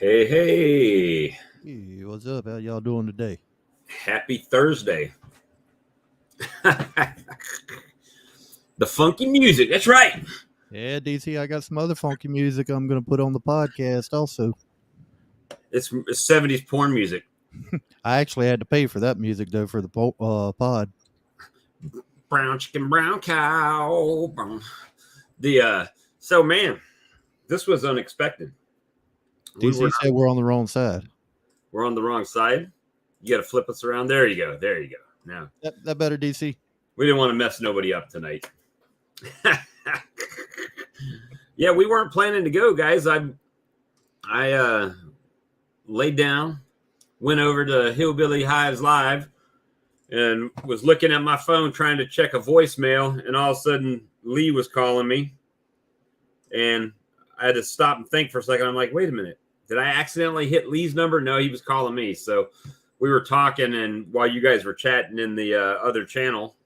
Hey. Hey, what's up? How y'all doing today? Happy Thursday. The funky music. That's right. Yeah, DC, I got some other funky music I'm going to put on the podcast also. It's 70s porn music. I actually had to pay for that music, though, for the pod. Brown chicken, brown cow. So, man, this was unexpected. DC said we're on the wrong side. We're on the wrong side. You got to flip us around. There you go. There you go. Now that better, DC. We didn't want to mess nobody up tonight. Yeah, we weren't planning to go, guys. I laid down, went over to Hillbilly Hives Live, and was looking at my phone trying to check a voicemail, and all of a sudden Lee was calling me, and I had to stop and think for a second. I'm like, wait a minute. Did I accidentally hit Lee's number? No, he was calling me. So we were talking, and while you guys were chatting in the other channel,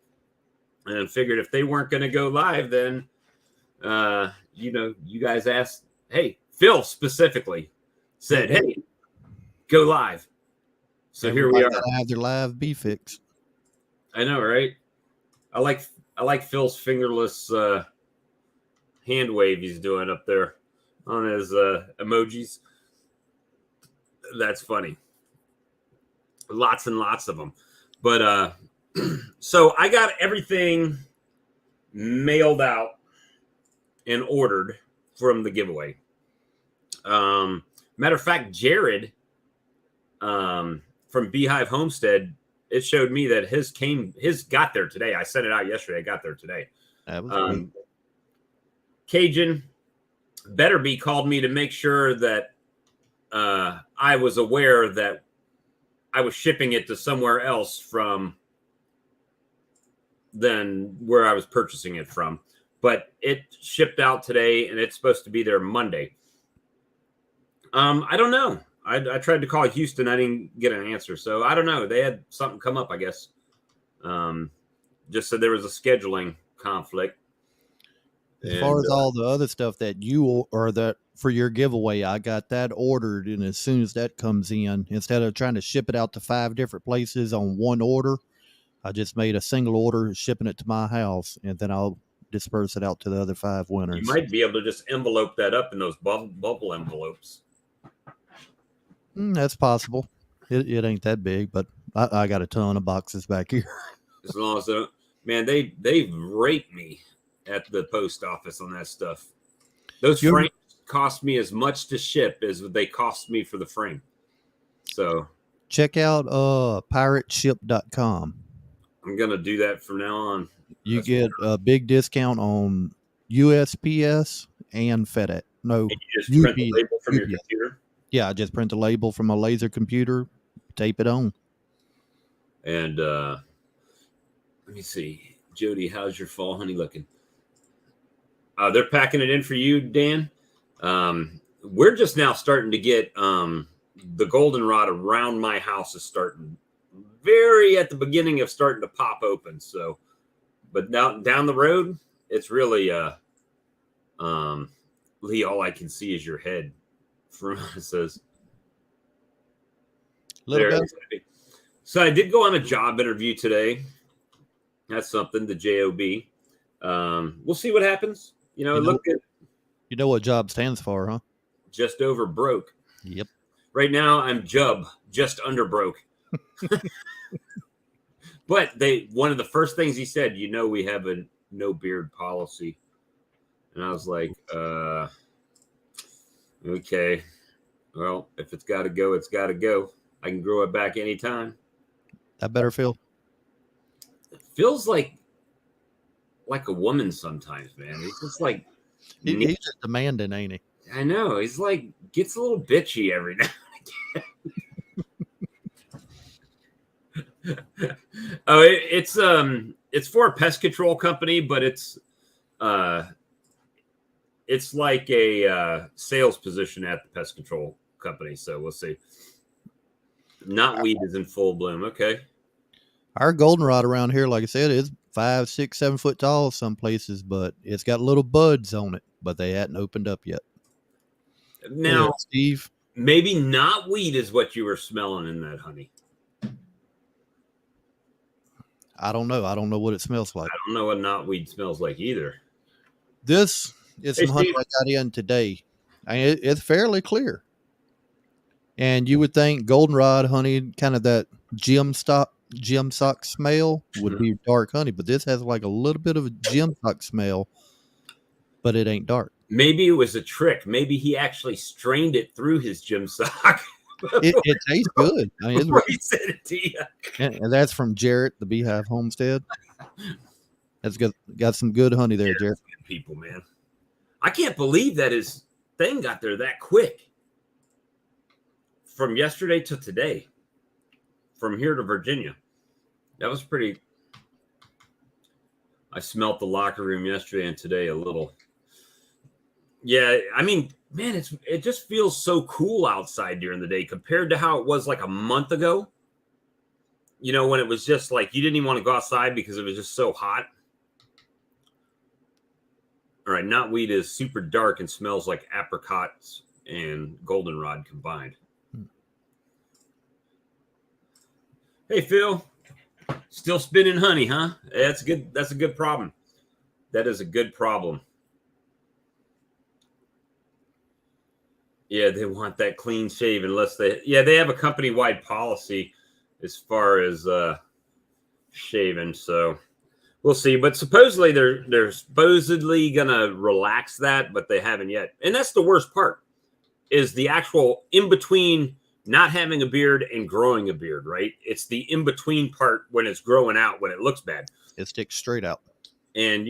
and figured if they weren't going to go live, then, you guys asked, hey, Phil specifically said, hey, go live. So here we are. Have their live B-fix. I know, right? I like Phil's fingerless hand wave he's doing up there on his emojis. That's funny. Lots and lots of them. But so I got everything mailed out and ordered from the giveaway. Matter of fact, Jared from Beehive Homestead, it showed me that his got there today. I sent it out yesterday. I got there today. That was Cajun Betterby called me to make sure that I was aware that I was shipping it to somewhere else from than where I was purchasing it from. But it shipped out today, and it's supposed to be there Monday. I don't know. I tried to call Houston. I didn't get an answer. So I don't know. They had something come up, I guess. Just said there was a scheduling conflict. As far as all the other stuff that you or that for your giveaway, I got that ordered, and as soon as that comes in, instead of trying to ship it out to 5 different places on one order, I just made a single order, shipping it to my house, and then I'll disperse it out to the other 5 winners. You might be able to just envelope that up in those bubble envelopes. That's possible. It ain't that big, but I got a ton of boxes back here. As long as they raped me at the post office on that stuff. Those frames cost me as much to ship as they cost me for the frame. So Check out pirateship.com. I'm gonna do that from now on. You get a big discount on USPS and FedEx. No, And you just print the UPS. label from your computer. Yeah, I just print the label from a laser computer, tape it on. And let me see, Jody, how's your fall honey looking? They're packing it in for you, Dan. We're just now starting to get the goldenrod around my house is starting very at the beginning of starting to pop open. So, but now down the road, it's really Lee, all I can see is your head. From it says there. So I did go on a job interview today. That's something, the JOB. We'll see what happens. It looked good. You know what job stands for, huh? Just over broke. Yep. Right now I'm Jub, just under broke. But one of the first things he said, we have a no beard policy. And I was like, okay. Well, if it's got to go, it's got to go. I can grow it back anytime. That better feel. It feels like a woman sometimes, man. He's just like he's just demanding, ain't he? I know. He's like gets a little bitchy every now and again. Oh, it's for a pest control company, but it's like a sales position at the pest control company. So we'll see. Knotweed is in full bloom. Okay. Our goldenrod around here, like I said, is 5, 6, 7 foot tall some places, but it's got little buds on it, but they hadn't opened up yet. Now, Steve, maybe knotweed is what you were smelling in that honey. I don't know. I don't know what it smells like. I don't know what knotweed smells like either. This is some honey I got in today. It's fairly clear. And you would think goldenrod honey, kind of that gem sock smell, would be dark honey, but this has like a little bit of a gem sock smell, but it ain't dark. Maybe it was a trick. Maybe he actually strained it through his gem sock. It tastes good. He said it to you. And that's from Jarrett, the Beehive Homestead. That's got some good honey there, Jarrett. Good people, man. I can't believe that his thing got there that quick. From yesterday to today. From here to Virginia. That was pretty. I smelt the locker room yesterday and today a little. Yeah, I mean, man, it just feels so cool outside during the day compared to how it was like a month ago. When it was just like you didn't even want to go outside because it was just so hot. All right, knotweed is super dark and smells like apricots and goldenrod combined. Hey, Phil. Still spinning honey, huh? That's good. That's a good problem. That is a good problem. Yeah, they want that clean shave unless they have a company-wide policy as far as shaving. So we'll see. But supposedly they're supposedly gonna relax that, but they haven't yet. And that's the worst part, is the actual in between not having a beard and growing a beard, right? It's the in-between part when it's growing out, when it looks bad. It sticks straight out. And,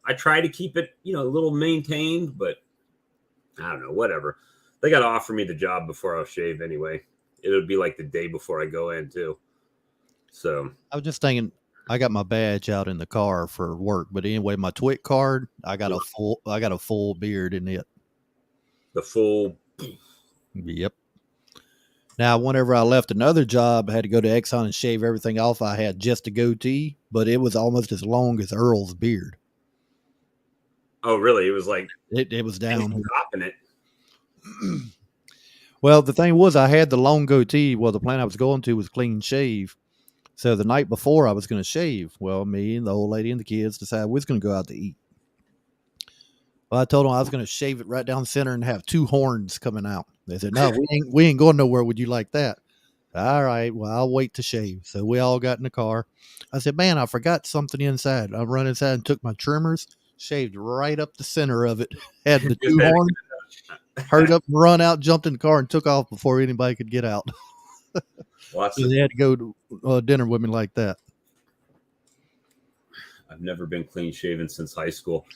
I try to keep it, a little maintained, but I don't know, whatever. They got to offer me the job before I'll shave anyway. It'll be like the day before I go in too. So I was just thinking, I got my badge out in the car for work, but anyway, my TWIC card, I got a full beard in it. The full. Yep. Now, whenever I left another job, I had to go to Exxon and shave everything off. I had just a goatee, but it was almost as long as Earl's beard. Oh, really? It was like it was down. Dropping it. Well, the thing was, I had the long goatee. Well, the plan I was going to was clean shave. So the night before I was going to shave, well, me and the old lady and the kids decided we was going to go out to eat. Well, I told them I was going to shave it right down the center and have 2 horns coming out. They said, no, we ain't going nowhere. Would you like that? All right, well, I'll wait to shave. So we all got in the car. I said, man, I forgot something inside. I run inside and took my trimmers, shaved right up the center of it, had the 2 horns, hurried up and run out, jumped in the car and took off before anybody could get out. Lots So they had to go to dinner with me like that. I've never been clean shaven since high school.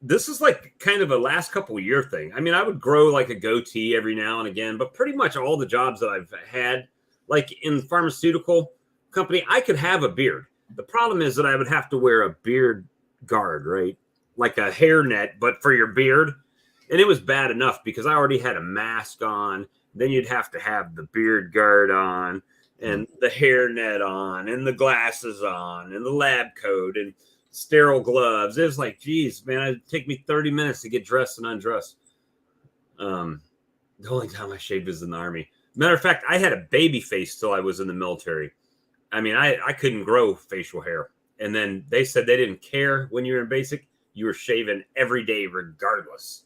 This is like kind of a last couple year thing. I mean, I would grow like a goatee every now and again, but pretty much all the jobs that I've had, like in pharmaceutical company, I could have a beard. The problem is that I would have to wear a beard guard, right? Like a hairnet, but for your beard. And it was bad enough because I already had a mask on. Then you'd have to have the beard guard on and the hairnet on and the glasses on and the lab coat and sterile gloves. It was like, geez, man, it'd take me 30 minutes to get dressed and undressed. The only time I shaved was in the Army. Matter of fact, I had a baby face till I was in the military. I mean, I couldn't grow facial hair. And then they said they didn't care when you were in basic. You were shaving every day regardless.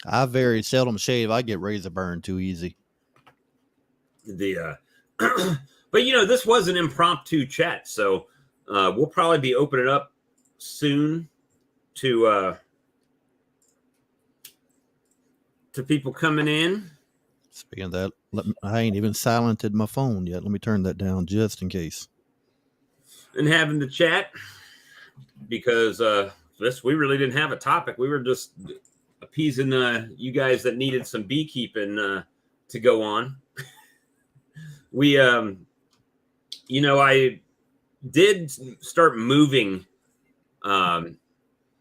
I very seldom shave. I get razor burn too easy. But this was an impromptu chat, so we'll probably be opening up soon to people coming in. Speaking of that, I ain't even silented my phone yet. Let me turn that down just in case. And having the chat because we really didn't have a topic. We were just appeasing you guys that needed some beekeeping to go on. We, I did start moving. Right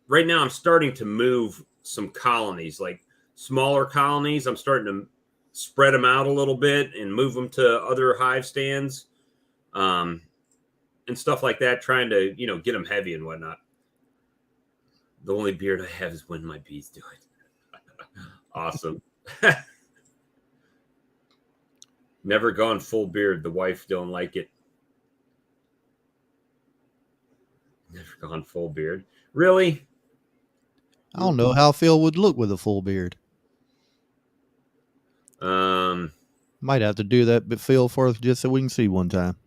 now, I'm starting to move some colonies, like smaller colonies. I'm starting to spread them out a little bit and move them to other hive stands and stuff like that, trying to, get them heavy and whatnot. The only beard I have is when my bees do it. Awesome. Never gone full beard. The wife don't like it. Never gone full beard. Really? I don't know how Phil would look with a full beard. Might have to do that, but Phil first just so we can see one time.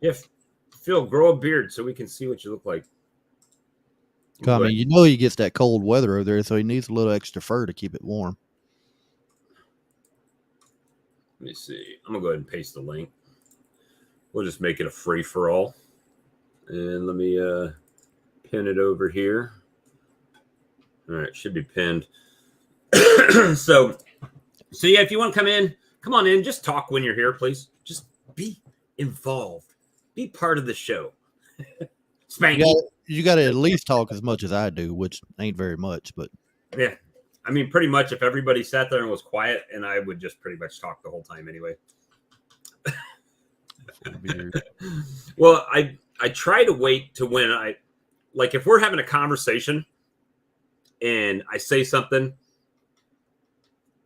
If Phil, grow a beard so we can see what you look like. I mean, he gets that cold weather over there, so he needs a little extra fur to keep it warm. Let me see. I'm gonna go ahead and paste the link. We'll just make it a free for all, and let me pin it over here. All right, should be pinned. So yeah, if you want to come on in. Just talk when you're here, please. Just be involved. Be part of the show. Spanky. You got to at least talk as much as I do, which ain't very much, but yeah. I mean, pretty much if everybody sat there and was quiet, and I would just pretty much talk the whole time anyway. Well, I try to wait to when if we're having a conversation and I say something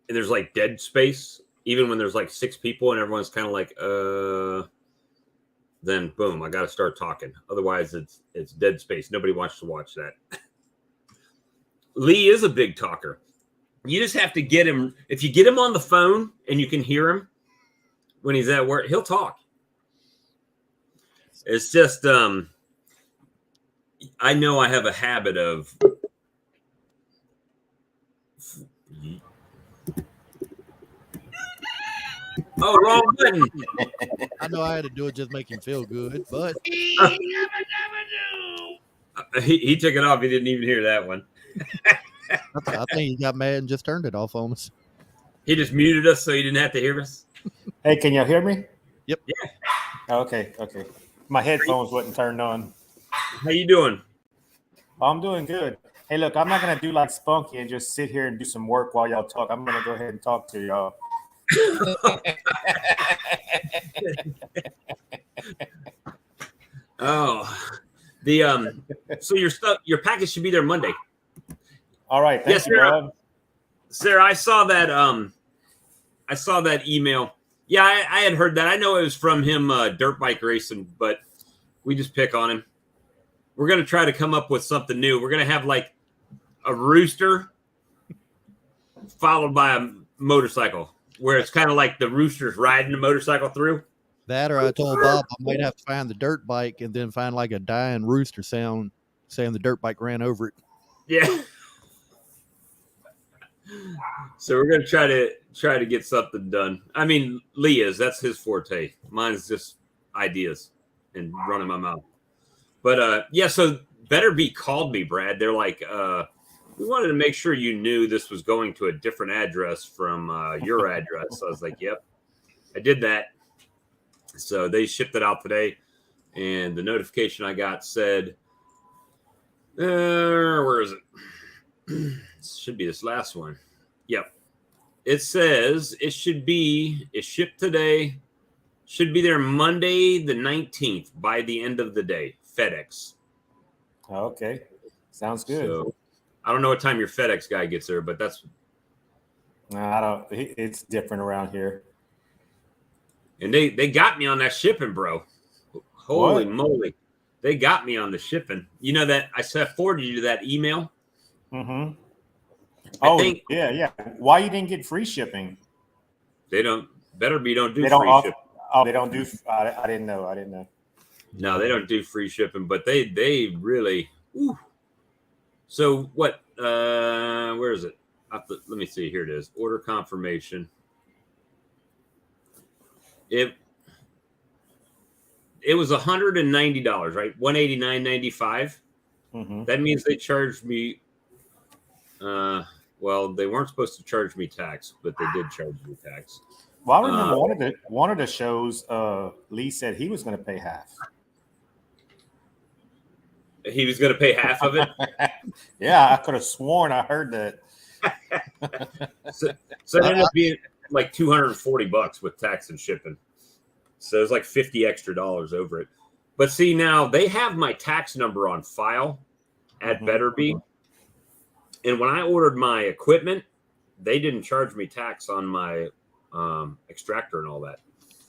and there's like dead space, even when there's like 6 people and everyone's kind of like, then boom, I got to start talking. Otherwise it's dead space. Nobody wants to watch that. Lee is a big talker. You just have to get him. If you get him on the phone and you can hear him when he's at work, he'll talk. It's just, I know I have a habit of. Oh, wrong button. I know I had to do it just make him feel good, but he took it off. He didn't even hear that one. I think he got mad and just turned it off on us. He just muted us so he didn't have to hear us. Hey, can y'all hear me? Yep. Yeah. Okay. My headphones wasn't turned on. How you doing? I'm doing good. Hey, look, I'm not going to do like Spunky and just sit here and do some work while y'all talk. I'm going to go ahead and talk to y'all. So your package should be there Monday. All right. Thank you, Bob. Sarah, I saw that email. Yeah, I had heard that. I know it was from him dirt bike racing, but we just pick on him. We're going to try to come up with something new. We're going to have like a rooster followed by a motorcycle where it's kind of like the rooster's riding the motorcycle through. That, or I told Bob I might have to find the dirt bike and then find like a dying rooster sound saying the dirt bike ran over it. Yeah. So we're going to try try to get something done. I mean, that's his forte. Mine's just ideas and running my mouth. But yeah, so Better Be called me, Brad. They're like, we wanted to make sure you knew this was going to a different address from your address. So I was like, yep, I did that. So they shipped it out today, and the notification I got said, where is it? It should be this last one. Yep. It says it shipped today, should be there Monday the 19th by the end of the day. FedEx. Okay. Sounds good. So, I don't know what time your FedEx guy gets there, but that's. I don't. It's different around here. And they got me on that shipping, bro. Holy moly. They got me on the shipping. You know that I forwarded you that email? Mm-hmm. Yeah. Why you didn't get free shipping? They don't do free shipping. Oh, they don't do. I didn't know. No, they don't do free shipping, but they really. Whew. So what? Where is it? Let me see. Here it is. Order confirmation. It was $190, right? $189.95. Mm-hmm. That means they charged me. Well, they weren't supposed to charge me tax, but they did charge me tax. Well, I remember one of the shows. Lee said he was going to pay half. He was going to pay half of it. Yeah, I could have sworn I heard that. So it ended up being like $240 with tax and shipping. So it's like $50 extra over it. But see, now they have my tax number on file at Better Be. And when I ordered my equipment, they didn't charge me tax on my extractor and all that.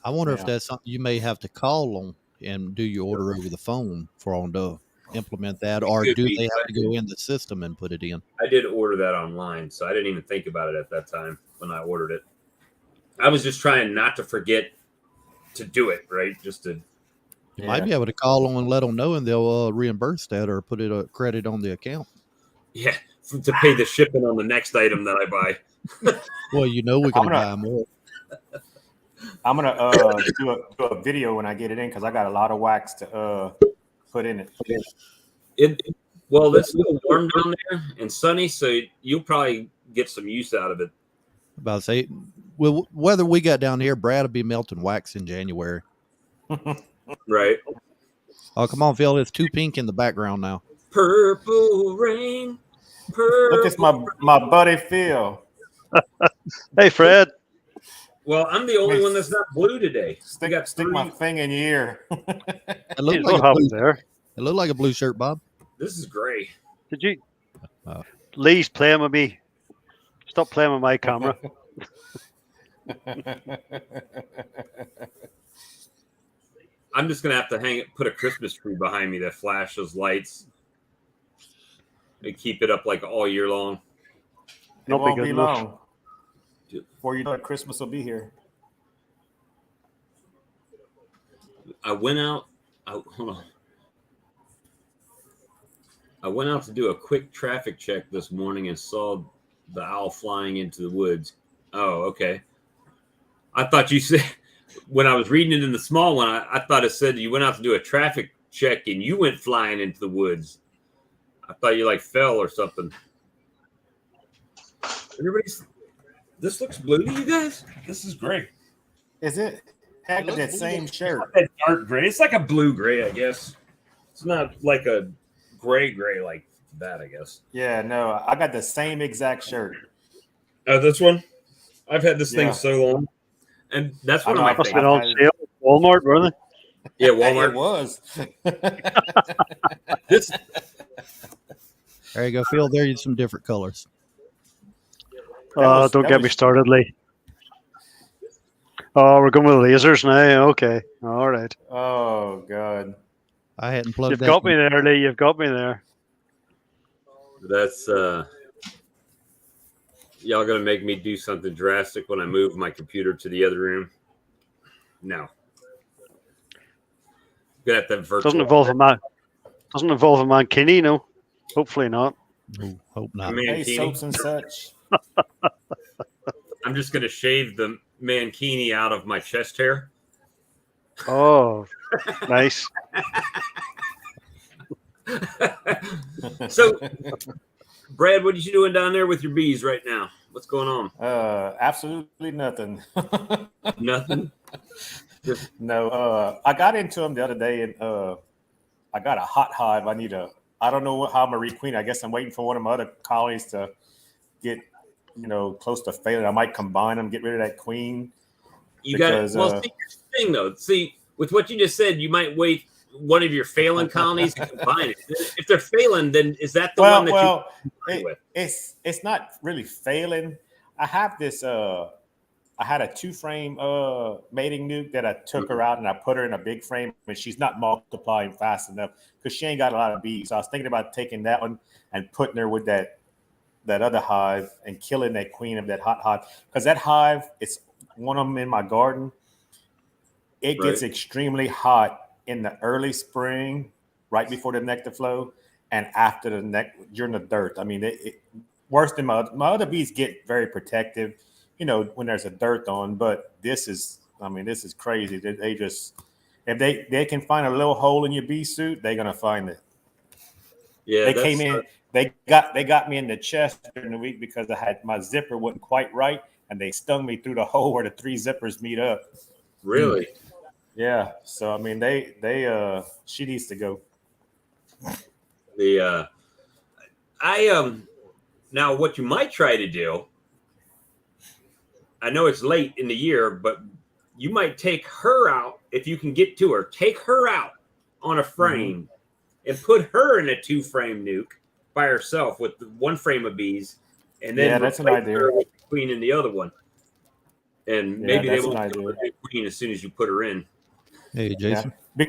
I wonder if that's something you may have to call them and do your order over the phone for on to implement that, or do they have to go in the system and put it in? I did order that online, so I didn't even think about it at that time when I ordered it. I was just trying not to forget to do it, right? You might be able to call them and let them know, and they'll reimburse that or put it a credit on the account. Yeah, to pay the shipping on the next item that I buy. Well, we're going to buy more. I'm going to do a video when I get it in because I got a lot of wax to put in it. Well, it's a little warm down there and sunny, so you'll probably get some use out of it. About to say, well, weather we got down here, Brad will be melting wax in January. Right. Oh, come on, Phil. It's too pink in the background now. Purple rain. Look, it's my buddy Phil. Hey, Fred. Well, I'm the only one that's not blue today. Stick my thing in your ear. It looked like a blue shirt, Bob. This is gray. Did you? Lee's playing with me. Stop playing with my camera. I'm just gonna have to put a Christmas tree behind me that flashes lights and keep it up like all year long. It won't be long. Before you know it, Christmas will be here. I went out. Hold on. I went out to do a quick traffic check this morning and saw the owl flying into the woods. Oh, okay. I thought you said, when I was reading it in the small one, I thought it said you went out to do a traffic check and you went flying into the woods. I thought you fell or something. This looks blue to you guys? This is great. Is it? Heck, that same shirt. It's that dark gray. It's like a blue gray, I guess. It's not like a gray like that, I guess. Yeah, no, I got the same exact shirt. Oh, this one? I've had this thing so long. And that's one of my favorites. On sale at Walmart, were they? Yeah, Walmart. It was. There you go, Phil. There are some different colors. Don't get me started, Lee. Oh, we're going with lasers now. Okay. All right. Oh, God. I hadn't plugged You've got me there, Lee. You've got me there. That's y'all gonna make me do something drastic when I move my computer to the other room? No. Gonna have to virtual. Doesn't involve a mankini, no. Hopefully not. No, hope not. Hey, soaps and such. I'm just going to shave the mankini out of my chest hair. Oh, nice. So, Brad, what are you doing down there with your bees right now? What's going on? Absolutely nothing. Nothing. Just No. I got into them the other day, and I got a hot hive. I don't know how I'm gonna requeen. I guess I'm waiting for one of my other colonies to get, close to failing. I might combine them, get rid of that queen. you got it. Well, see, here's the thing though. See, with what you just said, you might wait one of your failing colonies and combine it. If they're failing, then is that the one that you with? It's not really failing. I have this. I had a 2-frame mating nuke that I took her out and I put her in a big frame, and she's not multiplying fast enough because she ain't got a lot of bees. So I was thinking about taking that one and putting her with that other hive and killing that queen of that hot hive, because that hive, it's one of them in my garden. It gets extremely hot in the early spring, right before the nectar flow, and after during the dirt. I mean, it worse than my other bees get very protective, when there's a dirt on. But this is crazy. They just, if they can find a little hole in your bee suit, they're gonna find it. Yeah, they came in. They got me in the chest during the week because my zipper wasn't quite right, and they stung me through the hole where the 3 zippers meet up. Really? Yeah. So I mean, she needs to go. Now what you might try to do, I know it's late in the year, but you might take her out if you can get to her. Take her out on a frame and put her in a 2-frame nuke by herself with 1 frame of bees, and then that's an idea. Her with the queen in the other one. And maybe they won't kill the queen as soon as you put her in. Hey, Jason. Yeah.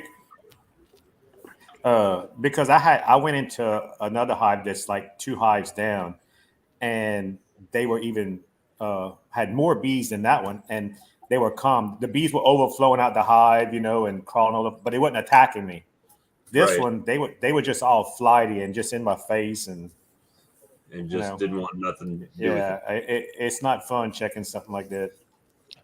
Because I went into another hive that's like 2 hives down, and they were even had more bees than that one, and they were calm. The bees were overflowing out the hive, and crawling all up, but they wasn't attacking me. This one, they were just all flighty and just in my face, and just didn't want nothing to do with it. It's not fun checking something like that.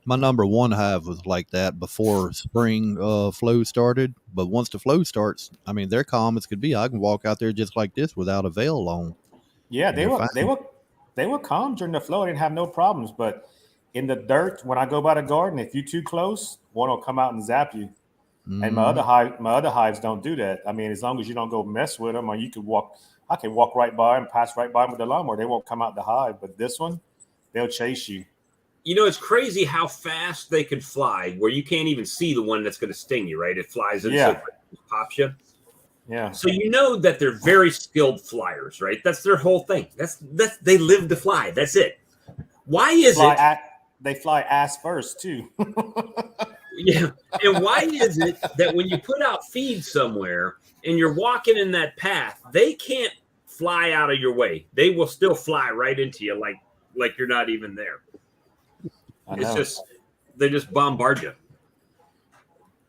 My number 1 hive was like that before spring flow started. But once the flow starts, I mean, they're calm as could be. I can walk out there just like this without a veil on. Yeah, they were calm during the flow. I didn't have no problems. But in the dirt, when I go by the garden, if you're too close, one will come out and zap you. And my other hives don't do that. I mean, as long as you don't go mess with them, or I can walk right by and pass right by them with the lawnmower. They won't come out the hive. But this one, they'll chase you. It's crazy how fast they could fly, where you can't even see the one that's going to sting you, right? It flies in, so it pops you. Yeah. So that they're very skilled flyers, right? That's their whole thing. That's they live to fly. That's it. Why is it? They fly ass first too. Yeah. And why is it that when you put out feed somewhere and you're walking in that path, they can't fly out of your way? They will still fly right into you, like you're not even there. They just bombard you.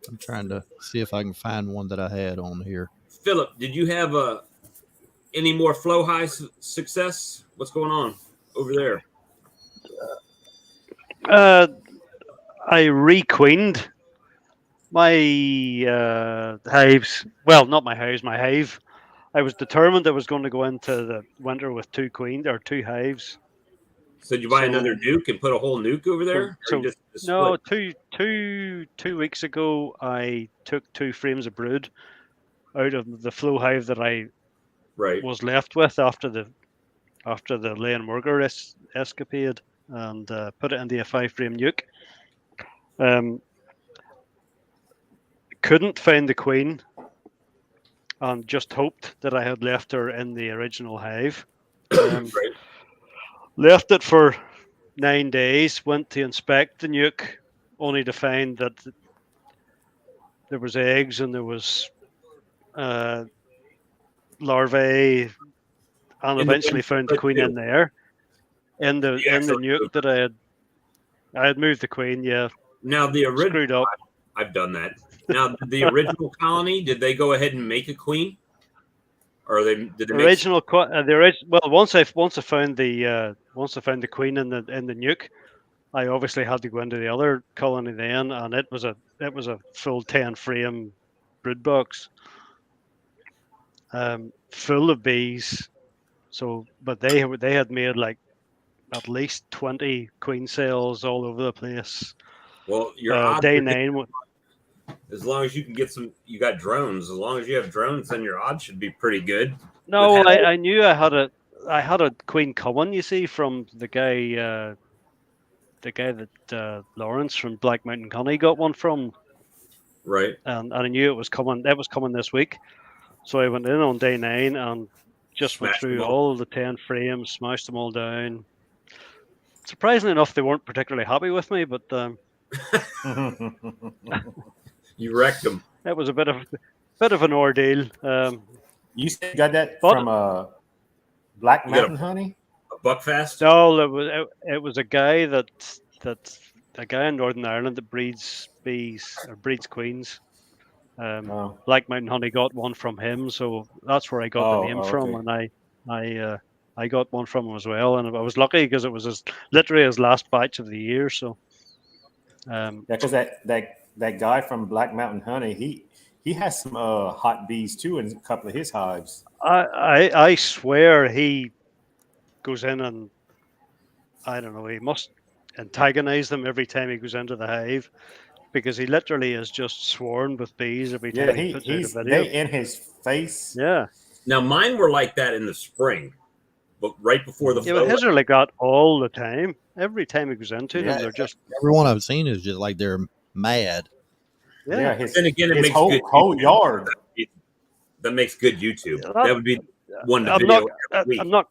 I'm trying to see if I can find one that I had on here. Philip, did you have any more flow high success? What's going on over there? I requeened my hives. Well, not my hives, my hive. I was determined I was going to go into the winter with 2 hives. So did you buy another nuke and put a whole nuke over there? No, two weeks ago, I took 2 frames of brood out of the flow hive that I was left with after the laying worker escapade, and put it into a 5-frame nuke. Couldn't find the queen, and just hoped that I had left her in the original hive. Left it for 9 days, went to inspect the nuke, only to find that there was eggs and there was larvae, and eventually found the queen in there. In the nuke that I had moved the queen, Now the original, screwed up. I've done that. Now the original colony, did they go ahead and make a queen? Or did they Well, once I found the queen in the nuke, I obviously had to go into the other colony then, and it was a full 10 frame brood box, full of bees. So, but they had made like at least 20 queen cells all over the place. Well, your odds day 9. As long as you can get some, you got drones. As long as you have drones, then your odds should be pretty good. No, I knew I had a queen coming. You see, from the guy that Lawrence from Black Mountain Honey got one from. Right. And I knew it was coming. It was coming this week. So I went in on day 9 and just went through all the 10 frames, smashed them all down. Surprisingly enough, they weren't particularly happy with me, but you wrecked them. It was a bit of an ordeal. You got that from Black Mountain Honey? A Buckfast? No, it was a guy a guy in Northern Ireland that breeds bees or breeds queens. Black Mountain Honey got one from him, so that's where I got the name from, and I got one from him as well, and I was lucky because it was literally his last batch of the year. So, because that guy from Black Mountain Honey, he has some hot bees too in a couple of his hives. I swear he goes in and I don't know, he must antagonize them every time he goes into the hive, because he literally is just swarmed with bees every time he puts out a video. They in his face. Yeah. Now mine were like that in the spring, but right before the but his are like that all the time. Every time he goes into them, they're just everyone I've seen is just like they're mad. Yeah, then again, it makes whole yard. That makes good YouTube. That would be one video. I'm not.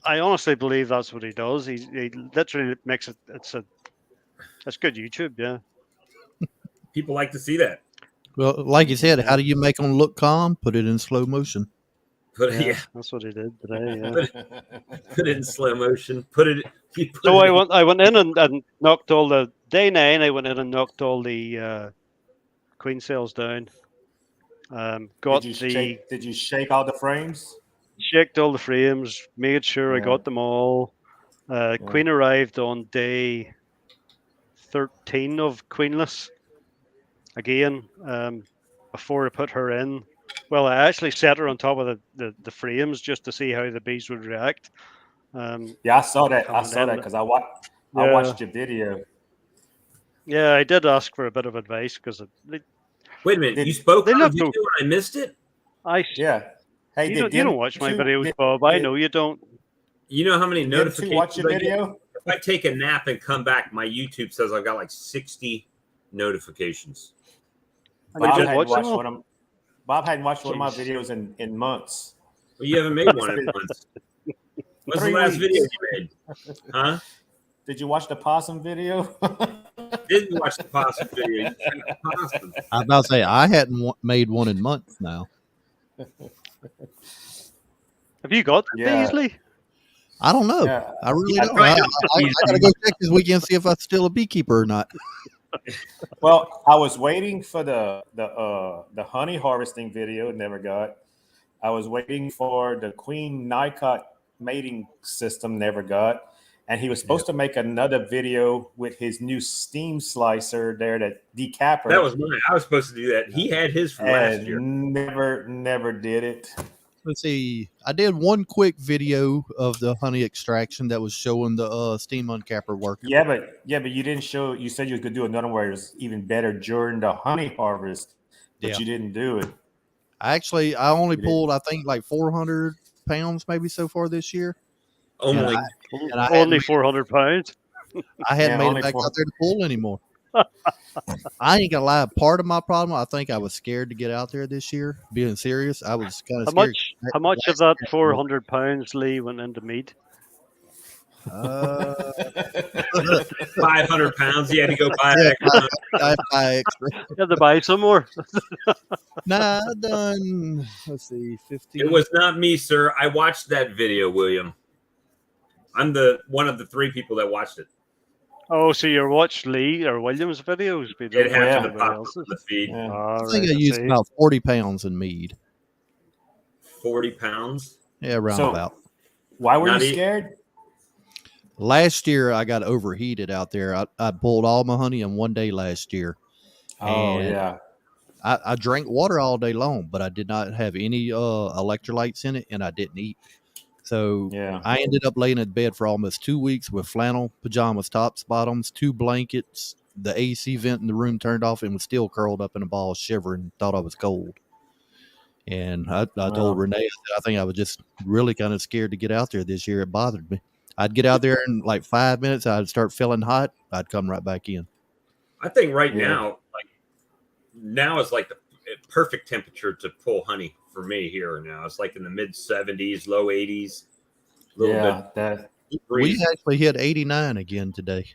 I honestly believe that's what he does. He literally makes it. That's good YouTube. Yeah. People like to see that. Well, like you said, how do you make them look calm? Put it in slow motion. That's what he did today. Yeah. Put it in slow motion. I went in and knocked all the day 9. I went in and knocked all the queen cells down. Did you shake all the frames? Shaked all the frames. Made sure I got them all. Queen arrived on day 13 of queenless. Again, before I put her in. Well, I actually set her on top of the frames just to see how the bees would react. I saw that. Because I watched your video. Yeah, I did ask for a bit of advice because. Wait a minute, you spoke on the video and I missed it? Hey, you don't watch my videos, Bob. I know you don't. You know how many notifications watch your video? If I take a nap and come back, my YouTube says I've got like 60 notifications. Bob hadn't watched one of my videos in months. Well, you haven't made one in months. What's the last video you made? Huh? Did you watch the possum video? Didn't watch the possum video. I was about to say, I hadn't made one in months now. Have you got Beasley? I don't know. Yeah. I really don't. I got to go check this weekend, see if I'm still a beekeeper or not. Well, I was waiting for the honey harvesting video. Never got. I was waiting for the queen Nicot mating system. Never got. And he was supposed to make another video with his new steam slicer there, that decapper. That was mine. I was supposed to do that. He had his from last year. Never did it. Let's see. I did one quick video of the honey extraction that was showing the steam uncapper working. Yeah, but you didn't show. You said you could do another one where it was even better during the honey harvest, but you didn't do it. I only pulled, I think, like 400 pounds maybe so far this year. Only 400 pounds. I hadn't made it back out there to pull anymore. I ain't gonna lie. Part of my problem, I think I was scared to get out there this year. Being serious, I was kind of scared. How much of that 400 pounds, Lee, went into meat? 500 pounds. You had to go buy extra. You had to buy some more. Nah, I done. Let's see, 15. It was not me, sir. I watched that video, William. I'm one of the 3 people that watched it. Oh, so you watched Lee or William's videos? It happened to pop up on the feed. Yeah. I think I used about 40 pounds in mead. 40 pounds? Yeah, about. Why were you scared? Last year, I got overheated out there. I pulled all my honey in one day last year. Oh, And yeah. I drank water all day long, but I did not have any electrolytes in it, and I didn't eat. So Yeah. I ended up laying in bed for almost 2 weeks with flannel pajamas, tops, bottoms, 2 blankets, the AC vent in the room turned off, and was still curled up in a ball, shivering, thought I was cold. And I told Wow. Renee, I think I was just really kind of scared to get out there this year. It bothered me. I'd get out there in like 5 minutes. I'd start feeling hot. I'd come right back in. I think right Yeah. now is like the perfect temperature to pull honey for me here now. It's like in the mid 70s, low 80s. A little Yeah. bit. We actually hit 89 again today.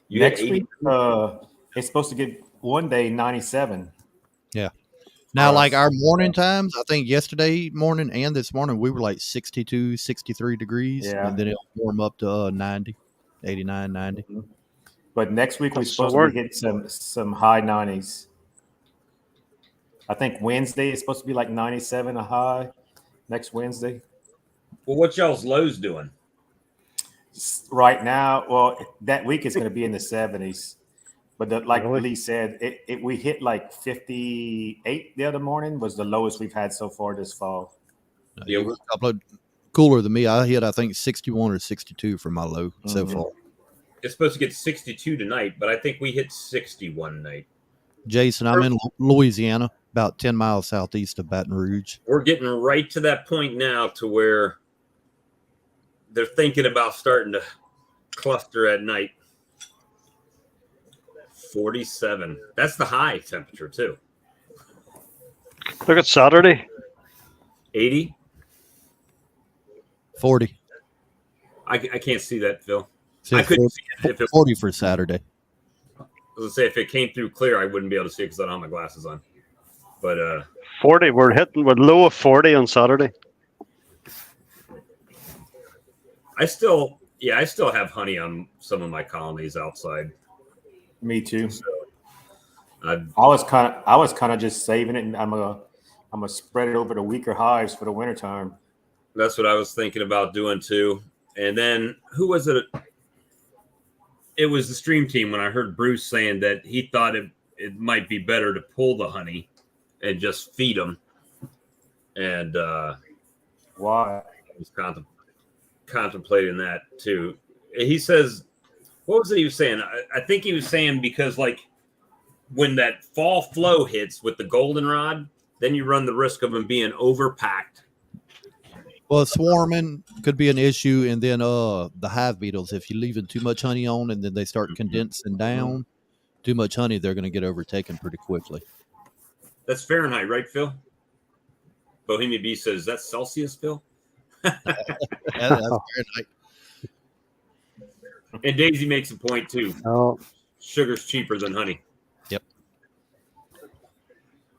You hit Next 80? week, it's supposed to get one day 97. Yeah. Now, like our Us. morning times, I think yesterday morning and this morning, we were like 62, 63 degrees. Yeah. And then it'll warm up to 90, 89, 90. Mhm. But next week we're So supposed to be hitting some high 90s. I think Wednesday is supposed to be like 97 a high next Wednesday. Well, what y'all's lows doing? Right now, well, that week is going to be in the 70s. But like Really? Lee said, we hit like 58 the other morning was the lowest we've had so far this fall. You were a couple of cooler than me. I hit, I think, 61 or 62 for my low so Mhm. far. It's supposed to get 62 tonight, but I think we hit 60 one night. Jason, I'm in Louisiana, about 10 miles southeast of Baton Rouge. We're getting right to that point now to where they're thinking about starting to cluster at night. 47. That's the high temperature too. Look at Saturday. 80. 40. I can't see that, Phil. Said I couldn't see it if it 40 for Saturday. I was gonna say if it came through clear, I wouldn't be able to see it because I don't have my glasses on. But 40. We're hitting with low of 40 on Saturday. I still have honey on some of my colonies outside. Me too. So I was kind of just saving it, and I'm gonna spread it over the weaker hives for the wintertime. that's what I was thinking about doing too. And then who was it? It was the stream team when I heard Bruce saying that he thought it might be better to pull the honey and just feed them. And Why? I was contemplating that too. He says, what was it he was saying? I think he was saying because like when that fall flow hits with the goldenrod, then you run the risk of them being overpacked. Well, swarming could be an issue, and then the hive beetles. If you're leaving too much honey on, and then they start condensing down, too much honey, they're going to get overtaken pretty quickly. That's Fahrenheit, right, Phil? Bohemian Bee says that's Celsius, Phil. That's Fahrenheit. And Daisy makes a point too. Oh, Sugar's cheaper than honey. Yep.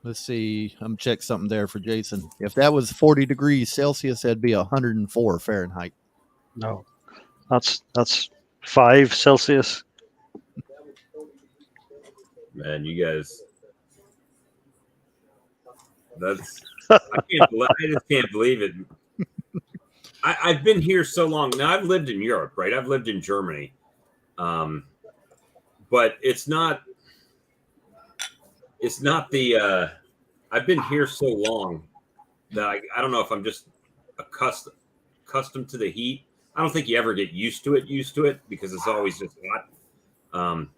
Let's see. I'm check something there for Jason. If that was 40 degrees Celsius, that'd be 104 Fahrenheit. no. That's 5 Celsius. Man, you guys. I just can't believe it. I've been here so long now. I've lived in Europe, right? I've lived in Germany, but it's not the. I've been here so long that I don't know if I'm just accustomed to the heat. I don't think you ever get used to it because it's always just hot.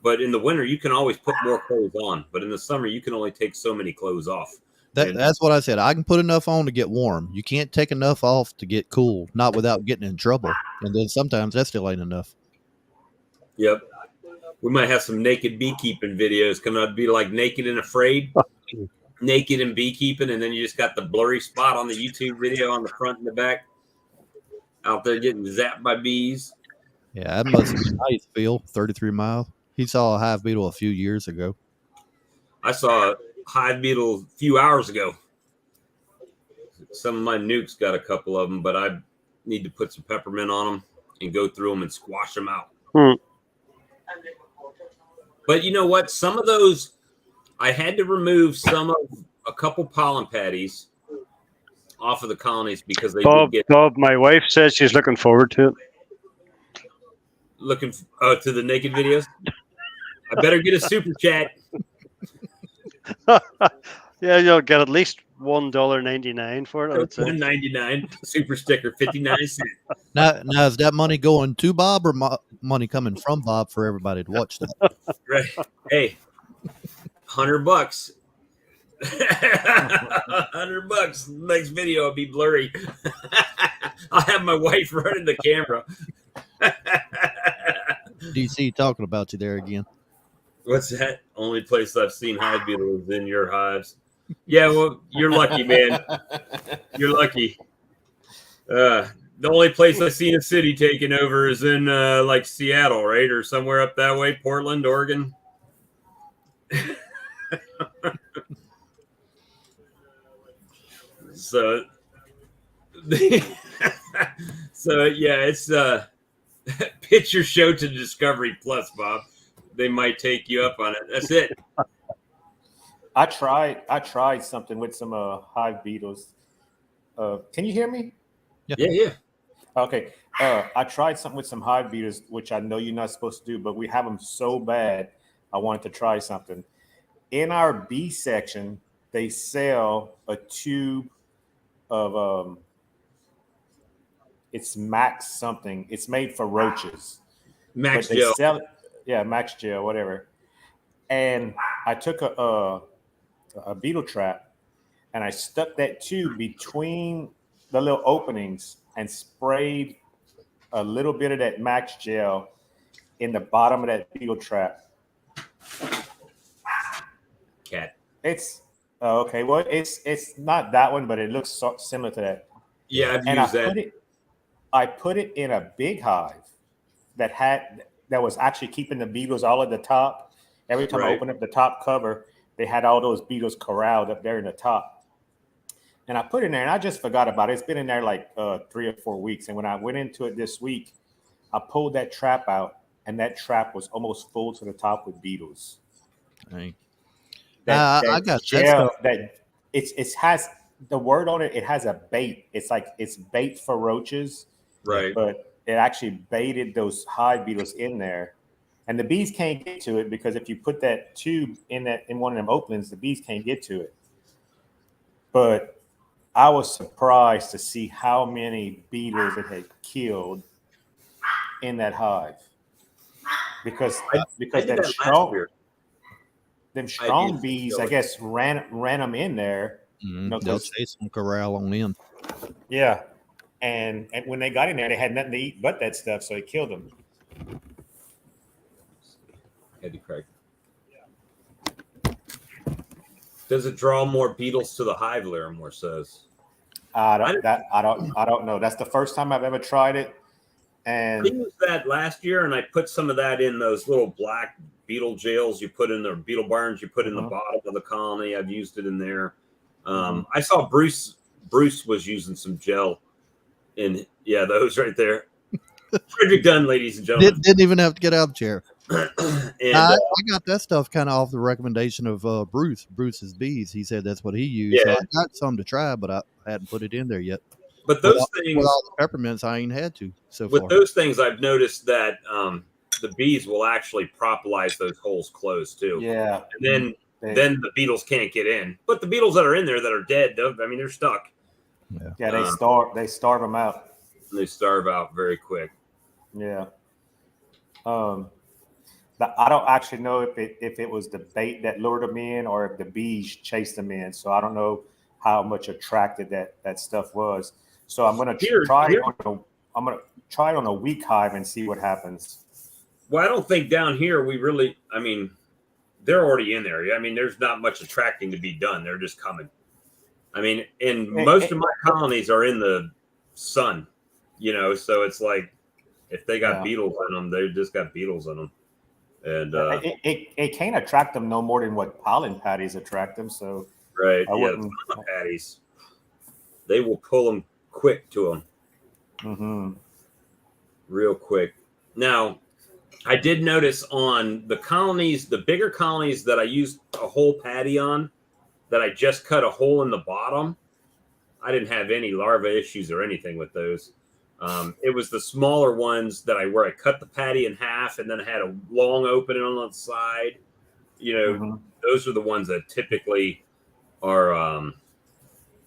But in the winter, you can always put more clothes on. But in the summer, you can only take so many clothes off. That's what I said. I can put enough on to get warm. You can't take enough off to get cool, not without getting in trouble. And then sometimes that still ain't enough. Yep. We might have some naked beekeeping videos coming out. Be like Naked and Afraid, Naked and Beekeeping, and then you just got the blurry spot on the YouTube video on the front and the back. Out there getting zapped by bees. Yeah, that must be nice, Phil. 33 miles. He saw a hive beetle a few years ago. I saw a hive beetle a few hours ago. Some of my nukes got a couple of them, but I need to put some peppermint on them and go through them and squash them out. But you know what? Some of those, I had to remove a couple pollen patties off of the colonies because they Bob, my wife says she's looking forward to it. looking to the naked videos. I better get a super chat. Yeah, you'll get at least $1.99 for it. $1.99 super sticker, 59 cents. Now is that money going to Bob or money coming from Bob for everybody to watch that? Right. Hey, $100. $100. Next video will be blurry. I'll have my wife running the camera. DC talking about you there again. What's that? Only place I've seen hive beetle is in your hives. Yeah, well, you're lucky, man. You're lucky. The only place I've seen a city taken over is in like Seattle, right? Or somewhere up that way, Portland, Oregon. So yeah, it's pitch your show to Discovery Plus, Bob. They might take you up on it. That's it. I tried something with some hive beetles. Can you hear me? Yeah. Okay. I tried something with some hive beetles, which I know you're not supposed to do, but we have them so bad. I wanted to try something. In our bee section, they sell a tube of it's Max something. It's made for roaches. Max but they Gel. Sell it, yeah, Max Gel, whatever. And I took a beetle trap and I stuck that tube between the little openings and sprayed a little bit of that Max Gel in the bottom of that beetle trap. Cat. It's okay. Well, it's not that one, but it looks similar to that. Yeah, I've used that. I put it in a big hive that was actually keeping the beetles all at the top. Every time I opened up the top cover, they had all those beetles corralled up there in the top. And I put it in there, and I just forgot about it. It's been in there like 3 or 4 weeks. And when I went into it this week, I pulled that trap out, and that trap was almost full to the top with beetles. Right. I got gel, that it has the word on it. It has a bait. It's like it's bait for roaches, right? But it actually baited those hive beetles in there, and the bees can't get to it because if you put that tube in one of them openings, the bees can't get to it. But I was surprised to see how many beetles it had killed in that hive because that strong bees, I guess, ran them in there. They'll chase them corral on in. Yeah, and when they got in there, they had nothing to eat but that stuff, so it killed them. Eddie Craig. Does it draw more beetles to the hive? Larimore says. I don't know. That's the first time I've ever tried it. And I used that last year, and I put some of that in those little black beetle jails you put in the beetle barns you put in the bottom of the colony. I've used it in there. I saw Bruce was using some gel in those right there. Frederick Dunn, ladies and gentlemen. Didn't even have to get out of the chair. And I got that stuff kind of off the recommendation of Bruce's bees. He said that's what he used. Yeah. So I got some to try, but I hadn't put it in there yet. But those things with all the peppermints, I ain't had to so with far. Those things, I've noticed that the bees will actually propolize those holes closed too. Yeah, and then the beetles can't get in. But the beetles that are in there that are dead, they're stuck. Yeah, they starve them out. They starve out very quick. Yeah. But I don't actually know if it was the bait that lured them in or if the bees chased them in. So I don't know how much attracted that stuff was. So I'm gonna try it on a weak hive and see what happens. Well, I don't think down here they're already in there. I mean, there's not much attracting to be done. They're just coming. I mean, and most of my colonies are in the sun, so it's like if they got beetles in them, they just got beetles in them. And it can't attract them no more than what pollen patties attract them. So patties, they will pull them quick to them. Mm-hmm. Real quick. Now, I did notice on the colonies, the bigger colonies that I used a whole patty on, that I just cut a hole in the bottom, I didn't have any larva issues or anything with those. It was the smaller ones where I cut the patty in half and then I had a long opening on the side. Those are the ones that typically are.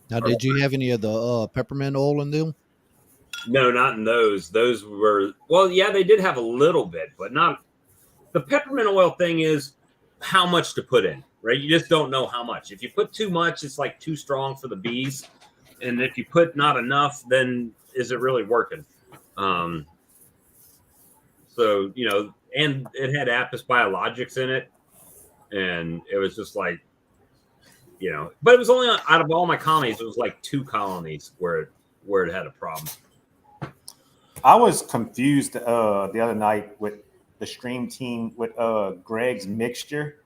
Now, did you have any of the peppermint oil in them? No, not in those. Those were, well, yeah, they did have a little bit, but not. The peppermint oil thing is how much to put in, right? You just don't know how much. If you put too much, it's like too strong for the bees. And if you put not enough, then is it really working? So, and it had Apis Biologics in it. And it was just like, but it was only out of all my colonies, it was like 2 colonies where it had a problem. I was confused the other night with the stream team with Greg's mixture,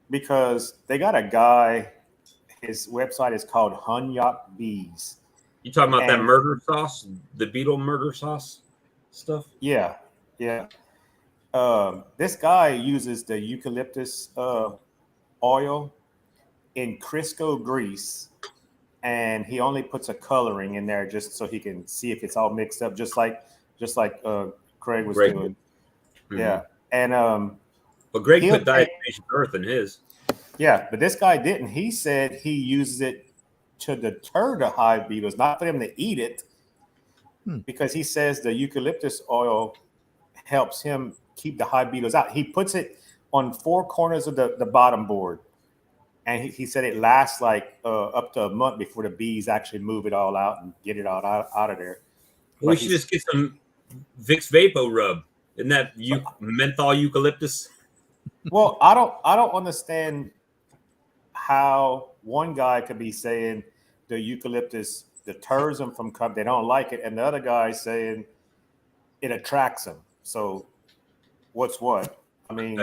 because they got a guy, his website is called Hunyok Bees. You talking about that murder sauce, the beetle murder sauce stuff? Yeah. This guy uses the eucalyptus oil in Crisco grease, and he only puts a coloring in there just so he can see if it's all mixed up, just like Craig was doing. Mm-hmm. Yeah, and but Greg put diatomaceous earth in his. Yeah, but this guy didn't. He said he uses it to deter the hive beetles, not for them to eat it, because he says the eucalyptus oil helps him keep the hive beetles out. He puts it on 4 corners of the bottom board. And he said it lasts like up to a month before the bees actually move it all out and get it all out of there. Well, we should just get some Vicks Vapo Rub. Isn't that menthol eucalyptus? Well, I don't understand how one guy could be saying the eucalyptus deters them from coming. They don't like it, and the other guy saying it attracts them. So, what's what? I mean,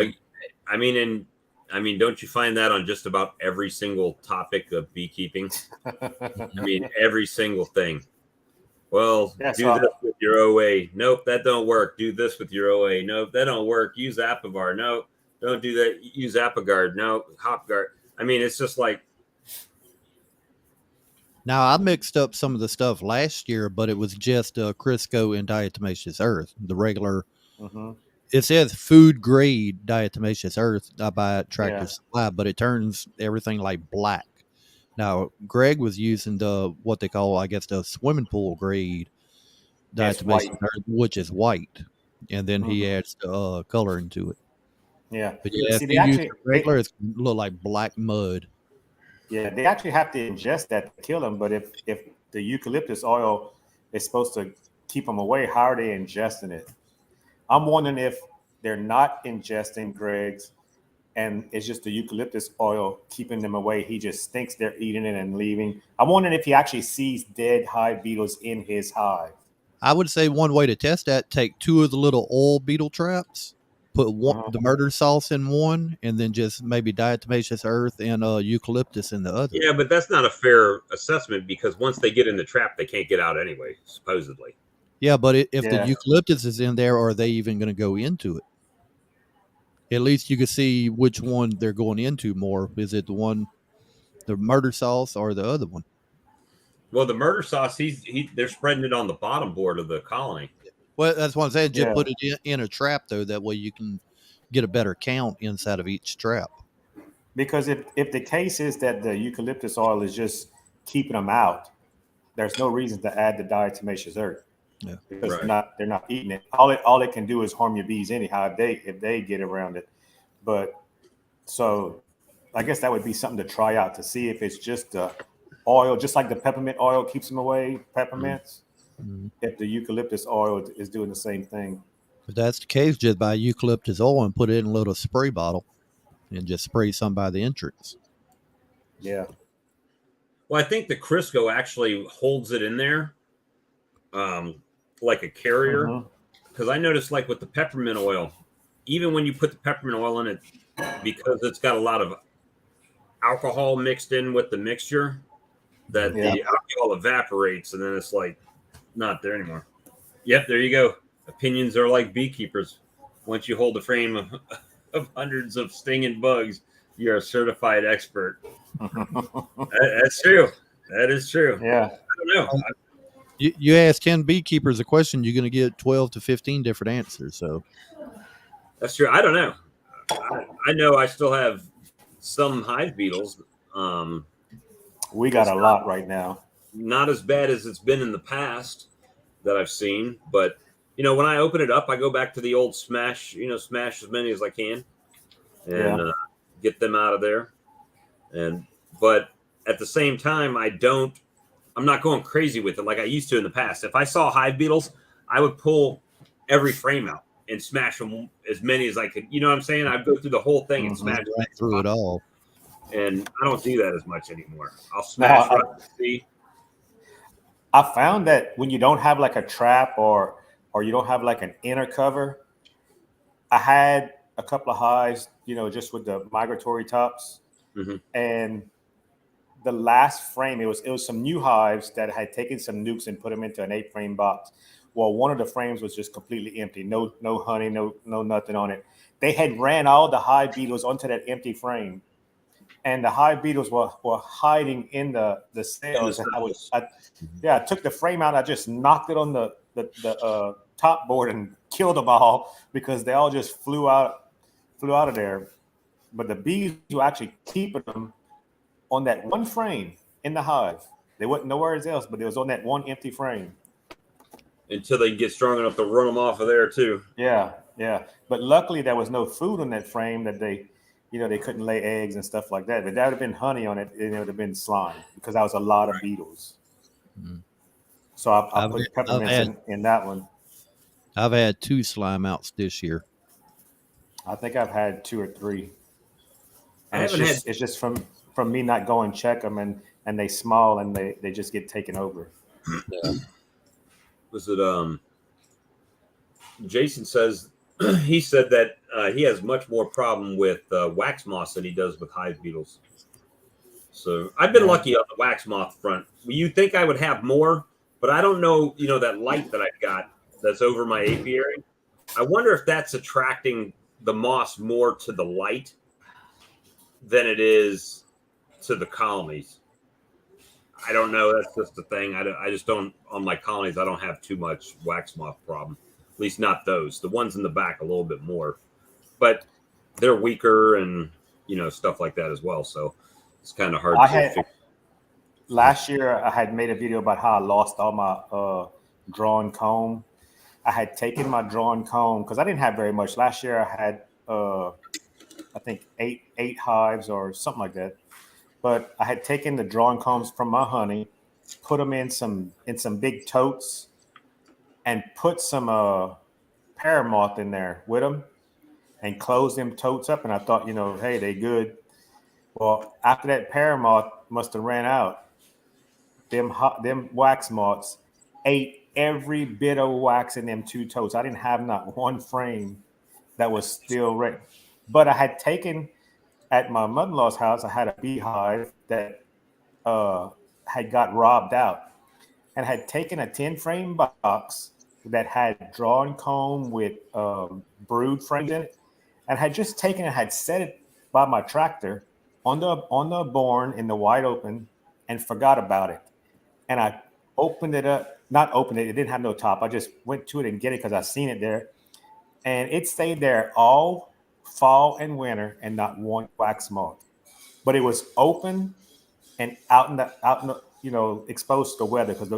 don't you find that on just about every single topic of beekeeping? I mean, every single thing. Well, do this with your OA. Nope, that don't work. Do this with your OA. Nope, that don't work. Use Apivar. Nope, don't do that. Use Apigard. No, Hopguard. I mean, it's just like. Now, I mixed up some of the stuff last year, but it was just Crisco and diatomaceous earth, the regular. Mm-hmm. It says food grade diatomaceous earth. I buy at Tractor Supply, but it turns everything like black. Now, Greg was using what they call, I guess, the swimming pool grade diatomaceous earth, which is white, and then he adds the color into it. Yeah, but yeah, if you use the regular, it's look like black mud. Yeah, they actually have to ingest that to kill them. But if the eucalyptus oil is supposed to keep them away, how are they ingesting it? I'm wondering if they're not ingesting Greg's and it's just the eucalyptus oil keeping them away. He just thinks they're eating it and leaving. I'm wondering if he actually sees dead hive beetles in his hive. I would say one way to test that, take 2 of the little oil beetle traps, put the murder sauce in one, and then just maybe diatomaceous earth and eucalyptus in the other. Yeah, but that's not a fair assessment because once they get in the trap, they can't get out anyway, supposedly. Yeah, but if the eucalyptus is in there, are they even going to go into it? At least you can see which one they're going into more. Is it the murder sauce, or the other one? Well, the murder sauce, they're spreading it on the bottom board of the colony. Well, that's what I'm saying. Just put it in a trap, though. That way you can get a better count inside of each trap. Because if the case is that the eucalyptus oil is just keeping them out, there's no reason to add the diatomaceous earth. Yeah, because they're not eating it. All it can do is harm your bees anyhow if they get around it. But so I guess that would be something to try out to see if it's just the oil, just like the peppermint oil keeps them away, peppermints. Mm-hmm. If the eucalyptus oil is doing the same thing. If that's the case, just buy eucalyptus oil and put it in a little spray bottle and just spray some by the entrance. Yeah. Well, I think the Crisco actually holds it in there. Like a carrier, because I noticed like with the peppermint oil, even when you put the peppermint oil in it, because it's got a lot of alcohol mixed in with the mixture, that the alcohol evaporates and then it's like not there anymore. Yep, there you go. Opinions are like beekeepers. Once you hold a frame of hundreds of stinging bugs, you're a certified expert. That's true. That is true. Yeah. I don't know. You ask 10 beekeepers a question, you're going to get 12 to 15 different answers. So that's true. I don't know. I know I still have some hive beetles. We got a lot right now. Not as bad as it's been in the past that I've seen, but when I open it up, I go back to the old smash. Smash as many as I can, and get them out of there. But at the same time, I'm not going crazy with it like I used to in the past. If I saw hive beetles, I would pull every frame out and smash them as many as I could. You know what I'm saying? I'd go through the whole thing and smash right through it all. And I don't do that as much anymore. I'll smash I found that when you don't have like a trap or you don't have like an inner cover, I had a couple of hives, just with the migratory tops, and the last frame, it was some new hives that had taken some nukes and put them into an 8-frame box. Well, one of the frames was just completely empty, no honey, no nothing on it. They had ran all the hive beetles onto that empty frame, and the hive beetles were hiding in the cells. And I took the frame out. I just knocked it on the top board and killed them all because they all just flew out of there. But the bees were actually keeping them on that one frame in the hive. They wasn't nowhere else, but it was on that one empty frame. Until they get strong enough to run them off of there too. Yeah. But luckily there was no food on that frame that they couldn't lay eggs and stuff like that. But that would have been honey on it, and it would have been slime because that was a lot of beetles. Mm-hmm. So I put peppermints in that one. I've had 2 slime outs this year. I think I've had 2 or 3. And it's just from me not going check them, and they small and they just get taken over. Yeah. Was it Jason says he said that he has much more problem with wax moths than he does with hive beetles. So I've been lucky on the wax moth front. You think I would have more, but I don't know, that light that I've got that's over my apiary. I wonder if that's attracting the moths more to the light than it is to the colonies. I don't know. That's just the thing. I just don't, on my colonies, I don't have too much wax moth problem. At least not those. The ones in the back a little bit more. But they're weaker and, stuff like that as well. So it's kind of hard to figure. Last year, I had made a video about how I lost all my drawn comb. I had taken my drawn comb because I didn't have very much. Last year, I had, I think, eight hives or something like that. But I had taken the drawn combs from my honey, put them in some big totes, and put some paramoth in there with them, and closed them totes up. And I thought, hey, they good. Well, after that paramoth must have ran out, them wax moths ate every bit of wax in them 2 totes. I didn't have not one frame that was still ready. But I had taken. At my mother-in-law's house, I had a beehive that had got robbed out, and had taken a 10-frame box that had drawn comb with brood frames in it, and had just taken it, had set it by my tractor on the barn in the wide open, and forgot about it. And I opened it up, not opened it, it didn't have no top. I just went to it and get it because I seen it there, and it stayed there all fall and winter, and not one wax moth. But it was open and out in the exposed to the weather because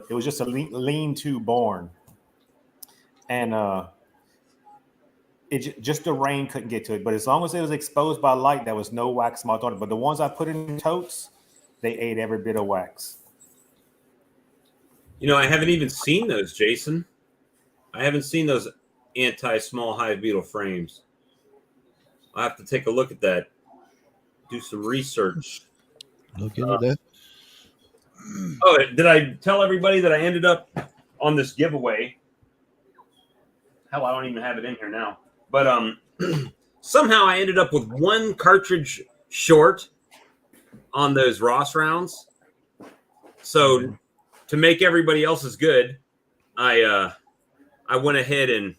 it was just a lean-to barn, and just the rain couldn't get to it. But as long as it was exposed by light, there was no wax moth on it. But the ones I put in totes, they ate every bit of wax. I haven't even seen those, Jason. I haven't seen those anti-small hive beetle frames. I have to take a look at that. Do some research. Look into that. Oh, did I tell everybody that I ended up on this giveaway? Hell, I don't even have it in here now. But somehow I ended up with 1 cartridge short on those Ross rounds. So to make everybody else's good, I went ahead and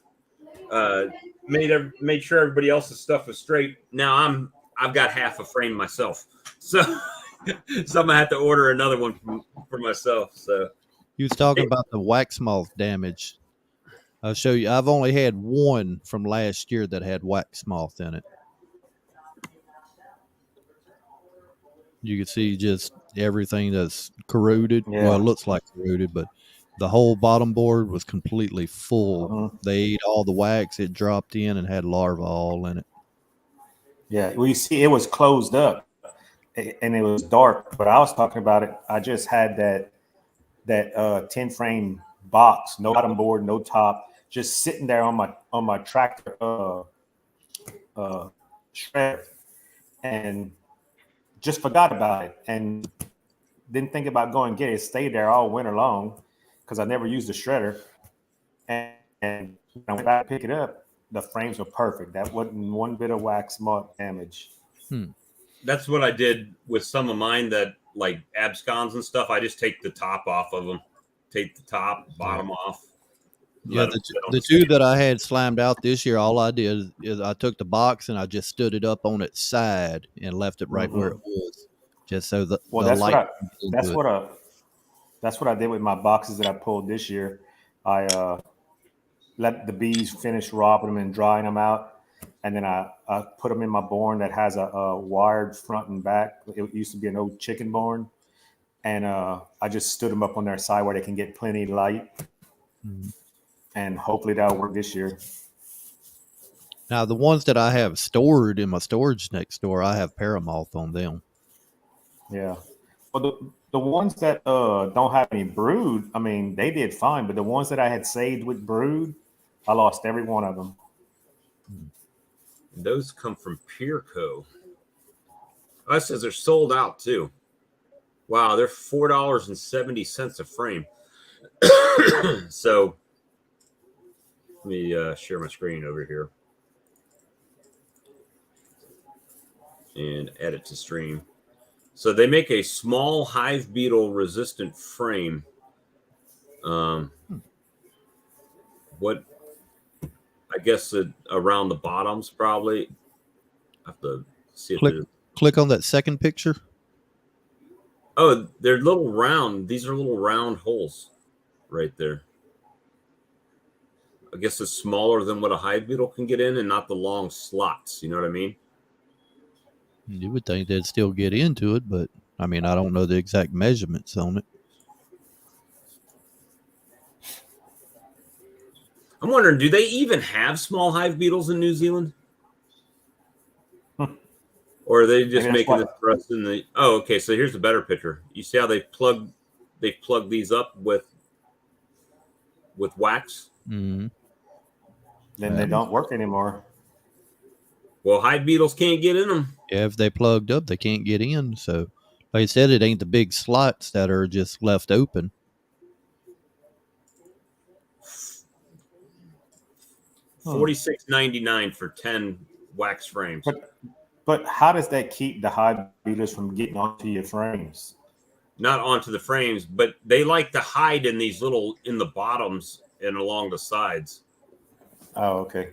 made sure everybody else's stuff was straight. Now I've got half a frame myself, so I'm gonna have to order another one for myself. So You was talking about the wax moth damage. I'll show you. I've only had one from last year that had wax moth in it. You can see just everything that's corroded. Yeah. Well, it looks like corroded, but the whole bottom board was completely full. Mhm. They ate all the wax. It dropped in and had larvae all in it. Yeah. Well, you see, it was closed up and it was dark. But I was talking about it. I just had that 10 frame box, no bottom board, no top, just sitting there on my tractor shredder, and just forgot about it and didn't think about going and get it. It stayed there all winter long because I never used the shredder. And when I went back to pick it up, the frames were perfect. That wasn't one bit of wax moth damage. That's what I did with some of mine that like abscons and stuff. I just take the top off of them, take the top, bottom off. Yeah, the two that I had slammed out this year, all I did is I took the box and I just stood it up on its side and left it right where it was, just so the light. That's what I did with my boxes that I pulled this year. I let the bees finish robbing them and drying them out, and then I put them in my barn that has a wired front and back. It used to be an old chicken barn, and I just stood them up on their side where they can get plenty of light. And hopefully that'll work this year. Now, the ones that I have stored in my storage next door, I have paramoth on them. Yeah. Well, the ones that don't have any brood, I mean, they did fine. But the ones that I had saved with brood, I lost every one of them. Those come from Peerco. Oh, it says they're sold out too. Wow, they're $4.70 a frame. So let me share my screen over here and add it to stream. So they make a small hive beetle resistant frame. What I guess around the bottoms probably. I have to see if click on that second picture. Oh, they're little round. These are little round holes right there. I guess it's smaller than what a hive beetle can get in and not the long slots. You know what I mean? You would think they'd still get into it, but I mean, I don't know the exact measurements on it. I'm wondering, do they even have small hive beetles in New Zealand? Or are they just making this for us in the... Oh, okay, so here's a better picture. You see how they plug these up with wax? Mm-hmm. Then they don't work anymore. Well, hive beetles can't get in them. Yeah, if they plugged up, they can't get in. So, like I said, it ain't the big slots that are just left open. $46.99 for 10 wax frames. But how does that keep the hive beetles from getting onto your frames? Not onto the frames, but they like to hide in these in the bottoms and along the sides. Oh, okay.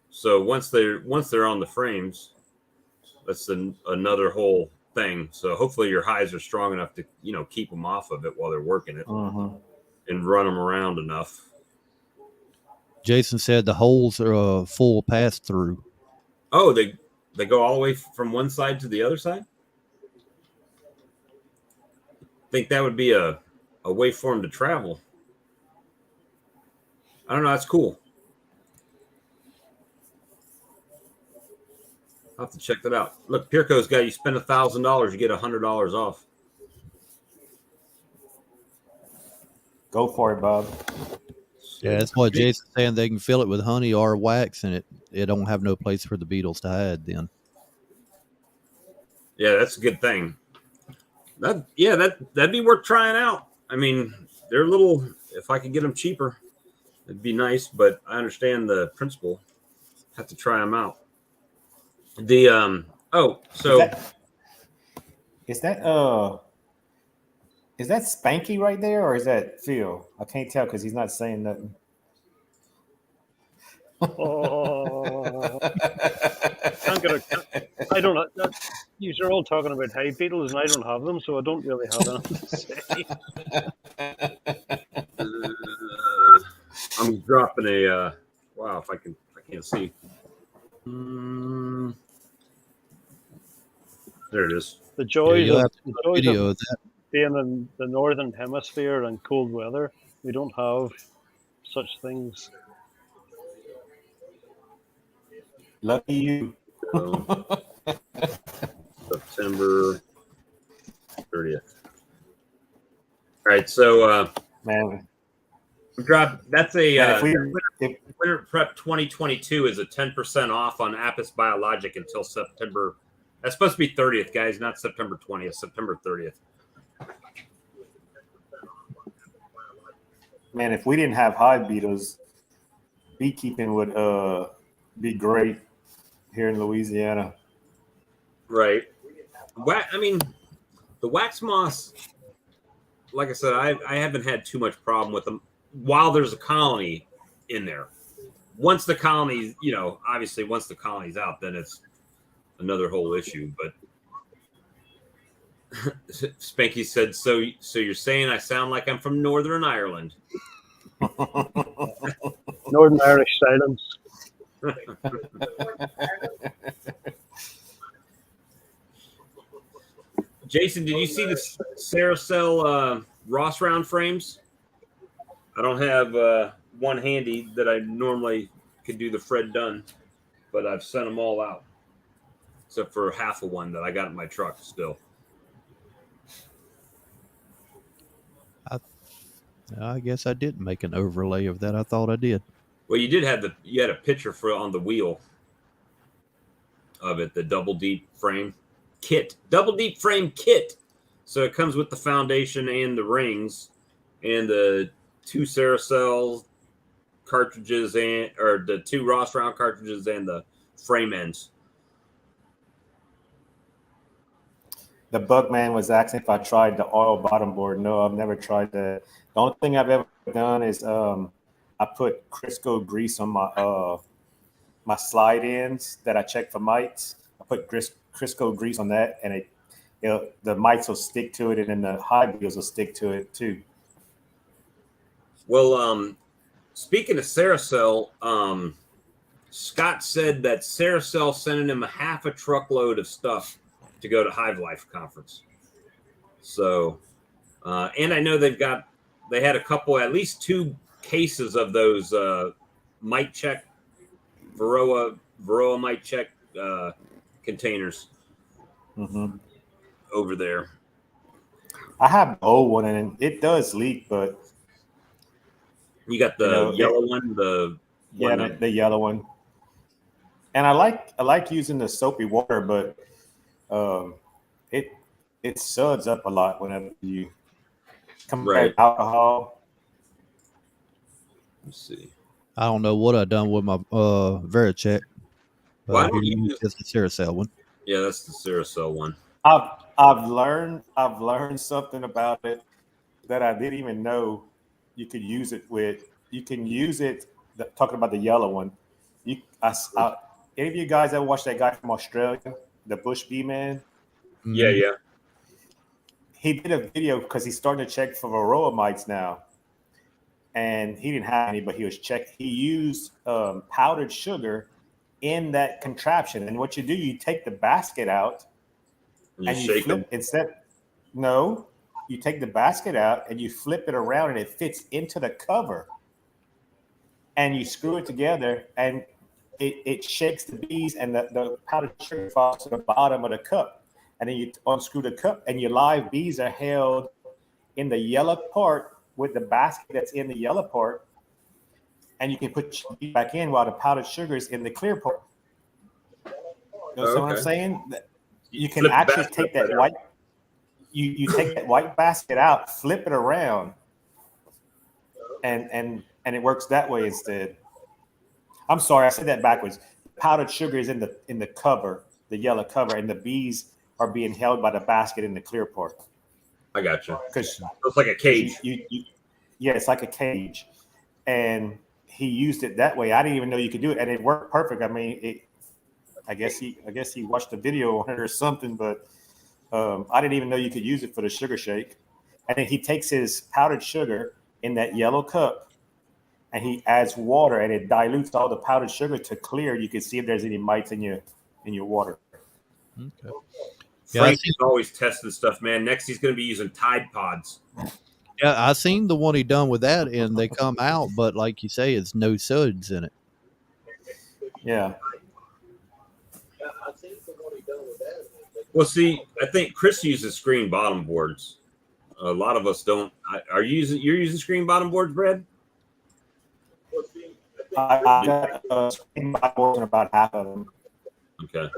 So once they're on the frames, that's another whole thing. So hopefully your hives are strong enough to keep them off of it while they're working it and run them around enough. Jason said the holes are a full pass through. Oh, they go all the way from one side to the other side? I think that would be a way for them to travel. I don't know. That's cool. I'll have to check that out. Look, Peerco's got you spend $1,000, you get $100 off. Go for it, Bob. Yeah, that's what Jason's saying. They can fill it with honey or wax, and it don't have no place for the beetles to hide then. Yeah, that's a good thing. That'd be worth trying out. I mean, they're little. If I could get them cheaper, it'd be nice. But I understand the principle. Have to try them out. The is that Spanky right there, or is that Phil? I can't tell because he's not saying nothing. Oh, I don't know. You're all talking about hive beetles, and I don't have them, so I don't really have anything to say. I'm dropping a. Wow, if I can't see. There it is. The joys of video of that. Being in the northern hemisphere and cold weather, we don't have such things. Lucky you. September 30th. All right, so Man, that's a man, Winter Prep 2022 is a 10% off on Apis Biologic until September. That's supposed to be 30th, guys, not September 20th. September 30th. Man, if we didn't have hive beetles, beekeeping would be great here in Louisiana. Right. I mean, the wax moths, like I said, I haven't had too much problem with them while there's a colony in there. Once the colony, obviously once the colony's out, then it's another whole issue. But Spanky said, so you're saying I sound like I'm from Northern Ireland? Northern Irish silence. Jason, did you see the Saracel Ross round frames? I don't have one handy that I normally could do the Fred Dunn, but I've sent them all out, except for half of one that I got in my truck still. I guess I didn't make an overlay of that. I thought I did. Well, you had a picture on the wheel of it, the double deep frame kit, double deep frame kit. So it comes with the foundation and the rings and the 2 Saracel cartridges or the 2 Ross round cartridges and the frame ends. The Bugman was asking if I tried the oil bottom board. No, I've never tried that. The only thing I've ever done is I put Crisco grease on my my slide ends that I check for mites. I put Crisco grease on that, and the mites will stick to it, and then the hive beetles will stick to it too. Well, speaking of Saracel, Scott said that Saracel sending him half a truckload of stuff to go to Hive Life conference. So, and I know they had a couple, at least 2 cases of those mite check, Varroa mite check containers over there. I have the old one, and it does leak, but you got the yellow one, the yellow one. And I like using the soapy water, but it suds up a lot whenever you compare alcohol. Let's see. I don't know what I've done with my Vericheck. Why don't you use the Saracel one? Yeah, that's the Saracel one. I've learned something about it that I didn't even know you could use it with. You can use it. Talking about the yellow one. Any of you guys ever watched that guy from Australia, the Bush Bee Man? Yeah. He did a video because he's starting to check for varroa mites now, and he didn't have any, but he used powdered sugar in that contraption. And what you do, you take the basket out and you flip you take the basket out and you flip it around, and it fits into the cover, and you screw it together, and it shakes the bees, and the powdered sugar falls to the bottom of the cup. And then you unscrew the cup, and your live bees are held in the yellow part with the basket that's in the yellow part, and you can put your bee back in while the powdered sugar is in the clear part. You know what I'm saying? You can actually take that white. You take that white basket out, flip it around, and it works that way instead. I'm sorry, I said that backwards. Powdered sugar is in the cover, the yellow cover, and the bees are being held by the basket in the clear part. I got you. Because it's like a cage. Yeah, it's like a cage, and he used it that way. I didn't even know you could do it, and it worked perfect. I mean, I guess he watched the video on it or something, but I didn't even know you could use it for the sugar shake. And then he takes his powdered sugar in that yellow cup, and he adds water, and it dilutes all the powdered sugar to clear. You can see if there's any mites in your water. Okay. Frank is always testing stuff, man. Next, he's going to be using Tide Pods. Yeah, I seen the one he done with that, and they come out, but like you say, it's no suds in it. Yeah. Well, see, I think Chris uses screen bottom boards. A lot of us don't. You're using screen bottom boards, Brad? I got screen bottom boards in about half of them. Okay.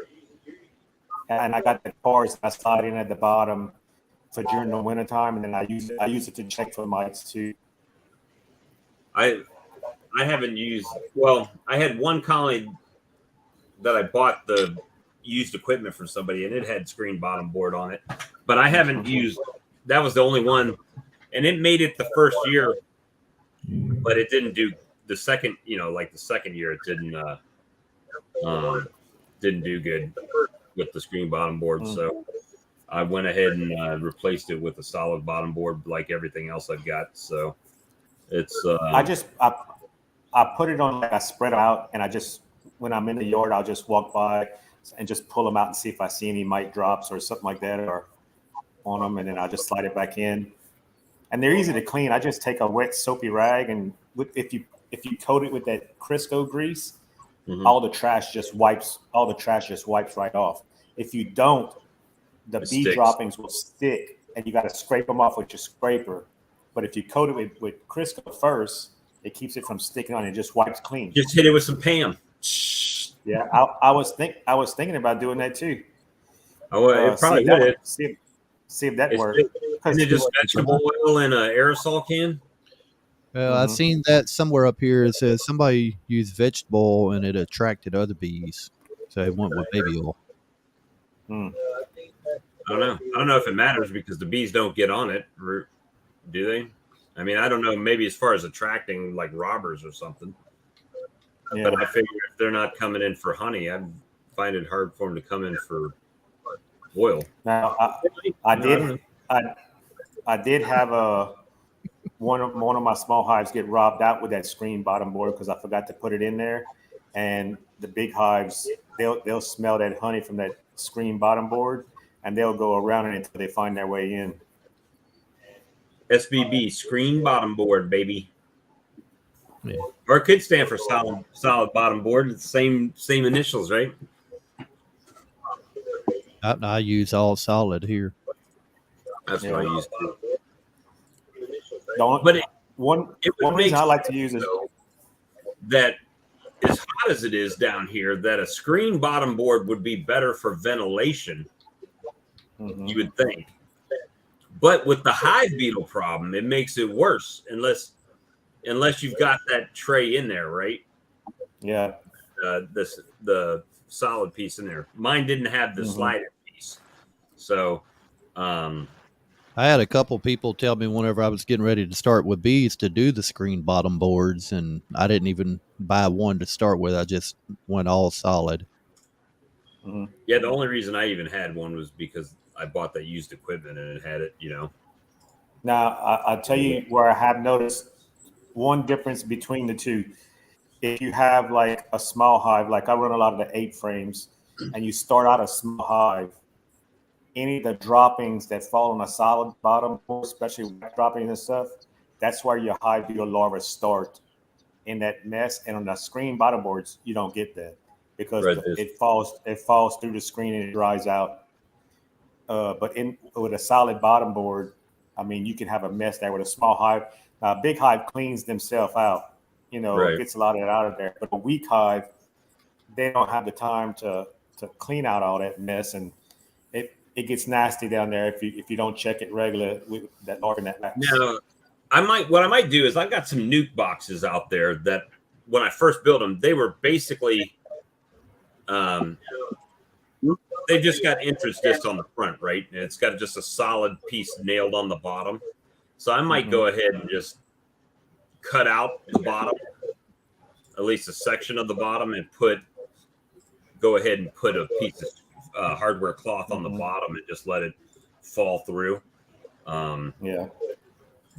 And I got the cars I slide in at the bottom for during the wintertime, and then I use it to check for mites too. I haven't used. Well, I had one colony that I bought the used equipment from somebody, and it had screen bottom board on it, but I haven't used. That was the only one, and it made it the first year, but it didn't do the second. Like the second year, it didn't do good with the screen bottom board. So I went ahead and replaced it with a solid bottom board, like everything else I've got. So it's. I put it on, like I spread out, and I just, when I'm in the yard, I'll just walk by and just pull them out and see if I see any mite drops or something like that, or on them, and then I'll just slide it back in. And they're easy to clean. I just take a wet soapy rag, and if you coat it with that Crisco grease, all the trash just wipes right off. If you don't, the bee droppings will stick, and you got to scrape them off with your scraper. But if you coat it with Crisco first, it keeps it from sticking on. It just wipes clean. Just hit it with some Pam. Yeah, I was thinking about doing that too. Oh, it probably would. See if that works. Is it just vegetable oil in an aerosol can? Well, I've seen that somewhere up here. It says somebody used vegetable oil and it attracted other bees, so it went with baby oil. I don't know. I don't know if it matters because the bees don't get on it, do they? I mean, I don't know. Maybe as far as attracting like robbers or something. Yeah. But I figure if they're not coming in for honey, I'd find it hard for them to come in for oil. Now, I did have one of my small hives get robbed out with that screen bottom board because I forgot to put it in there, and the big hives they'll smell that honey from that screen bottom board, and they'll go around it until they find their way in. SBB, screen bottom board, baby. Yeah. Or it could stand for solid bottom board. It's the same initials, right? I use all solid here. That's what I use too. One reason I like to use is that as hot as it is down here, that a screen bottom board would be better for ventilation. You would think. But with the hive beetle problem, it makes it worse unless you've got that tray in there, right? Yeah. The solid piece in there. Mine didn't have the slided piece. So I had a couple people tell me whenever I was getting ready to start with bees to do the screen bottom boards, and I didn't even buy one to start with. I just went all solid. Yeah, the only reason I even had one was because I bought that used equipment and it had it, Now, I'll tell you where I have noticed one difference between the two. If you have like a small hive, like I run a lot of the 8 frames, and you start out a small hive, any of the droppings that fall on a solid bottom, especially wet droppings and stuff, that's where your hive beetle larvae start in that mess. And on the screen bottom boards, you don't get that because it falls through the screen and it dries out. But with a solid bottom board, I mean, you can have a mess there with a small hive. Now, a big hive cleans themselves out, gets a lot of it out of there. But a weak hive, they don't have the time to clean out all that mess, and it gets nasty down there if you don't check it regularly with that larva net. Now, what I might do is I've got some nuke boxes out there that when I first built them, they were basically they just got entrance disc on the front, right? And it's got just a solid piece nailed on the bottom. So I might go ahead and just cut out the bottom, at least a section of the bottom, and go ahead and put a piece of hardware cloth on the bottom and just let it fall through. Yeah.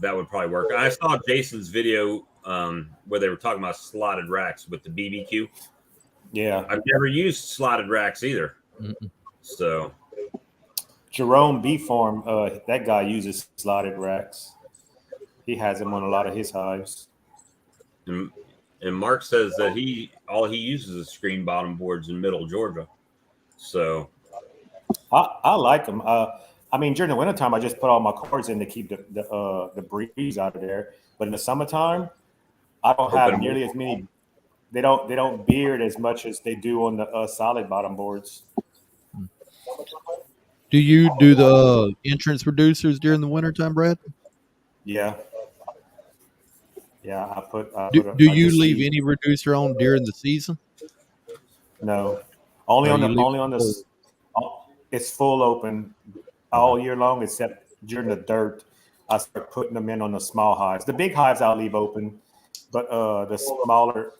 That would probably work. I saw Jason's video where they were talking about slotted racks with the BBQ. Yeah, I've never used slotted racks either. Mm-mm. So Jerome B Farm, that guy uses slotted racks. He has them on a lot of his hives. and Mark says that all he uses is screen bottom boards in Middle Georgia. So I like them. I mean, during the wintertime, I just put all my cords in to keep the breeze out of there. But in the summertime, I don't have nearly as many. They don't beard as much as they do on the solid bottom boards. Do you do the entrance reducers during the wintertime, Brad? Yeah, yeah. I You just leave use, any reducer on during the season? no, only Or on you the leave only on it the. full? It's full open all year long, except during the dirt. I start putting them in on the small hives. The big hives I'll leave open, but the smaller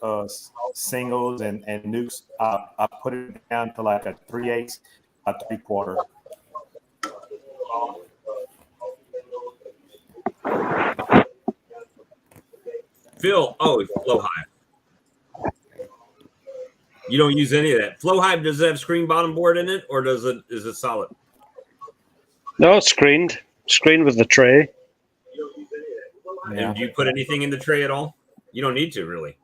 singles and nukes, I put it down to like a 3/8, a 3/4. Phil, Flow Hive. You don't use any of that. Flow Hive, does it have screen bottom board in it, or is it solid? No, it's screened with the tray. Yeah. And do you put anything in the tray at all? You don't need to, really.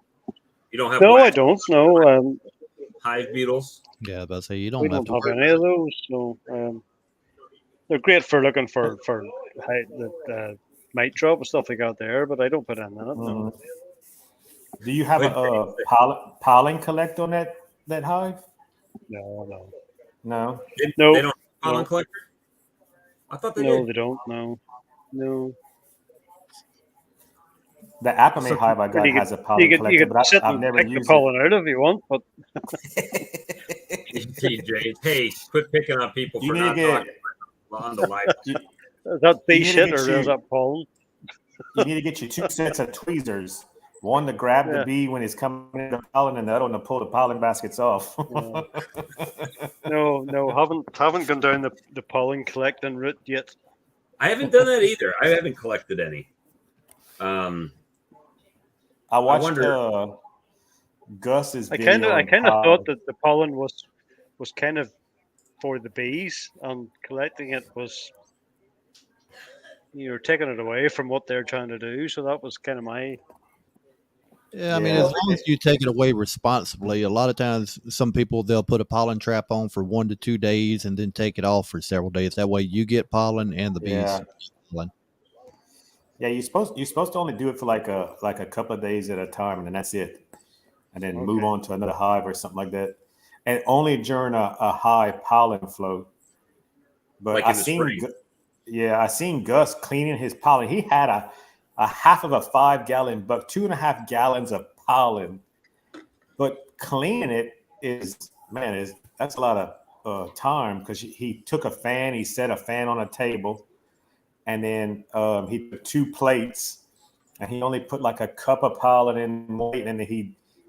You don't have. No, I don't. No, hive beetles. Yeah, I was about to say you we don't don't have to. have any of those. So they're great for looking for the mite drop and stuff like that there, but I don't put any in it. No. Mhm. Do you have a pollen collect on that hive? No. No. They don't have a pollen collector? I thought they No, did. they don't. No. The Apamate hive I got has a pollen collector, you could but sit I've and never pick the used it. pollen out if you want, but TJ, hey, quit picking on people You for need to not get talking on the live. is that bee need to shit get or is that pollen? You need to get you 2 sets of tweezers. One to grab the bee when it's coming in the pollen, and the other one to pull the pollen baskets off. No, haven't gone down the pollen collecting route yet. I haven't done that either. I haven't collected any. I watched Gus's I video. kind of thought that the pollen was kind of for the bees, and collecting it was you're taking it away from what they're trying to do. So that was kind of my. Yeah, I mean, as long as you take it away responsibly, a lot of times some people they'll put a pollen trap on for 1 to 2 days and then take it off for several days. That way, you get pollen and the bees. Yeah. Get pollen. Yeah, you're supposed to only do it for like a couple of days at a time, and then that's it, and then move on to another hive or something like that, and only during a high pollen flow. But like in the spring. I seen Gus cleaning his pollen. He had a half of a 5-gallon buck, 2.5 gallons of pollen, but cleaning it that's a lot of time because he took a fan, he set a fan on a table. And then he put 2 plates, and he only put like a cup of pollen in weight, and then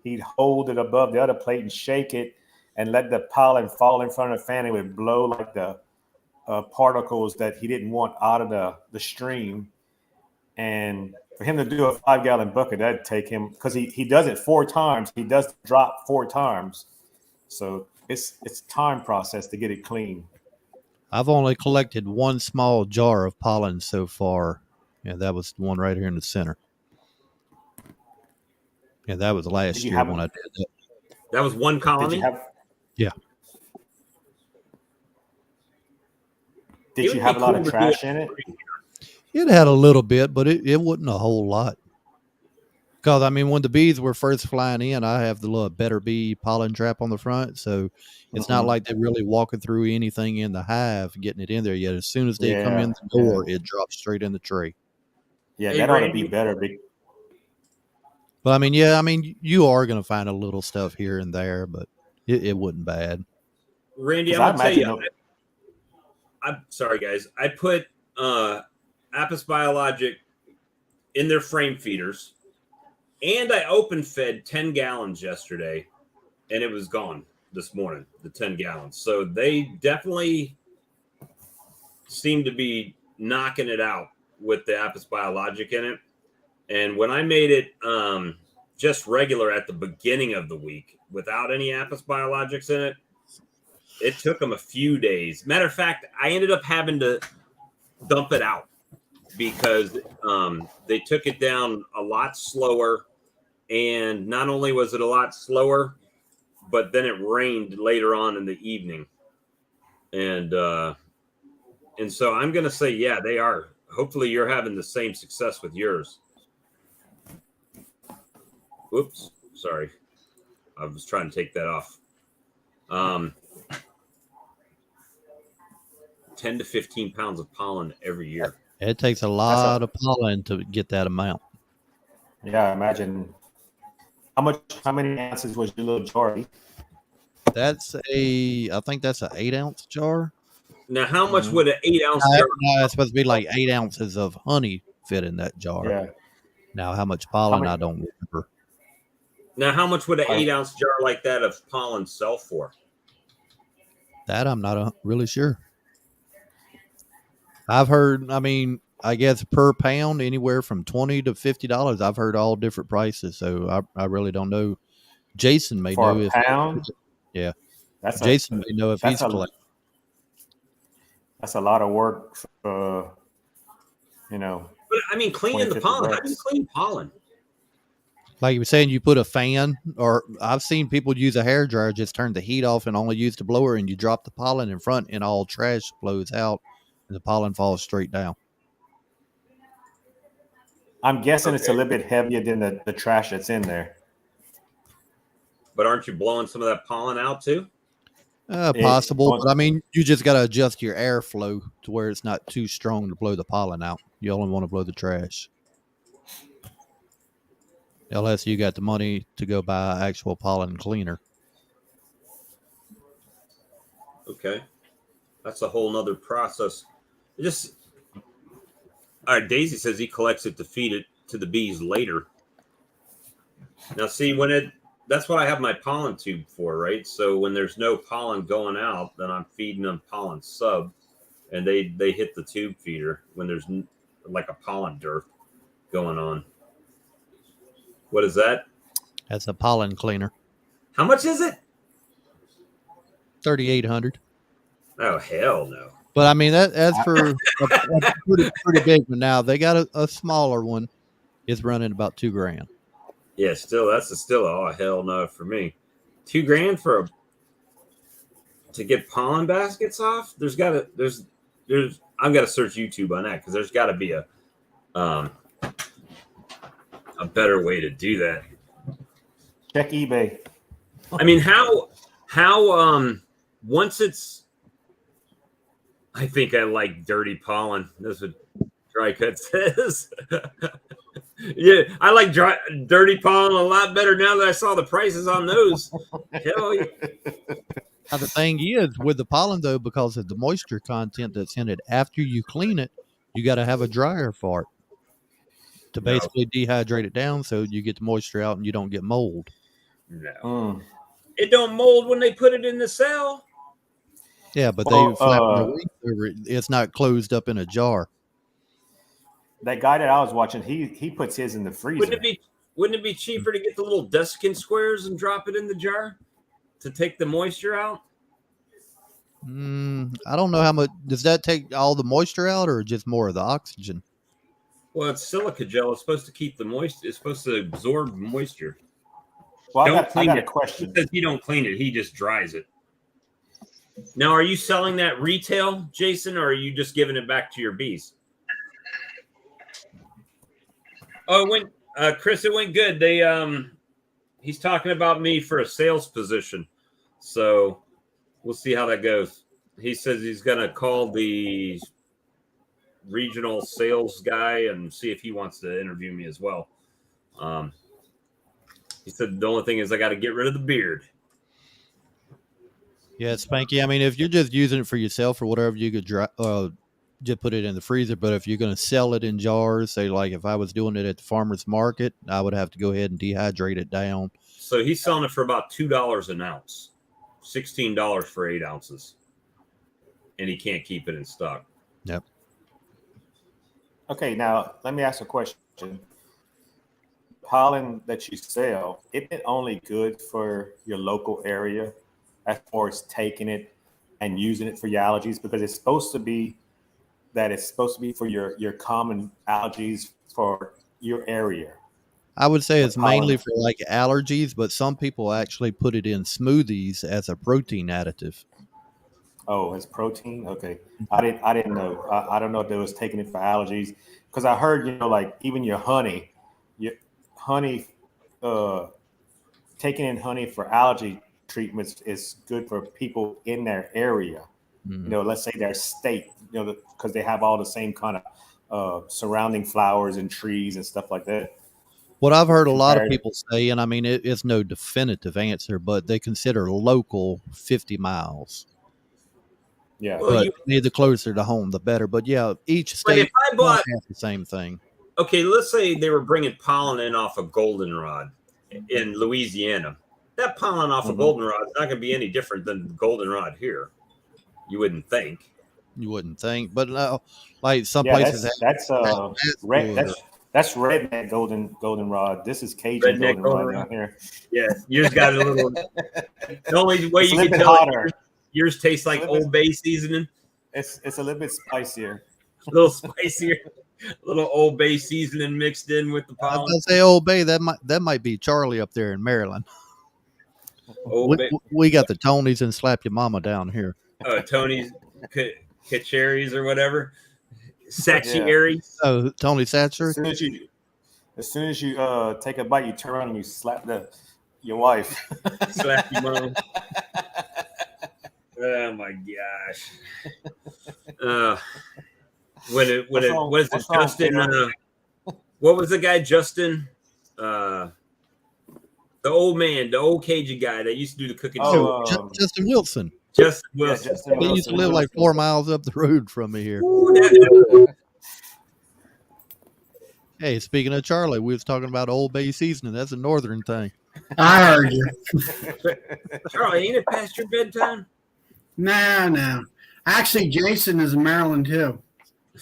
he'd hold it above the other plate and shake it, and let the pollen fall in front of the fan. It would blow like the particles that he didn't want out of the stream. And for him to do a 5-gallon bucket, that'd take him because he does it 4 times. He does drop 4 times, so it's a time process to get it clean. I've only collected 1 small jar of pollen so far. Yeah, that was the one right here in the center. Yeah, that was last year when I did that. That was 1 colony? Yeah. Did you have a lot of trash in it? It had a little bit, but it wasn't a whole lot. Because, I mean, when the bees were first flying in, I have the little Better Bee pollen trap on the front. So it's not like they're really walking through anything in the hive, getting it in there yet. As soon as they come in the door, it drops straight in the tray. Yeah, that ought to be better. But, I mean, you are going to find a little stuff here and there, but it wasn't bad. Randy, I'm going to tell you, I'm sorry, guys. I put Apis Biologic in their frame feeders. And I open fed 10 gallons yesterday, and it was gone this morning, the 10 gallons. So they definitely seem to be knocking it out with the Apis Biologic in it. And when I made it just regular at the beginning of the week without any Apis biologics in it, it took them a few days. Matter of fact, I ended up having to dump it out because they took it down a lot slower. And not only was it a lot slower, but then it rained later on in the evening. And so I'm going to say, yeah, they are. Hopefully you're having the same success with yours. Whoops. Sorry. I was trying to take that off. 10 to 15 pounds of pollen every year. It takes a lot of pollen to get that amount. Yeah, imagine how many ounces was your little jar? I think that's an 8-ounce jar. Now, how much would an 8-ounce jar? No, it's supposed to be like 8 ounces of honey fit in that jar. Yeah. Now, how much pollen, I don't remember. Now, how much would an 8-ounce jar like that of pollen sell for? That I'm not really sure. I've heard, I guess per pound, anywhere from $20 to $50. I've heard all different prices, so I really don't know. Jason may know if pound. Yeah, Jason may know if he's collecting. That's a lot of work. But cleaning the pollen. How do you clean pollen? Like you were saying, you put a fan, or I've seen people use a hair dryer, just turn the heat off and only use the blower, and you drop the pollen in front, and all trash flows out, and the pollen falls straight down. I'm guessing it's a little bit heavier than the trash that's in there. But aren't you blowing some of that pollen out too? Possible, but you just got to adjust your airflow to where it's not too strong to blow the pollen out. You only want to blow the trash. Unless you got the money to go buy an actual pollen cleaner. Okay. That's a whole nother process. All right, Daisy says he collects it to feed it to the bees later. Now, see, that's what I have my pollen tube for, right? So when there's no pollen going out, then I'm feeding them pollen sub, and they hit the tube feeder when there's like a pollen dearth going on. What is that? That's a pollen cleaner. How much is it? $3,800. Oh, hell no. But that's for a pretty big one. Now they got a smaller one. It's running about $2,000. Yeah, that's still hell no for me. $2,000 to get pollen baskets off. I've got to search YouTube on that because there's got to be a better way to do that. Check eBay. How once it's, I think I like dirty pollen. That's what Dry Cut says. Yeah, I like dirty pollen a lot better now that I saw the prices on those. Hell yeah. Now, the thing is, with the pollen, though, because of the moisture content that's in it, after you clean it, you got to have a dryer for it to basically dehydrate it down so you get the moisture out and you don't get mold. No. It don't mold when they put it in the cell. Yeah, but they flap their wings over it. It's not closed up in a jar. That guy that I was watching, he puts his in the freezer. Wouldn't it be cheaper to get the little desiccant squares and drop it in the jar to take the moisture out? I don't know how much. Does that take all the moisture out or just more of the oxygen? Well, it's silica gel. It's supposed to keep the moisture. It's supposed to absorb moisture. Well, I got a question. He says he don't clean it. He just dries it. Now, are you selling that retail, Jason, or are you just giving it back to your bees? Oh, Chris, it went good. He's talking about me for a sales position. So we'll see how that goes. He says he's going to call the regional sales guy and see if he wants to interview me as well. He said the only thing is I got to get rid of the beard. Yeah, Spanky. If you're just using it for yourself or whatever, you could just put it in the freezer. But if you're going to sell it in jars, say like if I was doing it at the farmer's market, I would have to go ahead and dehydrate it down. So he's selling it for about $2 an ounce, $16 for 8 ounces. And he can't keep it in stock. Yep. Okay, now let me ask a question. pollen that you sell, isn't it only good for your local area as far as taking it and using it for your allergies? Because it's supposed to be for your common allergies for your area. I would say The it's mainly pollen. for like allergies, but some people actually put it in smoothies as a protein additive. Oh, it's protein. Okay, I didn't know. I don't know if they was taking it for allergies because I heard like even your honey, uh, taking in honey for allergy treatments is good for people in their area. Let's say their state. Because they have all the same kind of surrounding flowers and trees and stuff like that. What I've heard a lot of Compared, people say, and I mean, it's no definitive answer, but they consider local 50 miles. yeah. Well, But the closer to home, the better. But yeah, each like if state I bought, has the same thing. okay, let's say they were bringing pollen in off of goldenrod in Louisiana. That pollen off of goldenrod is not going to be any different than goldenrod here. You wouldn't think. You wouldn't think, but like some Yeah, places that's redneck goldenrod. This is Cajun Redneck goldenrod down here. Yeah, yours got a little. The only way It's a you little can bit tell hotter. yours tastes like Old Bay seasoning. It's a little bit spicier. A little spicier, a little Old Bay seasoning mixed in with the I was pollen. gonna say Old Bay. That might be Charlie up there in Maryland. We got the Tonys and Slap Your Mama down here. Tony's Kacheries or whatever. Sachieri. Oh, Tony Satcher. As soon as you take a bite, you turn around and you slap your wife. Slap your mom. Oh my gosh. What is it, Justin? What was the guy, Justin? The old man, the old Cajun guy that used to do the cooking. Justin Wilson. Justin Wilson. Yeah, Justin He used to live like 4 miles up the road from me here. Ooh, Hey, speaking of Charlie, we was talking about Old Bay seasoning. That's a northern thing. I heard you. Charlie, ain't it past your bedtime? No. Actually, Jason is in Maryland too.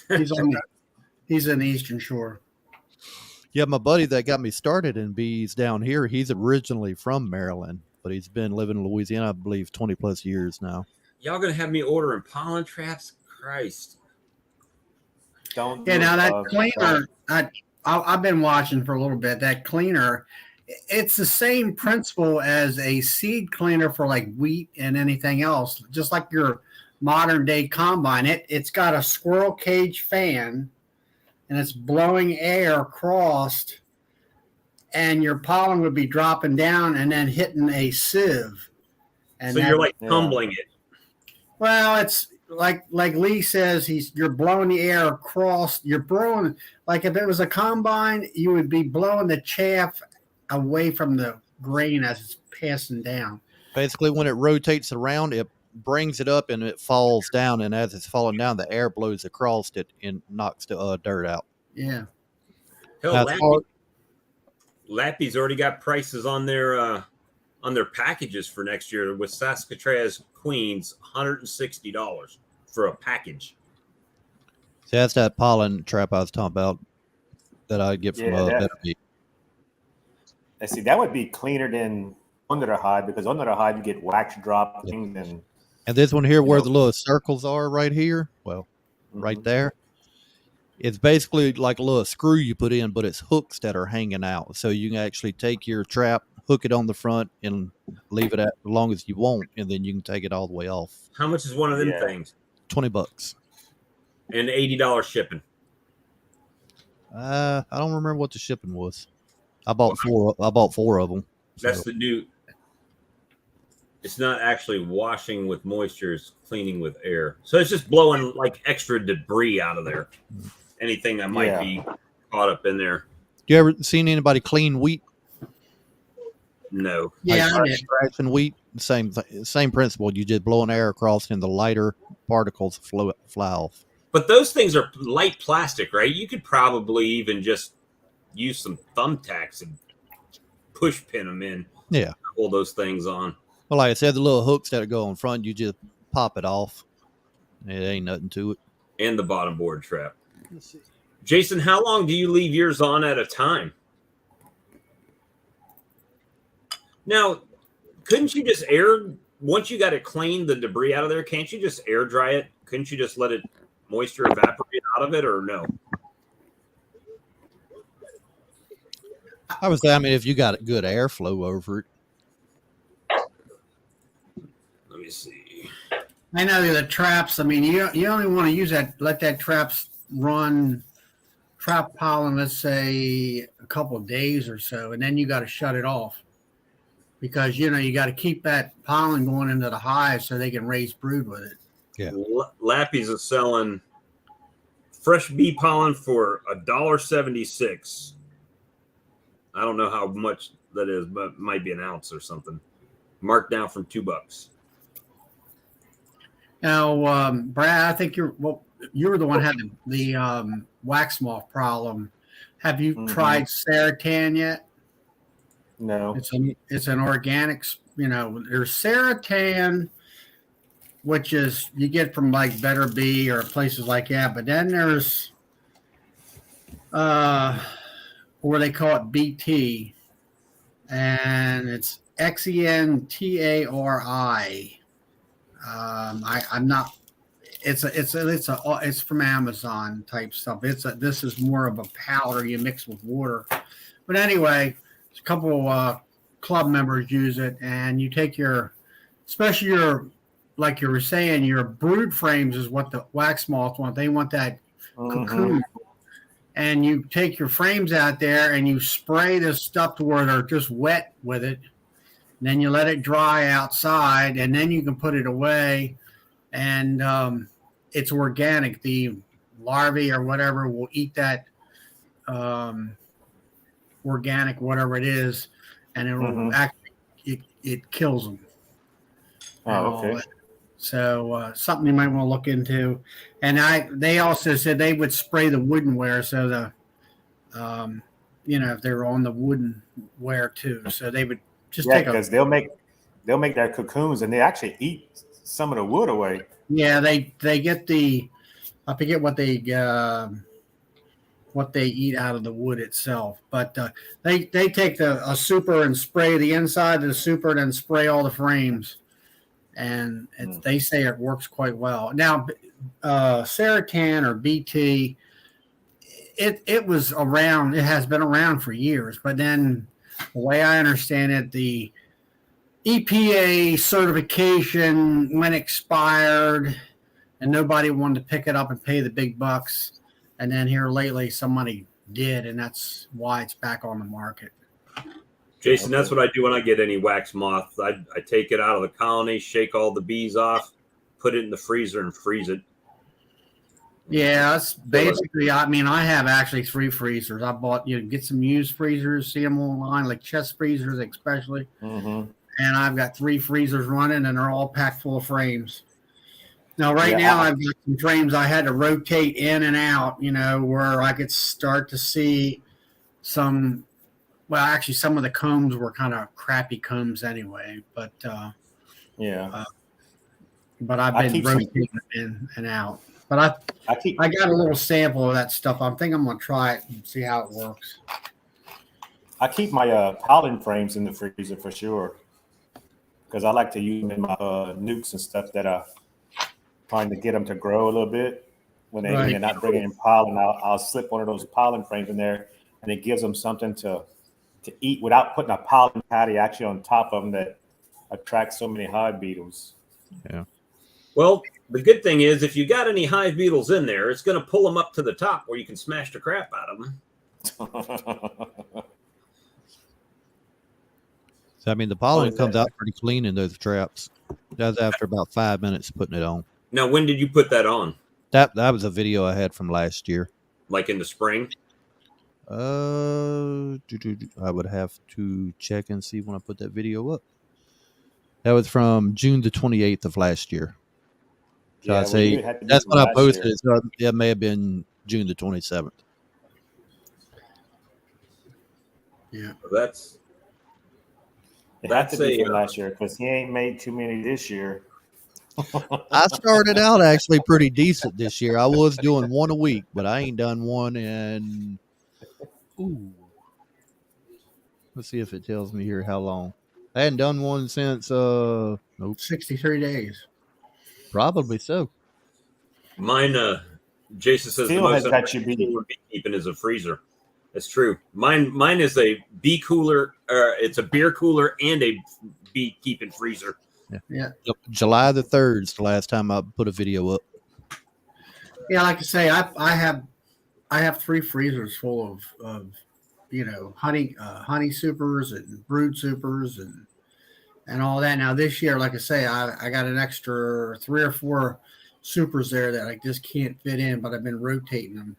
He's in the Eastern Shore. Yeah, my buddy that got me started in bees down here, he's originally from Maryland, but he's been living in Louisiana, I believe, 20 plus years now. Y'all gonna have me ordering pollen traps? Christ. Don't. Yeah, now that cleaner, I've been watching for a little bit. That cleaner, it's the same principle as a seed cleaner for like wheat and anything else, just like your modern day combine. It's got a squirrel cage fan, and it's blowing air across, and your pollen would be dropping down and then hitting a sieve. And so you're like tumbling it. Well, it's like Lee says, you're blowing the air across. You're blowing, like if it was a combine, you would be blowing the chaff away from the grain as it's passing down. Basically, when it rotates around, it brings it up and it falls down. And as it's falling down, the air blows across it and knocks the dirt out. Yeah. Hell, Lappy's already got prices on their packages for next year with Saskatraz Queens, $160 for a package. See, that's that pollen trap I was talking about that I get from Better Bee. And see, that would be cleaner than under the hive, because under the hive you get wax droppings and this one here where the little circles are right here, right there. It's basically like a little screw you put in, but it's hooks that are hanging out. So you can actually take your trap, hook it on the front, and leave it at as long as you want, and then you can take it all the way off. How much is one of them things? $20. And $80 shipping. I don't remember what the shipping was. I bought four of them. That's the new. It's not actually washing with moisture; it's cleaning with air. So it's just blowing like extra debris out of there. Anything that might be caught up in there. You ever seen anybody clean wheat? No. Yeah, scratching wheat. Same principle. You just blowing air across, and the lighter particles fly off. But those things are light plastic, right? You could probably even just use some thumbtacks and push pin them in. Yeah. Pull those things on. Well, like I said, the little hooks that go in front, you just pop it off. It ain't nothing to it. And the bottom board trap. Jason, how long do you leave yours on at a time? Now, couldn't you just once you got it cleaned, the debris out of there, can't you just air dry it? Couldn't you just let it moisture evaporate out of it, or no? I would say, I mean, if you got good airflow over it. Let me see. I know the traps. I mean, you only want to use that. Let that traps run trap pollen, let's say a couple of days or so, and then you got to shut it off because you got to keep that pollen going into the hive so they can raise brood with it. Yeah, Lappy's is selling fresh bee pollen for $1.76. I don't know how much that is, but it might be an ounce or something. Marked down from $2. Now, Brad, I think you were the one who had the wax moth problem. Have you tried Seratan yet? No. It's an organics. There's Seratan, which is you get from like Better Bee or places like that. But then there's where they call it BT, and it's XENTARI. I'm not. It's from Amazon type stuff. This is more of a powder you mix with water. But anyway, a couple club members use it, and you take especially like you were saying, your brood frames is what the wax moths want. They want that cocoon. And you take your frames out there and you spray this stuff to where they're just wet with it. And then you let it dry outside, and then you can put it away. And it's organic. The larvae or whatever will eat that organic, whatever it is, and it will actually it kills them. Oh, okay. So something you might want to look into. And they also said they would spray the woodenware so the if they're on the woodenware too. So they would just take because they'll make their cocoons and they actually eat some of the wood away. Yeah, they get I forget what they eat out of the wood itself, but they take a super and spray the inside of the super, and then spray all the frames. And they say it works quite well. Now, Seratan or BT, it was around. It has been around for years. But then, the way I understand it, the EPA certification went expired, and nobody wanted to pick it up and pay the big bucks. And then here lately, somebody did, and that's why it's back on the market. Jason, that's what I do when I get any wax moth. I take it out of the colony, shake all the bees off, put it in the freezer, and freeze it. Yeah, that's basically. I mean, I have actually 3 freezers. I bought get some used freezers, see them online, like chest freezers, especially. And I've got 3 freezers running, and they're all packed full of frames. Now, now, I've got some frames I had to rotate in and out. Where I could start to see some. Well, actually, some of the combs were kind of crappy combs anyway, but but I've been rotating in and out. But I got a little sample of that stuff. I'm going to try it and see how it works. I keep my pollen frames in the freezer for sure, because I like to use them in my nukes and stuff that are trying to get them to grow a little bit. When they're not bringing in pollen, I'll slip one of those pollen frames in there, and it gives them something to eat without putting a pollen patty actually on top of them that attracts so many hive beetles. Yeah. Well, the good thing is if you got any hive beetles in there, it's going to pull them up to the top where you can smash the crap out of them. So, I mean, the pollen comes out pretty clean in those traps. That's after about 5 minutes putting it on. Now, when did you put that on? That was a video I had from last year. Like in the spring? I would have to check and see when I put that video up. That was from June the 28th of last year. So I'd say that's when I posted it. So it may have been June the 27th. Yeah, that's from last year because he ain't made too many this year. I started out actually pretty decent this year. I was doing one a week, but I ain't done one in. Ooh. Let's see if it tells me here how long. I hadn't done one since nope. 63 days. Probably so. Mine, Jason says Still the most has got you beat. beekeeping is a freezer. That's true. Mine is a bee cooler. It's a beer cooler and a beekeeping freezer. Yeah. July the 3rd is the last time I put a video up. Yeah, like I say, I have 3 freezers full of honey supers and brood supers and all that. Now this year, like I say, I got an extra 3 or 4 supers there that I just can't fit in, but I've been rotating them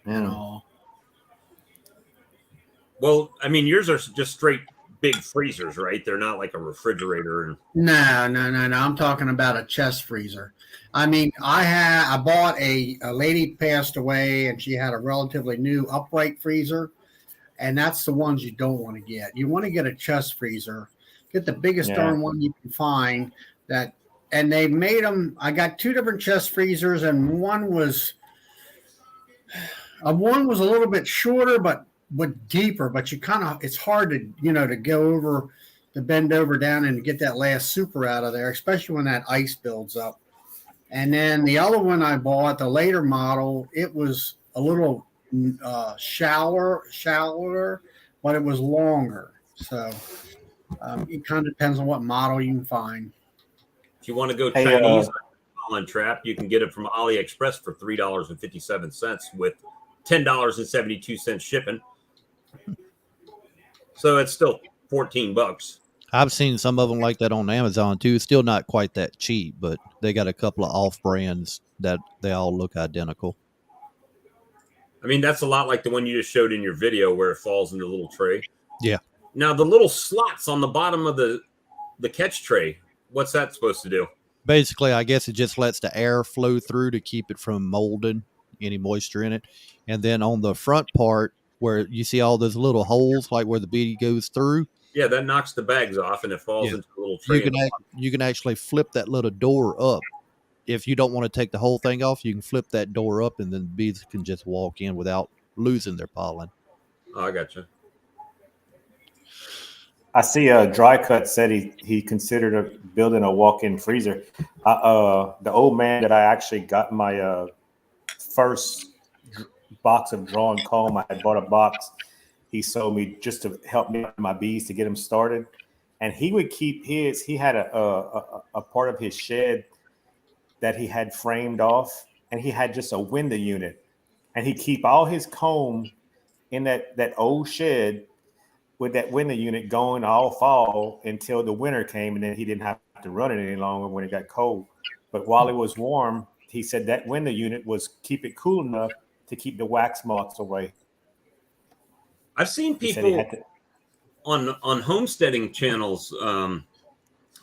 and all. Well, I mean, yours are just straight big freezers, right? They're not like a refrigerator. No. I'm talking about a chest freezer. I mean, I bought a lady passed away, and she had a relatively new upright freezer, and that's the ones you don't want to get. You want to get a chest freezer. Get the biggest darn one you can find. And they made them. I got 2 different chest freezers, and one was a little bit shorter, but deeper. But it's hard to go over, to bend over down and get that last super out of there, especially when that ice builds up. And then the other one I bought, the later model, it was a little shallower, but it was longer. So it kind of depends on what model you can find. If you want to go Chinese on trap, you can get it from AliExpress for $3.57 with $10.72 shipping. So it's still $14. I've seen some of them like that on Amazon too. Still not quite that cheap, but they got a couple of off brands that they all look identical. I mean, that's a lot like the one you just showed in your video where it falls in the little tray. Yeah. Now, the little slots on the bottom of the catch tray, what's that supposed to do? Basically, I guess it just lets the air flow through to keep it from molding any moisture in it. And then on the front part where you see all those little holes, like where the bee goes through. Yeah, that knocks the bags off and it falls into the little tray. You can actually flip that little door up. If you don't want to take the whole thing off, you can flip that door up, and then bees can just walk in without losing their pollen. Oh, I gotcha. I see Dry Cut said he considered building a walk-in freezer. The old man that I actually got my first box of drawn comb, I had bought a box. He sold me just to help me with my bees to get them started. And he would keep his, he had a part of his shed that he had framed off, and he had just a window unit. And he'd keep all his comb in that old shed with that window unit going all fall until the winter came, and then he didn't have to run it any longer when it got cold. But while it was warm, he said that window unit was keep it cool enough to keep the wax moths away. I've seen people on homesteading channels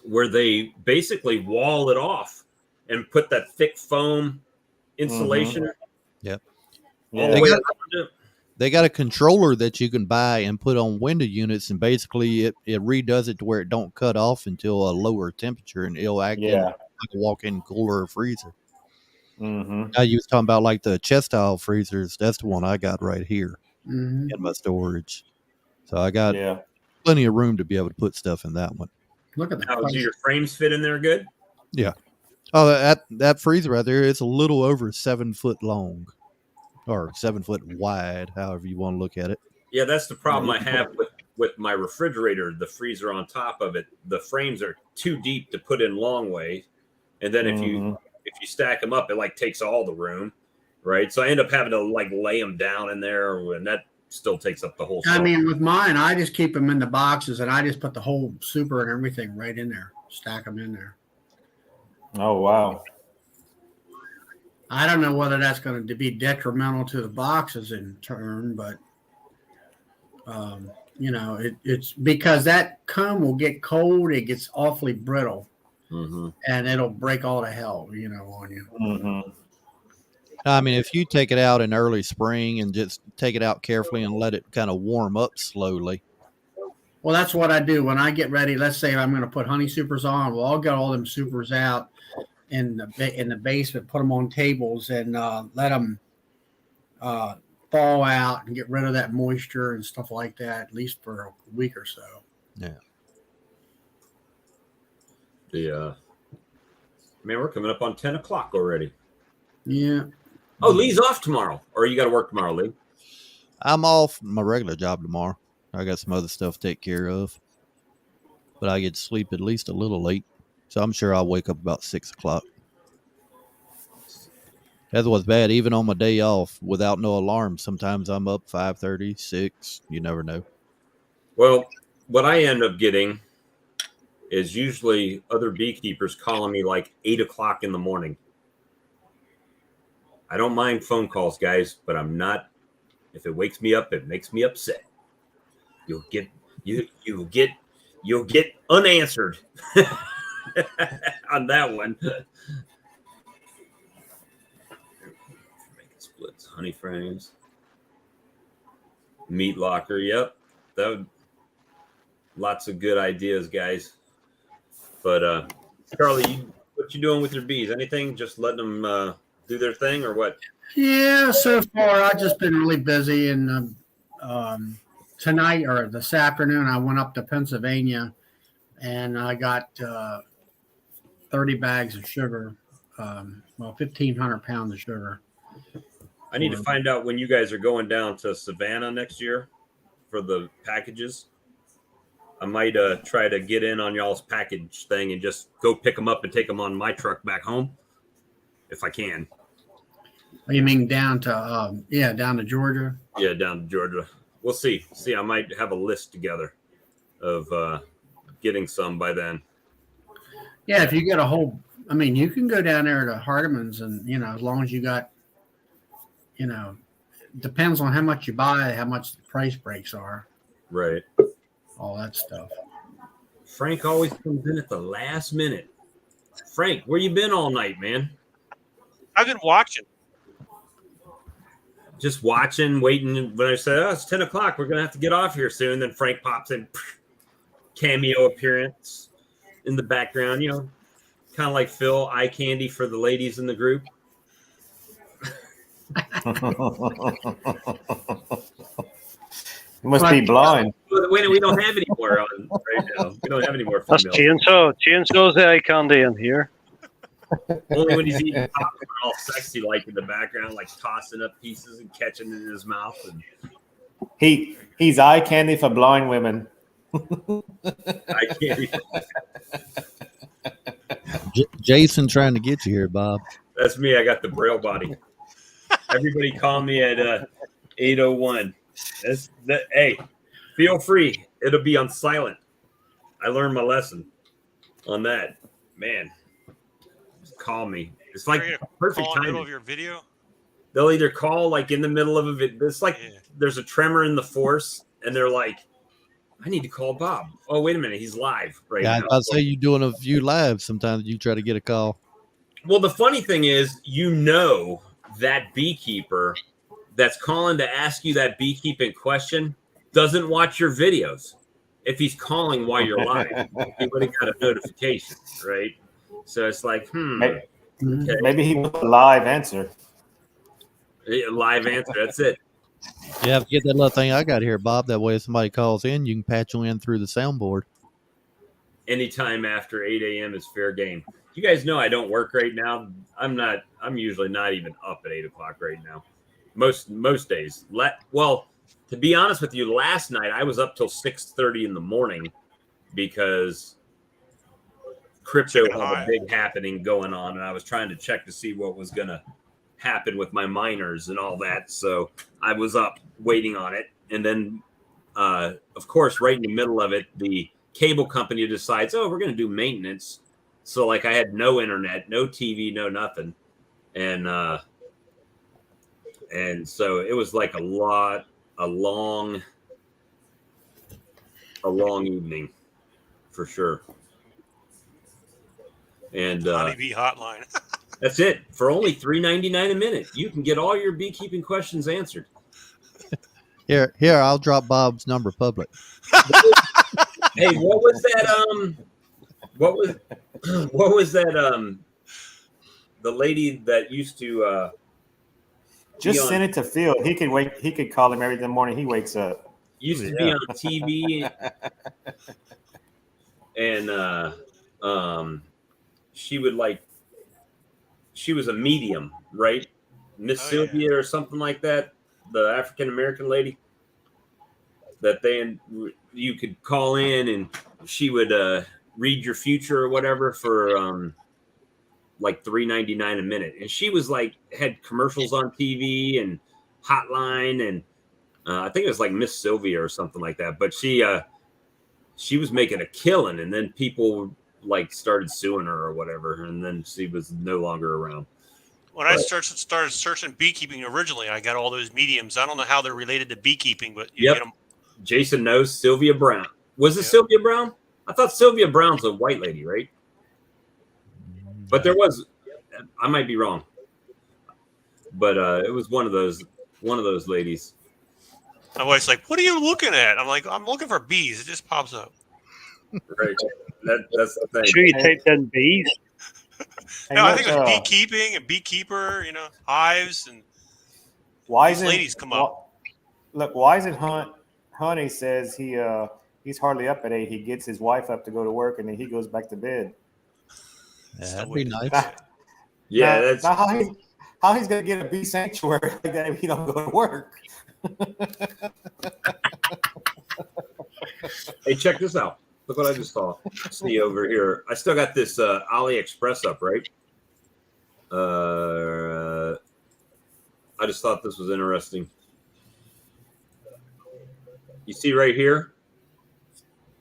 where they basically wall it off and put that thick foam insulation. Mm-hmm. Yep. Yeah. They got a controller that you can buy and put on window units, and basically it redoes it to where it don't cut off until a lower temperature, and it'll act like a walk-in cooler or freezer. Mm-hmm. Now you was talking about like the chest style freezers. That's the one I got right here in my storage. So I got plenty of room to be able to put stuff in that one. Look at that. Now, do your frames fit in there good? Yeah. Oh, that freezer right there, it's a little over 7 foot long or 7 foot wide, however you want to look at it. Yeah, that's the problem I have with my refrigerator, the freezer on top of it. The frames are too deep to put in long way. And then if you stack them up, it like takes all the room, right? So I end up having to like lay them down in there, and that still takes up the whole I mean, with mine, I just keep them in the boxes, and I just put the whole super and everything right in there, stack them in there. Oh, wow. I don't know whether that's going to be detrimental to the boxes in turn, but, it's because that comb will get cold. It gets awfully brittle, and it'll break all to hell, on you. Mm-hmm. I mean, if you take it out in early spring and just take it out carefully and let it kind of warm up slowly. Well, that's what I do when I get ready. Let's say I'm going to put honey supers on. Well, I'll get all them supers out in the basement, put them on tables, and let them thaw out and get rid of that moisture and stuff like that, at least for a week or so. Yeah. The man, we're coming up on 10 o'clock already. Yeah. Oh, Lee's off tomorrow, or you got to work tomorrow, Lee? I'm off my regular job tomorrow. I got some other stuff to take care of, but I get to sleep at least a little late, so I'm sure I'll wake up about 6 o'clock. That's what's bad. Even on my day off, without no alarm, sometimes I'm up 5:30, 6. You never know. Well, what I end up getting is usually other beekeepers calling me like 8 o'clock in the morning. I don't mind phone calls, guys, but I'm not. If it wakes me up, it makes me upset. You'll get unanswered on that one. Making splits, honey frames, meat locker. Yep, that would. Lots of good ideas, guys. But Charlie, what you doing with your bees? Anything? Just letting them do their thing, or what? Yeah, so far I've just been really busy, and tonight or this afternoon I went up to Pennsylvania, and I got 30 bags of sugar, 1,500 pounds of sugar. I need to find out when you guys are going down to Savannah next year for the packages. I might try to get in on y'all's package thing and just go pick them up and take them on my truck back home, if I can. You mean down to down to Georgia? Yeah, down to Georgia. We'll see. I might have a list together of getting some by then. Yeah, if you get a whole, I mean, you can go down there to Hardeman's, and as long as you got, depends on how much you buy, how much the price breaks are. Right. All that stuff. Frank always comes in at the last minute. Frank, where you been all night, man? I've been watching. Just watching, waiting. When I said, it's 10 o'clock, we're going to have to get off here soon. Then Frank pops in, cameo appearance in the background, kind of like Phil, eye candy for the ladies in the group. You must be blind. We don't have any more on right now. We don't have any more That's females. Chainsaw's the eye candy in here. Only when he's eating popcorn all sexy like in the background, like tossing up pieces and catching it in his mouth. And He's eye candy for blind women. eye candy. Jason trying to get you here, Bob. That's me. I got the Braille body. Everybody call me at 801. Hey, feel free. It'll be on silent. I learned my lesson on that. Man, just call me. It's like perfect call in the timing. middle of your video. They'll either call like in the middle of a video. It's like there's a tremor in the force, and they're like, I need to call Bob. Oh, wait a minute. He's live right now. I'd say you're doing a few lives. Sometimes you try to get a call. Well, the funny thing is, that beekeeper that's calling to ask you that beekeeping question doesn't watch your videos. If he's calling while you're live, he would have got a notification, right? So it's like, Maybe, okay. maybe he was a live answer. Live answer. That's it. You have to get that little thing I got here, Bob. That way, if somebody calls in, you can patch them in through the soundboard. Anytime after 8 a.m. is fair game. You guys know I don't work right now. I'm usually not even up at 8 o'clock right now. Most days. Well, to be honest with you, last night I was up till 6:30 in the morning because crypto had a big happening going on, and I was trying to check to see what was going to happen with my miners and all that. So I was up waiting on it. And then, of course, right in the middle of it, the cable company decides, we're going to do maintenance. So like I had no internet, no TV, no nothing. And so it was like a long evening for sure. And Honeybee hotline. that's it. For only $3.99 a minute, you can get all your beekeeping questions answered. Here, I'll drop Bob's number public. Hey, what was that? What was that? The lady that used to just send it to Phil. He could call him every morning. He wakes up. Used to be on TV, and she would like, she was a medium, right? Miss Sylvia or something like that, the African American lady that you could call in and she would read your future or whatever for like $3.99 a minute, and she was like had commercials on TV and Hotline, and I think it was like Miss Sylvia or something like that. But she was making a killing, and then people like started suing her or whatever, and then she was no longer around. When I started searching beekeeping originally, I got all those mediums. I don't know how they're related to beekeeping, but you get them. Jason knows Sylvia Brown. Was it Sylvia Brown? I thought Sylvia Brown's a white lady, right? But there was, I might be wrong, but it was one of those ladies. My wife's like, "What are you looking at?" I'm like, "I'm looking for bees." It just pops up. Right. That's the thing. Sure, you typed in bees. No, I think it was beekeeping and beekeeper. Hives and these ladies come up. Look, Wise and Honey says he's hardly up at 8. He gets his wife up to go to work, and then he goes back to bed. That'd be nice. That's how he's gonna get a bee sanctuary like that if he don't go to work. Hey, check this out. Look what I just saw. See over here. I still got this AliExpress up, right? I just thought this was interesting. You see right here?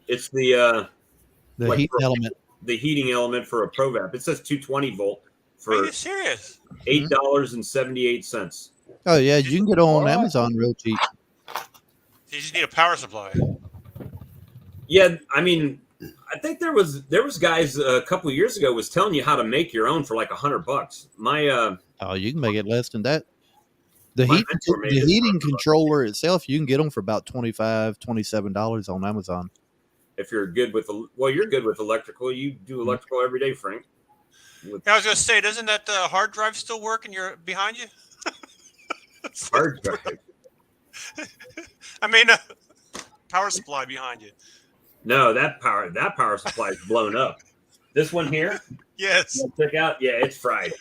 It's the heat element. The heating element for a ProVap. It says 220 volt for Are you serious? $8.78. Oh yeah, you can get on Amazon real cheap. You just need a power supply. Yeah, I mean, I think there was guys a couple of years ago was telling you how to make your own for like $100. My you can make it less than that. The heating controller itself, you can get them for about $25, $27 on Amazon. If you're good with you're good with electrical. You do electrical every day, Frank. I was going to say, doesn't that hard drive still work and you're behind you? Hard drive. I mean, power supply behind you. No, that power supply is blown up. This one here, yes. Check out. Yeah, it's fried.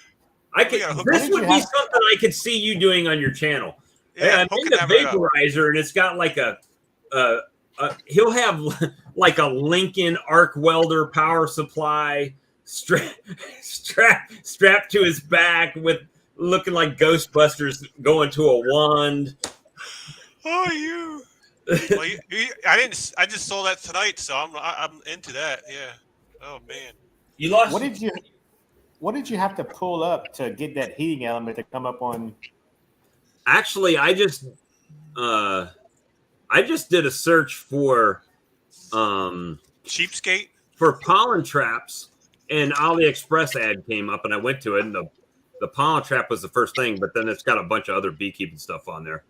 This would be something I could see you doing on your channel. Yeah, I'm in the vaporizer, and it's got like he'll have like a Lincoln arc welder power supply strapped to his back with looking like Ghostbusters going to a wand. Oh, you. Well, I just saw that tonight, so I'm into that. Yeah. Oh man. You lost. What did you have to pull up to get that heating element to come up on? Actually, I just did a search for cheapskate for pollen traps, and AliExpress ad came up, and I went to it, and the pollen trap was the first thing, but then it's got a bunch of other beekeeping stuff on there.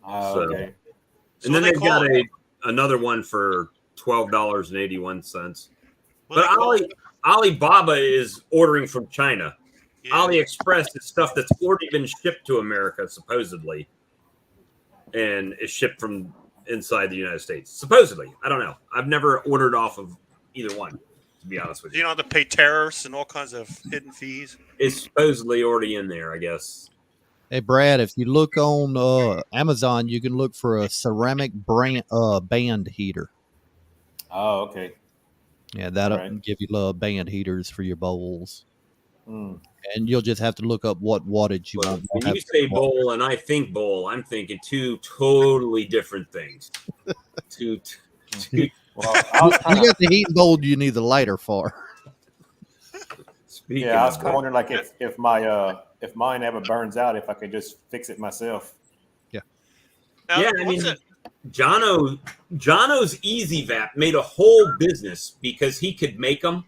Okay. And then they've got another one for $12.81. But Alibaba is ordering from China. Yeah. AliExpress is stuff that's already been shipped to America, supposedly, and is shipped from inside the United States. Supposedly. I don't know. I've never ordered off of either one, to be honest with you. You don't have to pay tariffs and all kinds of hidden fees. It's supposedly already in there, I guess. Hey, Brad, if you look on Amazon, you can look for a ceramic band heater. Oh, okay. Yeah, that'll give you band heaters for your bowls. And you'll just have to look up what wattage you want. When you say bowl and I think bowl, I'm thinking two totally different things. Well, you got the heat bowl you need the lighter for. I was kind of wondering, like, if mine ever burns out, if I could just fix it myself. Yeah. Now, I mean, Jono's Easy Vap made a whole business because he could make them,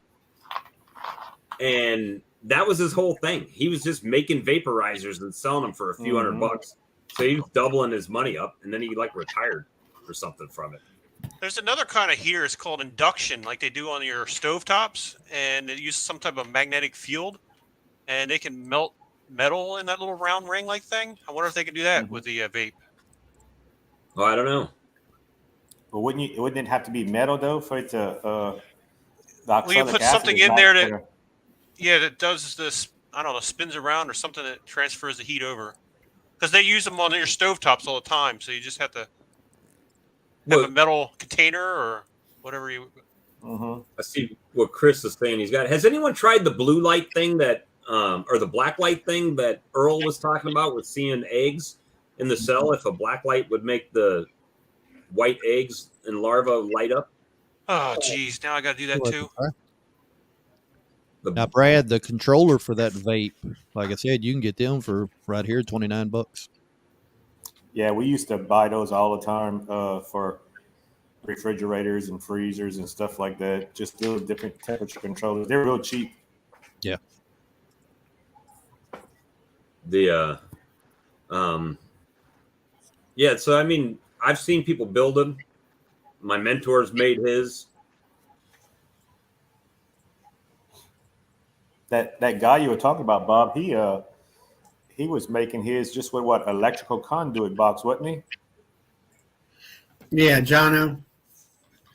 and that was his whole thing. He was just making vaporizers and selling them for a few $100. So he was doubling his money up, and then he retired or something from it. There's another kind of heater. It's called induction, like they do on your stovetops, and it uses some type of magnetic field, and they can melt metal in that little round ring-like thing. I wonder if they can do that with the vape. Oh, I don't know. But wouldn't it have to be metal though for it to? Well, you put something in there that does this. I don't know, spins around or something that transfers the heat over. Because they use them on your stovetops all the time, so you just have to have a metal container or whatever you. Mm-hmm. I see what Chris is saying. Has anyone tried the blue light thing or the black light thing that Earl was talking about with seeing eggs in the cell? If a black light would make the white eggs and larvae light up. Oh, geez. Now I got to do that too. Now, Brad, the controller for that vape, like I said, you can get them for right here, $29. Yeah, we used to buy those all the time for refrigerators and freezers and stuff like that. Just do different temperature controllers. They're real cheap. Yeah. Yeah. So I mean, I've seen people build them. My mentor's made his. That guy you were talking about, Bob, he was making his just with what electrical conduit box, wasn't he? Yeah, Jono.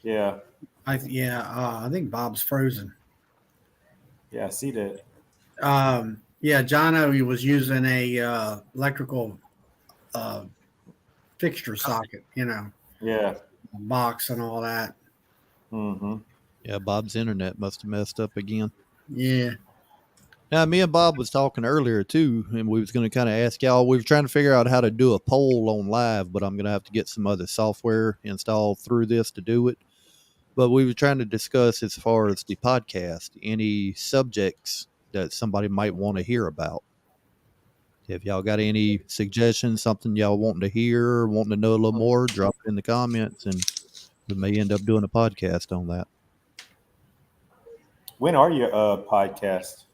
Yeah. I think Bob's frozen. Yeah, I see that. Yeah, Jono, he was using a electrical fixture socket, Yeah. box and all that. Mm-hmm. Yeah, Bob's internet must have messed up again. Yeah. Now, me and Bob was talking earlier, too, and we was going to kind of ask y'all. We were trying to figure out how to do a poll on live, but I'm going to have to get some other software installed through this to do it. But we were trying to discuss, as far as the podcast, any subjects that somebody might want to hear about. If y'all got any suggestions, something y'all wanting to hear, wanting to know a little more, drop it in the comments, and we may end up doing a podcast on that. When are your podcasts?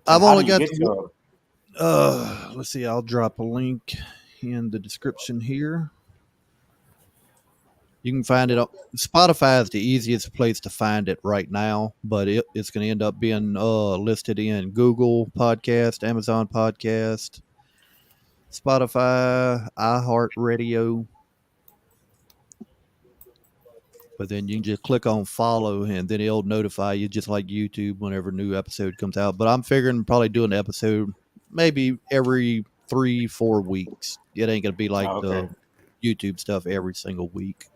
I've only got let's see, I'll drop a link in the description here. You can find it. Spotify is the easiest place to find it right now, but it's going to end up being listed in Google Podcast, Amazon Podcast, Spotify, iHeartRadio. But then you can just click on follow, and then it'll notify you, just like YouTube, whenever a new episode comes out. But I'm figuring probably doing an episode maybe every 3-4 weeks. It ain't going to be like the YouTube stuff every single week.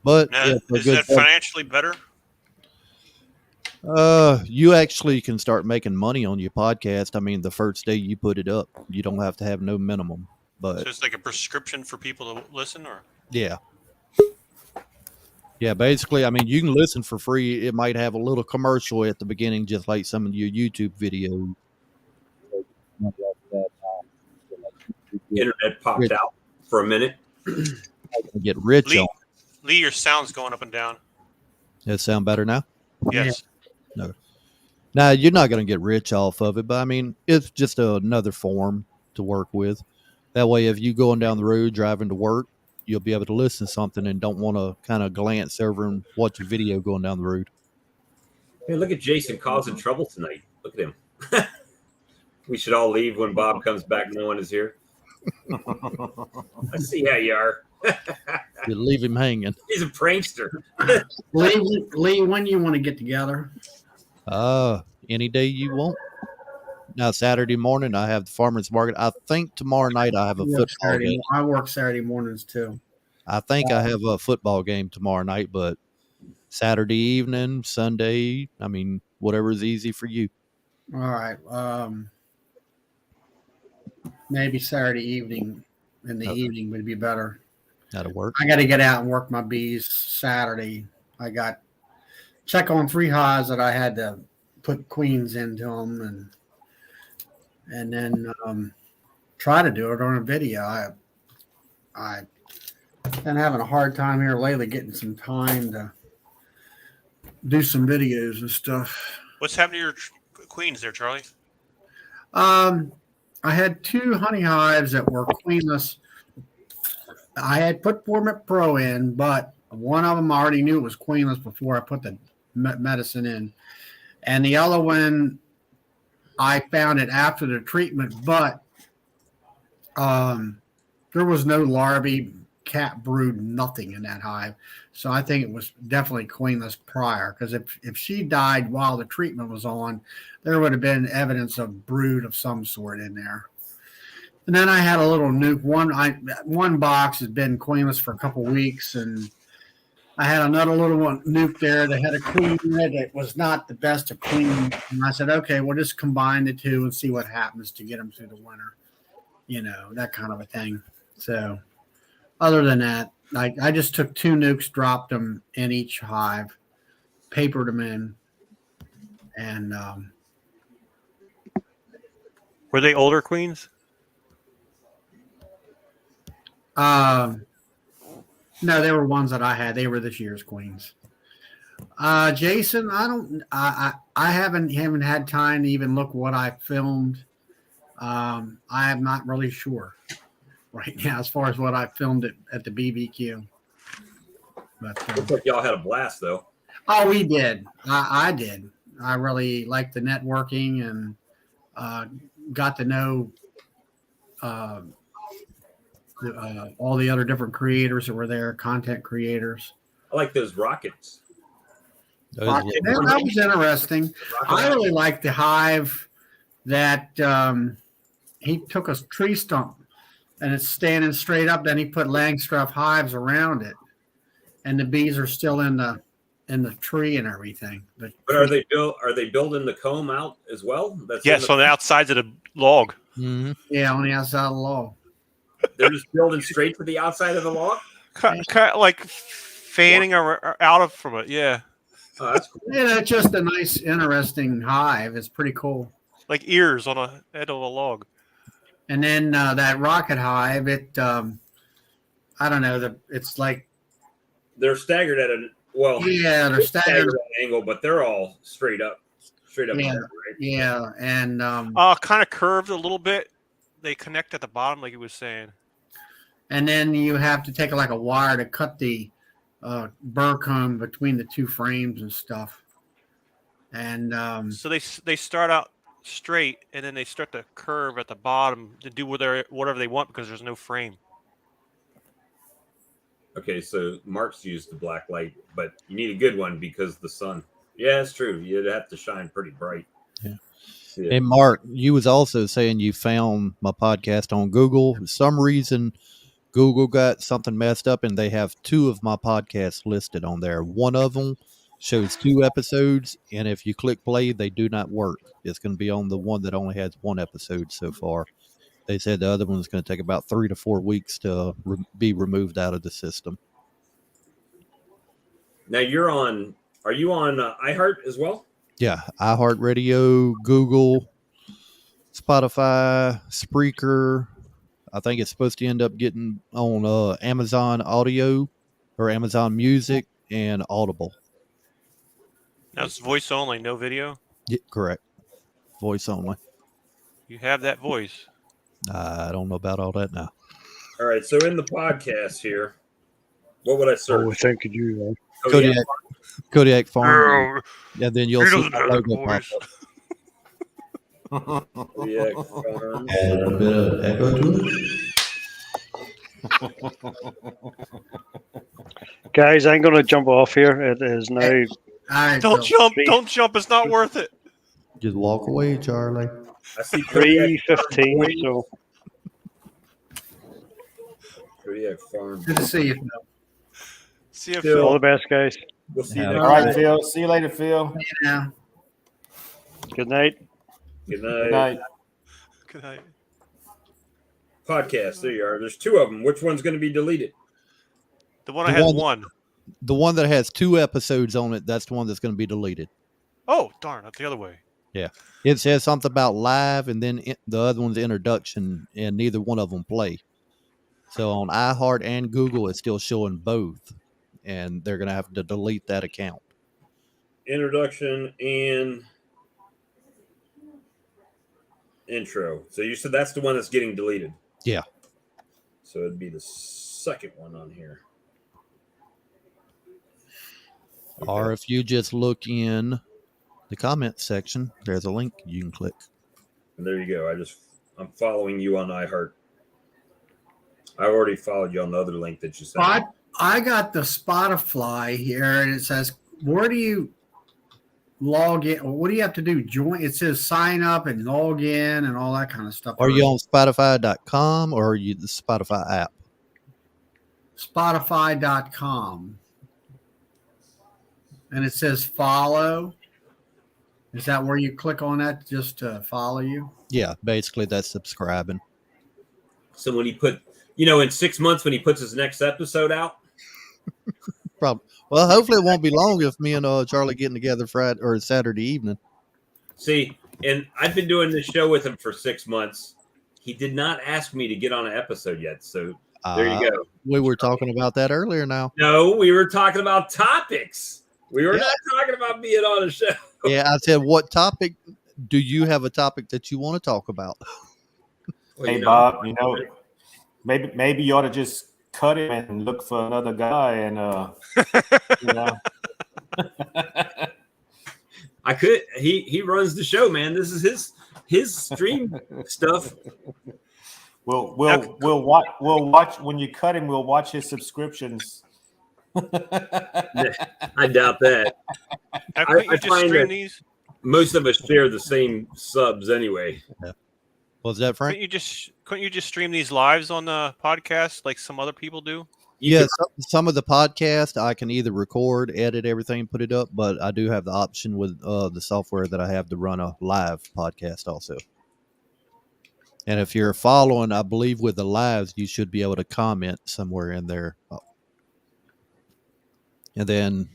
But now, is that financially better? You actually can start making money on your podcast. I mean, the first day you put it up, you don't have to have no minimum. But so it's like a prescription for people to listen, or yeah, basically, I mean, you can listen for free. It might have a little commercial at the beginning, just like some of your YouTube videos. Internet popped out for a minute. Get rich on. Lee, your sound's going up and down. Does that sound better now? Yes. No. Now, you're not going to get rich off of it, but I mean, it's just another form to work with. That way, if you going down the road driving to work, you'll be able to listen to something and don't want to kind of glance over and watch a video going down the road. Hey, look at Jason causing trouble tonight. Look at him. We should all leave when Bob comes back. No one is here. I see how you are. You leave him hanging. He's a prankster. Lee, when do you want to get together? Any day you want. Now, Saturday morning, I have the farmer's market. I think tomorrow night I have a football game. I work Saturday mornings, too. I think I have a football game tomorrow night, but Saturday evening, Sunday, I mean, whatever's easy for you. All right. Maybe Saturday evening in the evening would be better. That'll work. I got to get out and work my bees Saturday. I got check on 3 hives that I had to put queens into them and then try to do it on a video. I've been having a hard time here lately getting some time to do some videos and stuff. What's happened to your queens there, Charlie? I had 2 honey hives that were queenless. I had put Formit Pro in, but one of them I already knew was queenless before I put the medicine in. And the other one, I found it after the treatment, but there was no larvae cat brood nothing in that hive. So I think it was definitely queenless prior, because if she died while the treatment was on, there would have been evidence of brood of some sort in there. And then I had a little nuke. One box has been queenless for a couple weeks, and I had another little one nuke there that had a queen in it that was not the best of queen. And I said, okay, we'll just combine the two and see what happens to get them through the winter. That kind of a thing. So other than that, I just took 2 nukes, dropped them in each hive, papered them in, and Were they older queens? no, they were ones that I had. They were this year's queens. Jason, I haven't had time to even look what I filmed. I am not really sure right now as far as what I filmed at the BBQ. But looks like y'all had a blast, though. Oh, we did. I did. I really liked the networking and got to know all the other different creators that were there, content creators. I like those rockets. That was interesting. I really liked the hive that he took a tree stump and it's standing straight up. Then he put Langstroth hives around it, and the bees are still in the tree and everything. But are they building the comb out as well? Yes, on the outsides of the log. Mm-hmm. Yeah, on the outside of the log. They're just building straight to the outside of the log, like fanning or out of from it. Yeah. Oh, that's cool. Yeah, it's just a nice, interesting hive. It's pretty cool. Like ears on a head of a log. And then that rocket hive, it I don't know, it's like they're staggered at an they're staggered at an angle, but they're all straight up. Yeah, Right? Yeah, and kind of curved a little bit. They connect at the bottom, like he was saying. And then you have to take like a wire to cut the burr comb between the 2 frames and stuff. And so they start out straight, and then they start to curve at the bottom to do whatever they want because there's no frame. Okay, so Mark's used the black light, but you need a good one because the sun. Yeah, it's true. You'd have to shine pretty bright. Yeah. And Mark, you was also saying you found my podcast on Google. For some reason, Google got something messed up, and they have 2 of my podcasts listed on there. One of them shows 2 episodes, and if you click play, they do not work. It's going to be on the one that only has 1 episode so far. They said the other one is going to take about 3 to 4 weeks to be removed out of the system. Now are you on iHeart as well? Yeah, iHeartRadio, Google, Spotify, Spreaker. I think it's supposed to end up getting on Amazon Audio or Amazon Music and Audible. That's voice only, no video? Yeah, correct. Voice only. You have that voice. I don't know about all that now. All right, so in the podcast here, what would I search? Oh, thank you. Kodiak Farm. Yeah, then you'll see the logo pop up. Kodiak Farm. Add a little bit of echo to it. Guys, I'm going to jump off here. It is now. all right, Don't jump. It's not worth it. Just walk away, Charlie. I see 3:15. So. Kodiak Farm. Good to see you, Phil. See you, Phil. Phil. All the best, guys. We'll see you Yeah. next All right, time. Phil. See you later, Phil. Yeah. Good night. Good Good night. night. Good night. Podcast. There you are. There's 2 of them. Which one's going to be deleted? The one I The had one- one. The one that has 2 episodes on it, that's the one that's going to be deleted. Oh, darn. That's the other way. It says something about live, and then the other one's introduction, and neither one of them play. So on iHeart and Google, it's still showing both, and they're going to have to delete that account. Introduction and intro. So you said that's the one that's getting deleted. Yeah. So it'd be the second one on here. Okay. Or if you just look in the comments section, there's a link you can click. And there you go. I'm following you on iHeart. I already followed you on the other link that you sent. I got the Spotify here, and it says, where do you log in? What do you have to do? Join. It says sign up and log in and all that kind of stuff. Are you on Spotify.com or are you the Spotify app? Spotify.com. And it says follow. Is that where you click on that just to follow you? Yeah, basically that's subscribing. So when he put, in 6 months when he puts his next episode out. Probably. Well, hopefully it won't be long if me and Charlie getting together Friday or Saturday evening. See, and I've been doing this show with him for 6 months. He did not ask me to get on an episode yet. So there you go. We were talking about that earlier now. No, we were talking about topics. We were not talking about being on a show. Yeah, I said, what topic? Do you have a topic that you want to talk about? Well, hey, Bob, maybe you ought to just cut him and look for another guy and I could. He runs the show, man. This is his stream stuff. We'll watch when you cut him. We'll watch his subscriptions. I doubt that. I find that these? Most of us share the same subs anyway. Yeah. Was that Frank? Couldn't you just stream these lives on the podcast like some other people do? Yes, some of the podcast I can either record, edit everything, put it up, but I do have the option with the software that I have to run a live podcast also. And if you're following, I believe with the lives, you should be able to comment somewhere in there. And then,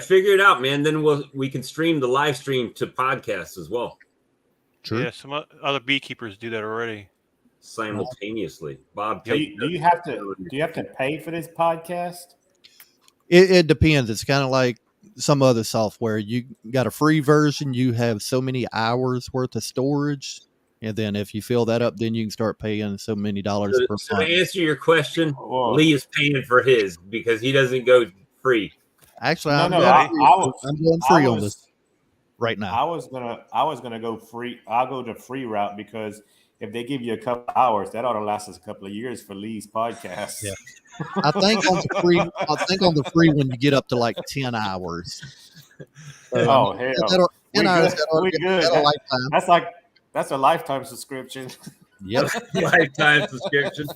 figure it out, man. Then we can stream the live stream to podcasts as well. True. Yeah, some other beekeepers do that already simultaneously. Bob, do you have to pay for this podcast? It depends. It's kind of like some other software. You got a free version. You have so many hours worth of storage. And then if you fill that up, then you can start paying so many dollars per month. So to answer your question, Lee is paying for his because he doesn't go free. Actually, I'm going free on this right now. I was gonna go free. I'll go the free route because if they give you a couple hours, that ought to last us a couple of years for Lee's podcast. Yeah. I think on the free when you get up to like 10 hours. Hell. 10 hours, we good. That's a lifetime subscription. Yep. Lifetime subscription.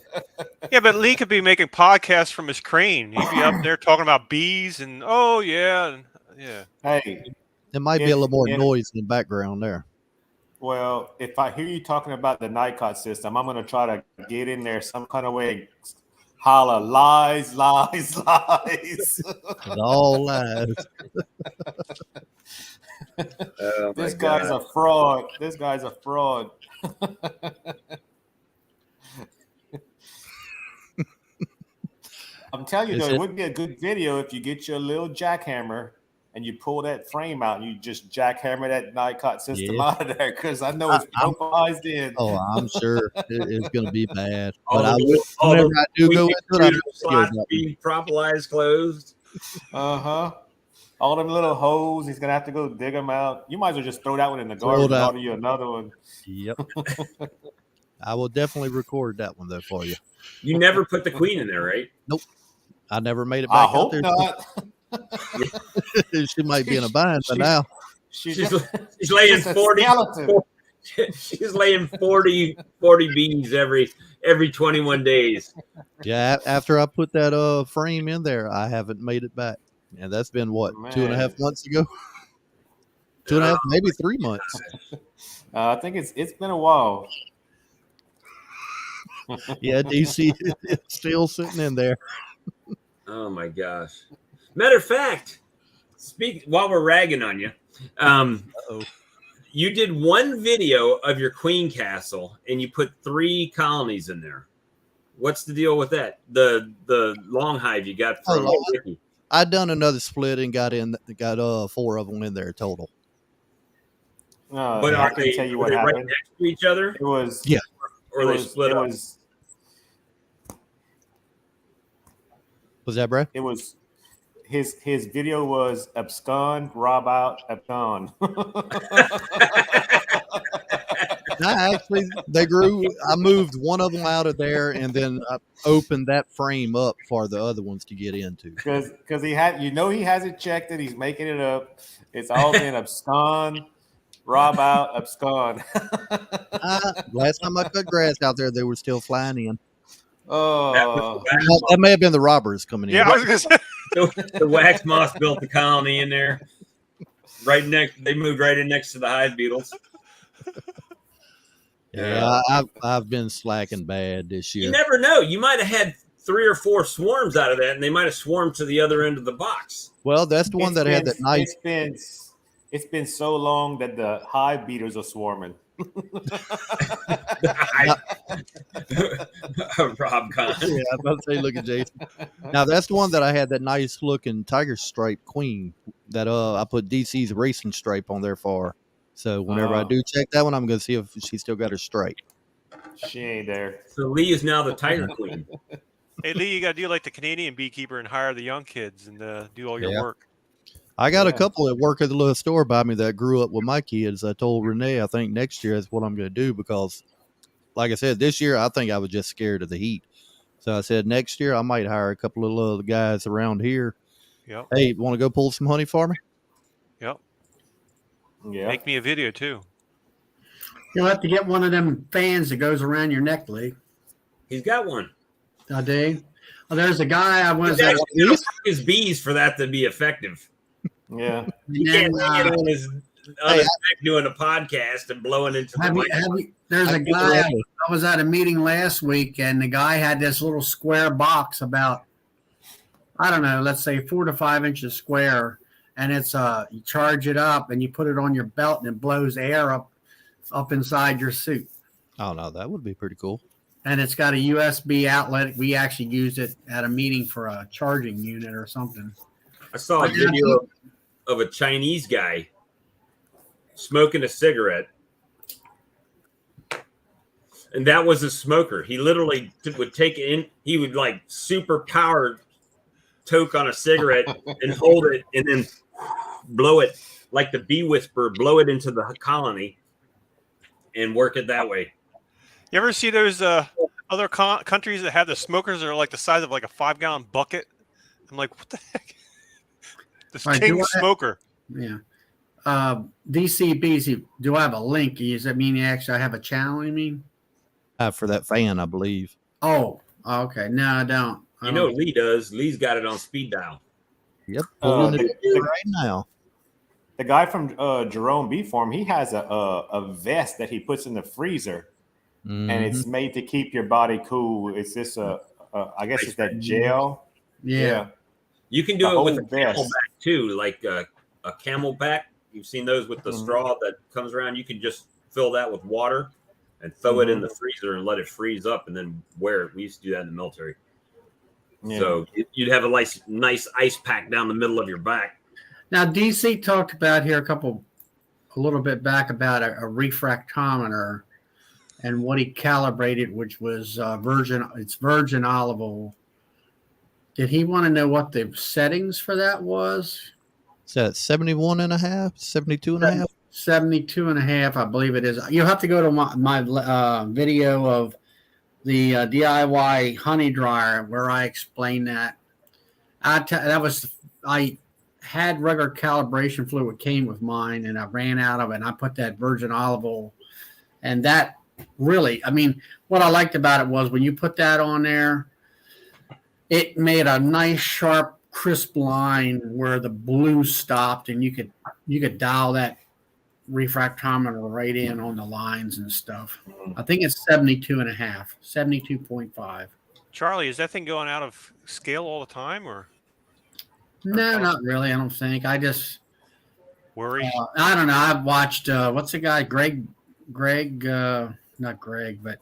Yeah, but Lee could be making podcasts from his crane. He'd be up there talking about bees and Hey, there might be a little more noise in the background there. Well, if I hear you talking about the NICOT system, I'm going to try to get in there some kind of way, holler lies. It's all lies. This guy's a fraud. This guy's a fraud. I'm telling you, it would be a good video if you get your little jackhammer and you pull that frame out and you just jackhammer that NICOT system out of there because I know it's profiles in. Oh, I'm sure it's going to be bad. But whenever I do go into it, being propolized closed. All them little holes, he's gonna have to go dig them out. You might as well just throw that one in the garbage and order you another one. Yep. I will definitely record that one though for you. You never put the queen in there, right? Nope. I never made it back out there. Not. She might be in a bind by now. She's laying 40. She's laying 40 bees every 21 days. Yeah, after I put that frame in there, I haven't made it back. And that's been what, 2.5 months ago? 2.5, maybe 3 months. I think it's been a while. Yeah, DC is still sitting in there. Oh my gosh. Matter of fact, while we're ragging on you, you did one video of your queen castle and you put 3 colonies in there. What's the deal with that? The long hive you got from Ricky. I done another split and got 4 of them in there total. But I can tell you what happened. Right next to each other? It was or they split up. Was that Brad? It was his video was abscond, rob out, abscond. Actually, they grew. I moved one of them out of there, and then I opened that frame up for the other ones to get into. Because he hasn't checked it. He's making it up. It's all been abscond, rob out, abscond. Last time I cut grass out there, they were still flying in. Oh, That may have been the robbers coming in. Yeah, I was gonna say. The wax moth built the colony in there. Right next, they moved right in next to the hive beetles. Yeah, I've been slacking bad this year. You never know. You might have had 3 or 4 swarms out of that, and they might have swarmed to the other end of the box. Well, that's the one that had that nice. It's been so long that the hive beetles are swarming. Rob Con. Yeah, I was about to say, look at Jason. Now that's the one that I had that nice looking tiger stripe queen that I put DC's racing stripe on there for. So whenever I do check that one, I'm going to see if she still got her stripe. She ain't there. So Lee is now the tiger queen. Hey Lee, you got to do like the Canadian beekeeper and hire the young kids and do all your work. I got a couple that work at the little store by me that grew up with my kids. I told Renee, I think next year is what I'm going to do because, like I said, this year I think I was just scared of the heat. So I said next year I might hire a couple of little guys around here. Yep. Hey, want to go pull some honey for me? Yep. Yeah. Make me a video too. You'll have to get one of them fans that goes around your neck, Lee. He's got one. Dave. Oh, there's a guy I was at. His bees for that to be effective. Yeah. He can't get on his neck doing a podcast and blowing into the mic. There's a guy I was at a meeting last week, and the guy had this little square box about, I don't know, let's say 4 to 5 inches square, and it's you charge it up and you put it on your belt and it blows air up inside your suit. Oh no, that would be pretty cool. And it's got a USB outlet. We actually used it at a meeting for a charging unit or something. I saw a video of a Chinese guy smoking a cigarette, and that was a smoker. He literally would take it in. He would like super power toke on a cigarette and hold it, and then blow it like the bee whisperer, blow it into the colony, and work it that way. You ever see those other countries that have the smokers that are like the size of like a 5-gallon bucket? I'm like, what the heck? This king smoker. Yeah. DCBs, do I have a link? Does that mean actually I have a channel, you mean? For that fan, I believe. Oh, okay. No, I don't. Lee does. Lee's got it on speed dial. Yep. Right now. The guy from Jerome Bee Farm, he has a vest that he puts in the freezer, and it's made to keep your body cool. It's this I guess it's that gel. Yeah. You can do it with a camelback too, like a camelback. You've seen those with the straw that comes around. You can just fill that with water and throw it in the freezer and let it freeze up, and then wear it. We used to do that in the military. Yeah. So you'd have a nice ice pack down the middle of your back. Now, DC talked about here a little bit back about a refractometer and what he calibrated, which was virgin olive oil. Did he want to know what the settings for that was? Is that 71 and a half, 72 and a half? 72 and a half, I believe it is. You'll have to go to my video of the DIY honey dryer where I explain that. I had regular calibration fluid came with mine, and I ran out of it, and I put that virgin olive oil. And that really, I mean, what I liked about it was when you put that on there, it made a nice, sharp, crisp line where the blue stopped, and you could dial that refractometer right in on the lines and stuff. I think it's 72 and a half, 72.5. Charlie, is that thing going out of scale all the time, or? No, not really. I don't think. I just worry. I don't know. I've watched what's the guy? Greg, not Greg, but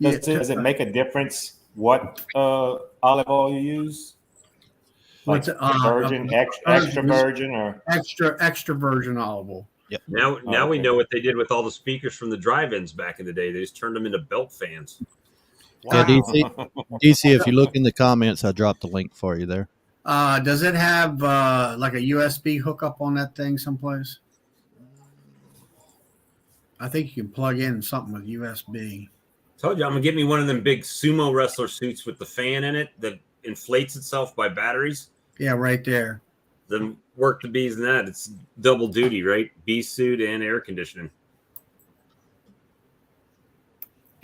does it make a difference what olive oil you use? Like virgin, extra virgin, or extra virgin olive oil. Yep. Now we know what they did with all the speakers from the drive-ins back in the day. They just turned them into belt fans. Wow. Yeah, DC, if you look in the comments, I dropped the link for you there. Does it have like a USB hookup on that thing someplace? I think you can plug in something with USB. Told you I'm gonna get me one of them big sumo wrestler suits with the fan in it that inflates itself by batteries. Yeah, right there. Then work the bees in that. It's double duty, right? Bee suit and air conditioning.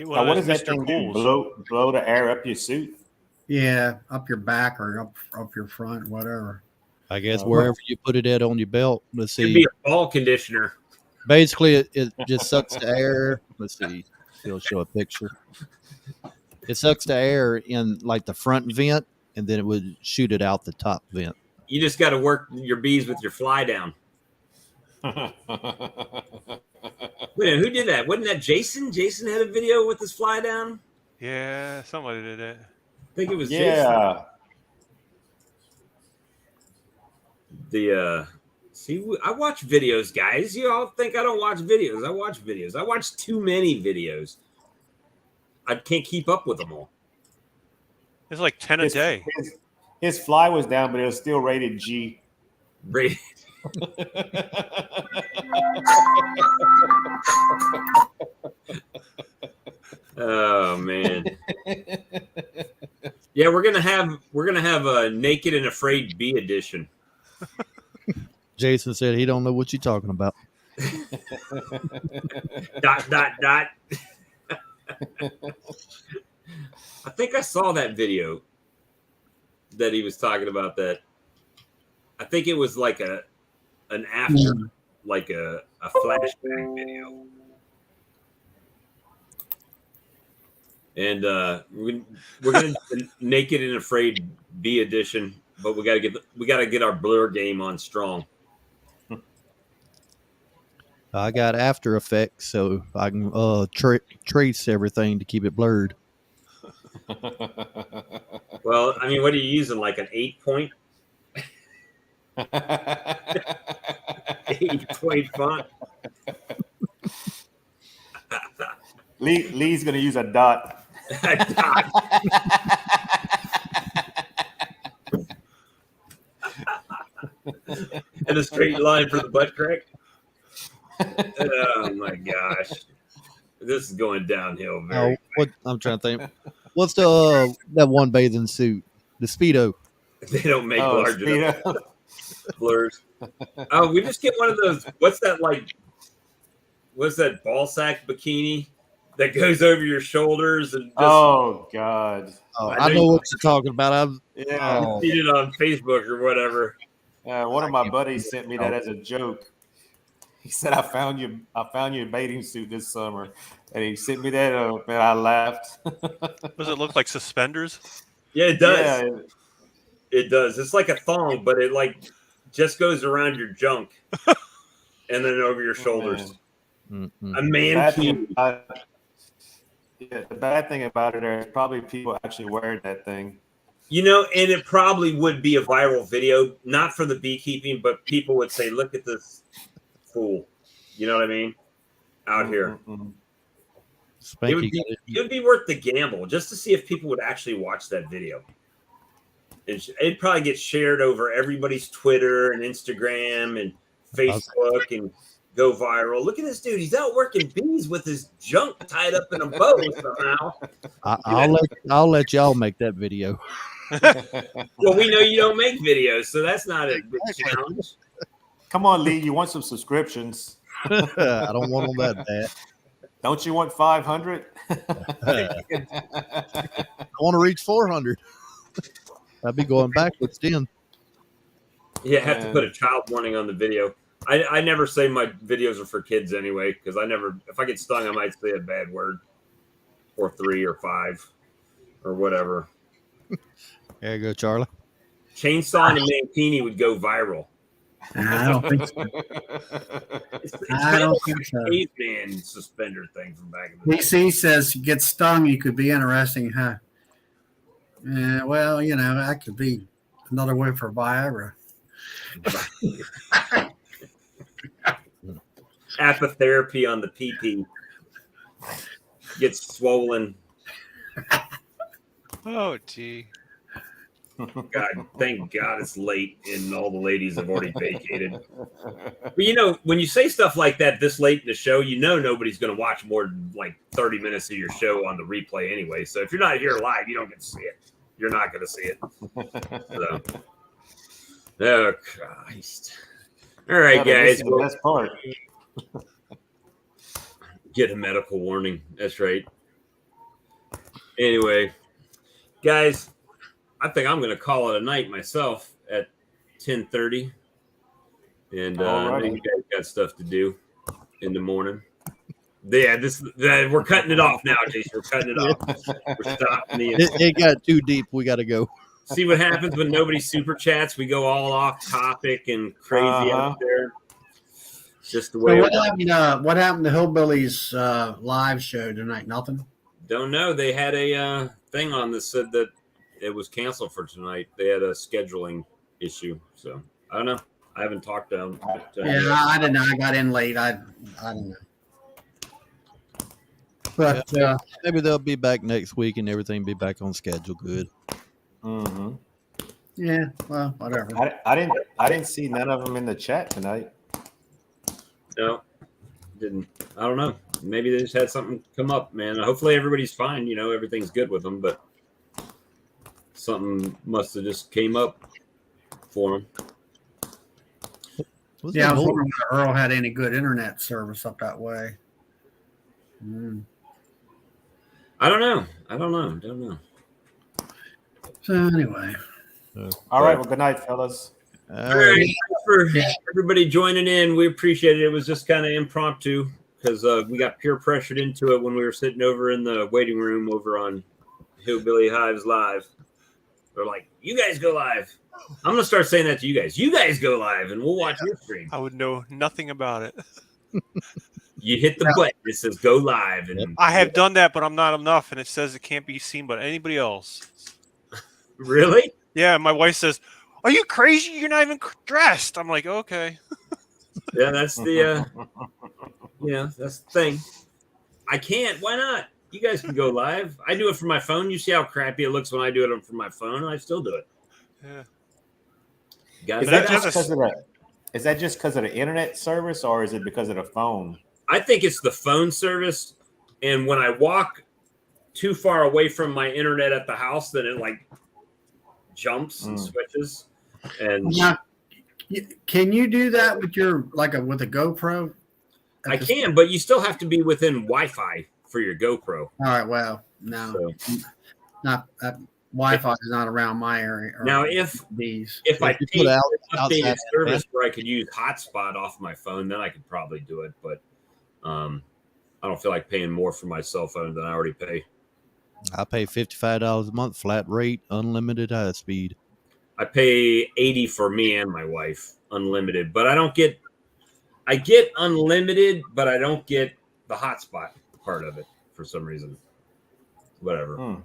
Now, what does that thing do? Blow the air up your suit? Yeah, up your back or up your front, whatever. I guess wherever you put it at on your belt. Let's see. It'd be a ball conditioner. Basically, it just sucks the air. Let's see. He'll show a picture. It sucks the air in like the front vent, and then it would shoot it out the top vent. You just got to work your bees with your fly down. Wait, who did that? Wasn't that Jason? Jason had a video with his fly down? Yeah, somebody did it. I think it was Jason. See, I watch videos, guys. You all think I don't watch videos. I watch videos. I watch too many videos. I can't keep up with them all. It's like 10 a day. His fly was down, but it was still rated G. Rated. Oh man. Yeah, we're gonna have a Naked and Afraid B edition. Jason said he don't know what you're talking about. Dot. I think I saw that video that he was talking about that. I think it was like an after, like a flashback video. And we're gonna do Naked and Afraid B edition, but we gotta get our blur game on strong. I got After Effects, so I can trace everything to keep it blurred. Well, I mean, what are you using? Like an 8-point? 8-point font? Lee's going to use a dot. A dot. And a straight line for the butt crack? Oh, my gosh. This is going downhill. I'm trying to think. What's the that one bathing suit? The Speedo. They don't make large enough blurs. Oh, we just get one of those. What's that like? What's that ball sack bikini that goes over your shoulders? And just, oh God! Oh, I know what you're talking about. You've seen it on Facebook or whatever. One of my buddies sent me that as a joke. He said, I found you a bathing suit this summer. And he sent me that and I laughed. Does it look like suspenders? Yeah, it does. Yeah, it does. It's like a thong, but it like just goes around your junk and then over your shoulders. A man cube. The bad thing about it is probably people actually wear that thing. You know, and it probably would be a viral video, not for the beekeeping, but people would say, look at this fool. You know what I mean? Out here. It would be worth the gamble just to see if people would actually watch that video. It'd probably get shared over everybody's Twitter and Instagram and Facebook and go viral. Look at this dude. He's out working bees with his junk tied up in a bow somehow. I'll let y'all make that video. Well, we know you don't make videos, so that's not a big challenge. Come on, Lee. You want some subscriptions? I don't want all that bad. Don't you want 500? I want to reach 400. I'd be going backwards then. Yeah, I have to put a child warning on the video. I never say my videos are for kids anyway, because if I get stung, I might say a bad word, or 3 or 5, or whatever. There you go, Charlie. Chainsaw and a mankini would go viral. I don't think so. It's I don't think so. Caveman suspender thing from back in the day. DC says you get stung, you could be interesting, huh? Yeah, well, you know, that could be another way for Viagra. Apitherapy on the PP gets swollen. Oh, gee. God, thank God it's late and all the ladies have already vacated. But when you say stuff like that this late in the show, nobody's going to watch more than like 30 minutes of your show on the replay anyway. So if you're not here live, you don't get to see it. You're not going to see it. So. Oh, Christ. All right, guys. The best part. Get a medical warning. That's right. Anyway, guys, I think I'm going to call it a night myself at 10:30. And I know you guys got stuff to do in the morning. Yeah, we're cutting it off now, Jason. We're cutting it off. We're stopping it got too deep. We got to go. See what happens when nobody super chats? We go all off topic and crazy out there. It's just the way. So what happened to Hillbilly's live show tonight? Nothing. Don't know. They had a thing on that said that it was canceled for tonight. They had a scheduling issue. So I don't know. I haven't talked to them. But, I didn't know. I got in late. I don't know. But maybe they'll be back next week and everything be back on schedule. Good. Mm-hmm. Yeah. Well, whatever. I didn't see none of them in the chat tonight. No, didn't. I don't know. Maybe they just had something come up, man. Hopefully everybody's fine. Everything's good with them, but something must have just came up for them. I was wondering if Earl had any good internet service up that way. I don't know. Don't know. So anyway. All right. Well, good night, fellas. All right. Thanks for everybody joining in. We appreciate it. It was just kind of impromptu because we got peer pressured into it when we were sitting over in the waiting room over on Hillbilly Hives Live. They're like, you guys go live. I'm going to start saying that to you guys. You guys go live and we'll watch your stream. I would know nothing about it. You hit the button. It says go live. And I have done that, but I'm not enough. And it says it can't be seen by anybody else. Really? Yeah. My wife says, are you crazy? You're not even dressed. I'm like, okay. Yeah, that's the that's the thing. I can't. Why not? You guys can go live. I do it from my phone. You see how crappy it looks when I do it from my phone. I still do it. Yeah. Is that just because of the internet service, or is it because of the phone? I think it's the phone service. And when I walk too far away from my internet at the house, then it like jumps and switches. And now, can you do that with with a GoPro? I can, but you still have to be within Wi-Fi for your GoPro. All right. Well, no, not Wi-Fi is not around my area. Now, if I paid for an updated service where I could use hotspot off my phone, then I could probably do it. But I don't feel like paying more for my cell phone than I already pay. I pay $55 a month, flat rate, unlimited high speed. I pay $80 for me and my wife, unlimited. But I get unlimited, but I don't get the hotspot part of it for some reason. Whatever.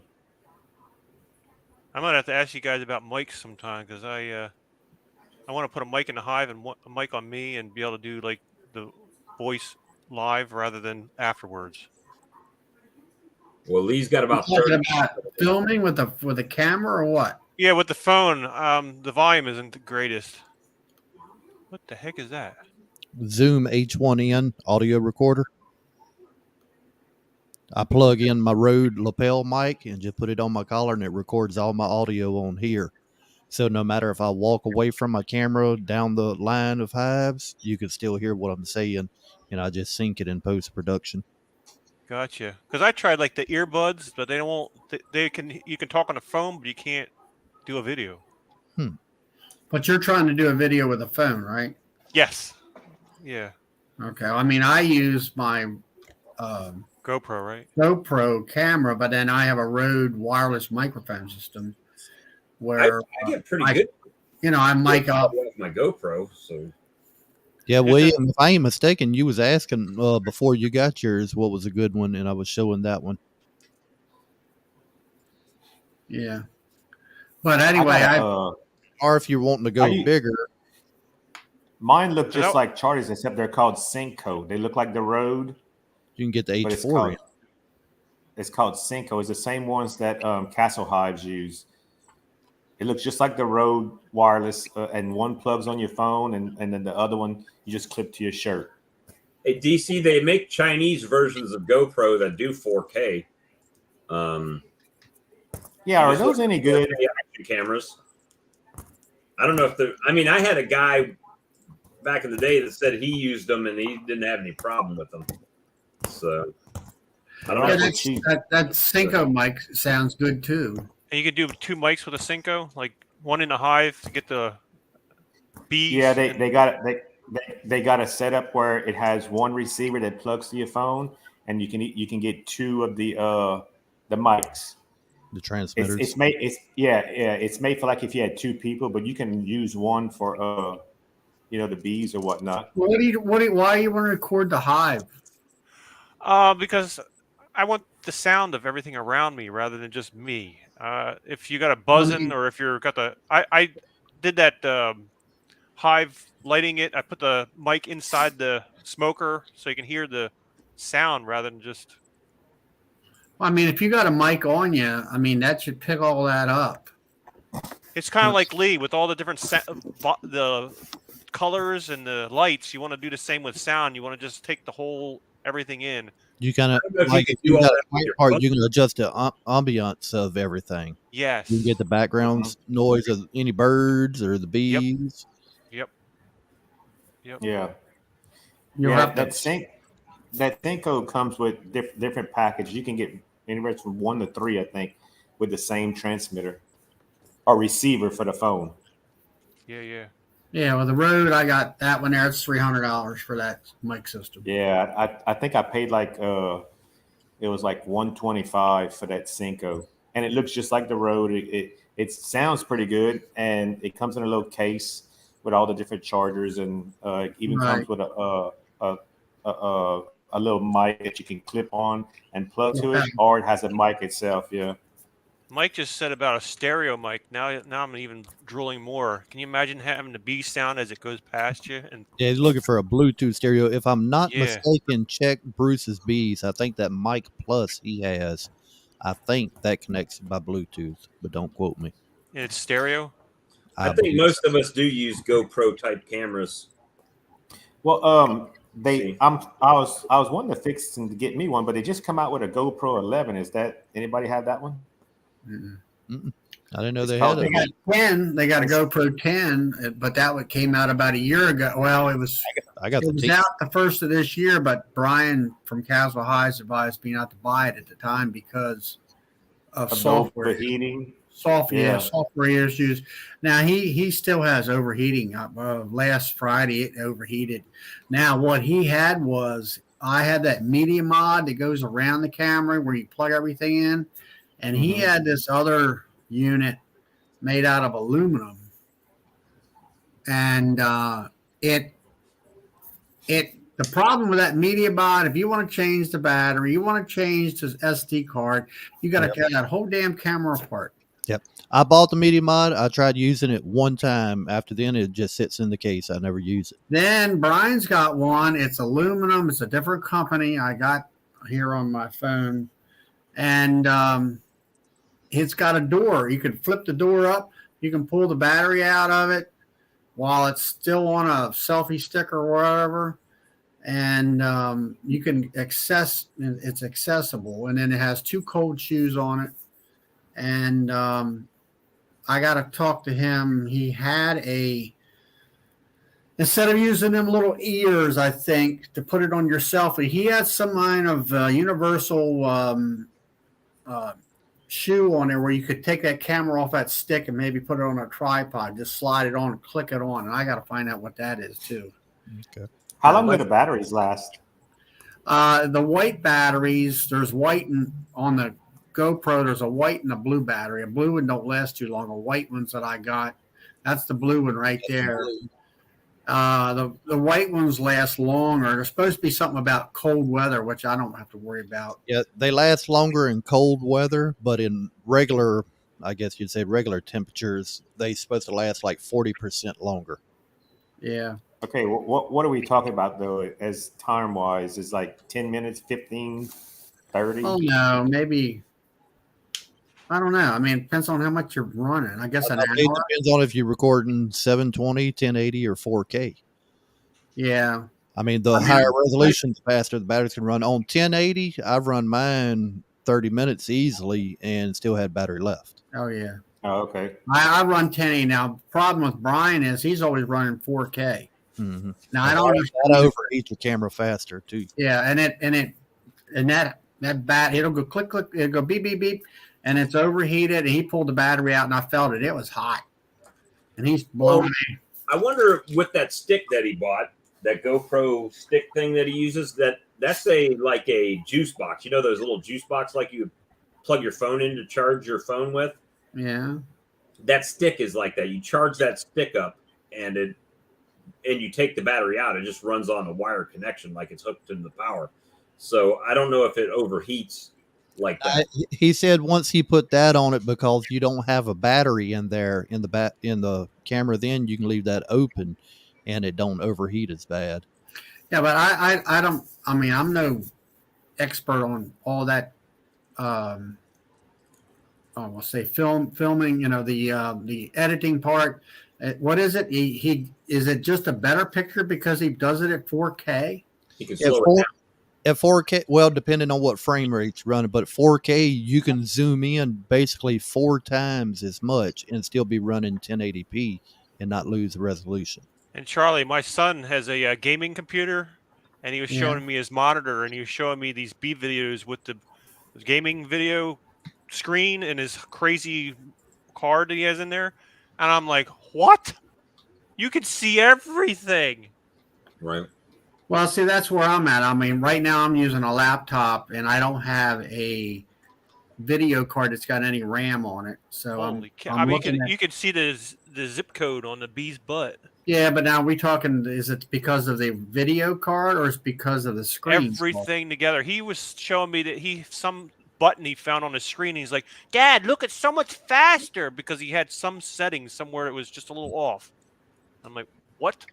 I might have to ask you guys about mics sometime because I want to put a mic in the hive and a mic on me and be able to do like the voice live rather than afterwards. Well, Lee's got about 30. About filming with a camera or what? Yeah, with the phone, the volume isn't the greatest. What the heck is that? Zoom H1N audio recorder. I plug in my Rode lapel mic and just put it on my collar, and it records all my audio on here. So no matter if I walk away from my camera down the line of hives, you can still hear what I'm saying, and I just sync it in post-production. Gotcha. Because I tried like the earbuds, but they won't. You can talk on the phone, but you can't do a video. But you're trying to do a video with a phone, right? Yes. Yeah. Okay. I mean, I use my GoPro, right? GoPro camera, but then I have a Rode wireless microphone system where I get pretty good. I mic up my GoPro. So yeah, William, if I ain't mistaken, you was asking before you got yours what was a good one, and I was showing that one. Yeah. But anyway, or if you're wanting to go bigger. Mine look just like Charlie's, except they're called Cinco. They look like the Rode. You can get the H4. It's called Cinco. It's the same ones that Castle Hives use. It looks just like the Rode wireless, and one plugs on your phone, and then the other one you just clip to your shirt. Hey, DC, they make Chinese versions of GoPro that do 4K. Yeah, are those any good? Action cameras. I don't know if they're. I mean, I had a guy back in the day that said he used them and he didn't have any problem with them. So I don't know. That Synco mic sounds good too. And you could do 2 mics with a Synco, like one in the Hive to get the bees. Yeah, they got a setup where it has one receiver that plugs to your phone, and you can get 2 of the mics. The transmitters. It's made for like if you had 2 people, but you can use one for the bees or whatnot. Why do you want to record the Hive? Because I want the sound of everything around me rather than just me. If you got a buzzing, or if you're got the, I did that Hive lighting it. I put the mic inside the smoker so you can hear the sound rather than just. I mean, if you got a mic on you, I mean that should pick all that up. It's kind of like Lee with all the different the colors and the lights. You want to do the same with sound. You want to just take the whole everything in. You kind of like if you got a mic part, you can adjust the ambiance of everything. Yes, you can get the background noise of any birds or the bees. Yep. Yeah. That Synco comes with different packages. You can get anywhere from 1 to 3, I think, with the same transmitter or receiver for the phone. Yeah. Yeah, well, the Rode, I got that one there. It's $300 for that mic system. Yeah, I think I paid like it was like $125 for that Synco, and it looks just like the Rode. It sounds pretty good, and it comes in a little case with all the different chargers, and it even comes with a little mic that you can clip on and plug to it, or it has a mic itself. Yeah. Mike just said about a stereo mic. Now I'm even drooling more. Can you imagine having the bee sound as it goes past you? And yeah, he's looking for a Bluetooth stereo. If I'm not mistaken, check Bruce's bees. I think that Mic Plus he has, I think that connects by Bluetooth, but don't quote me. And it's stereo? I think most of us do use GoPro type cameras. Well, I was wanting to fix and to get me one, but they just come out with a GoPro 11. Is that anybody have that one? Mm-mm. I didn't know they had it. They got a GoPro 10, but that one came out about a year ago. Well, it was out the first of this year, but Brian from Castle Highs advised me not to buy it at the time because of software overheating. Software issues. Now he still has overheating. Last Friday it overheated. Now what he had was I had that media mod that goes around the camera where you plug everything in, and he had this other unit made out of aluminum, and the problem with that media mod, if you want to change the battery, you want to change the SD card, you got to get that whole damn camera apart. Yep. I bought the media mod. I tried using it one time. After then, it just sits in the case. I never use it. Then Brian's got one. It's aluminum. It's a different company. I got here on my phone. And it's got a door. You can flip the door up. You can pull the battery out of it while it's still on a selfie stick or whatever. And you can it's accessible. And then it has 2 cold shoes on it. And I got to talk to him. He had instead of using them little ears, I think, to put it on your selfie, he had some kind of universal shoe on there where you could take that camera off that stick and maybe put it on a tripod, just slide it on and click it on. And I got to find out what that is too. Okay. How long do the batteries last? The white batteries, there's white on the GoPro, there's a white and a blue battery. A blue one don't last too long. A white ones that I got, that's the blue one right there. The white ones last longer. There's supposed to be something about cold weather, which I don't have to worry about. Yeah, they last longer in cold weather, but in regular, I guess you'd say regular temperatures, they're supposed to last like 40% longer. Yeah. Okay, what are we talking about though? As time wise, is like 10 minutes, 15, 30? Oh no, maybe I don't know. I mean, it depends on how much you're running. I guess an hour. It depends on if you're recording 720, 1080, or 4K. Yeah. I mean, the higher resolution's faster. The batteries can run on 1080. I've run mine 30 minutes easily and still had battery left. Oh yeah. Oh, okay. I run 1080 now. The problem with Brian is he's always running 4K. Mm-hmm. Now I don't that overheats your camera faster too. Yeah, and that bat, it'll go click click, it'll go beep beep beep, and it's overheated. And he pulled the battery out, and I felt it. It was hot, and he's blowing me. I wonder with that stick that he bought, that GoPro stick thing that he uses, that's like a juice box. You know those little juice box like you plug your phone in to charge your phone with? Yeah. That stick is like that. You charge that stick up and you take the battery out. It just runs on a wire connection like it's hooked into the power. So I don't know if it overheats like that. He said once he put that on it, because you don't have a battery in there in the camera, then you can leave that open and it don't overheat as bad. Yeah, but I don't. I mean, I'm no expert on all that. We'll say filming. You know, the editing part. What is it? He is it just a better picture because he does it at 4K? He can slow it down. At 4K, well, depending on what frame rate's running, but 4K, you can zoom in basically 4 times as much and still be running 1080p and not lose the resolution. And Charlie, my son has a gaming computer, and he was showing me his monitor, and he was showing me these beat videos with the gaming video screen and his crazy card that he has in there. And I'm like, what? You can see everything. Right. Well, see, that's where I'm at. I mean, right now I'm using a laptop, and I don't have a video card that's got any RAM on it. So Holy cow. I mean, you could see the zip code on the bee's butt. Yeah, but now we talking, is it because of the video card or is it because of the screen? Everything together. He was showing me that some button he found on the screen. He's like, Dad, look, it's so much faster, because he had some settings somewhere it was just a little off. I'm like, what?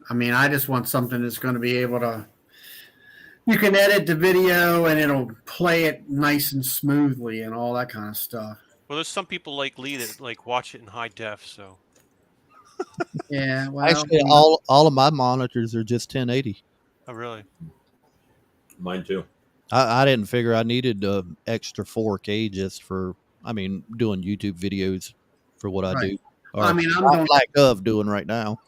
I mean, I just want something that's going to be able to, you can edit the video and it'll play it nice and smoothly and all that kind of stuff. Well, there's some people like Lee that like watch it in high def, so. Yeah, well, actually, all of my monitors are just 1080. Oh, really? Mine too. I didn't figure I needed extra 4K just for, I mean, doing YouTube videos for what I do. Or I mean, I'm doing right now.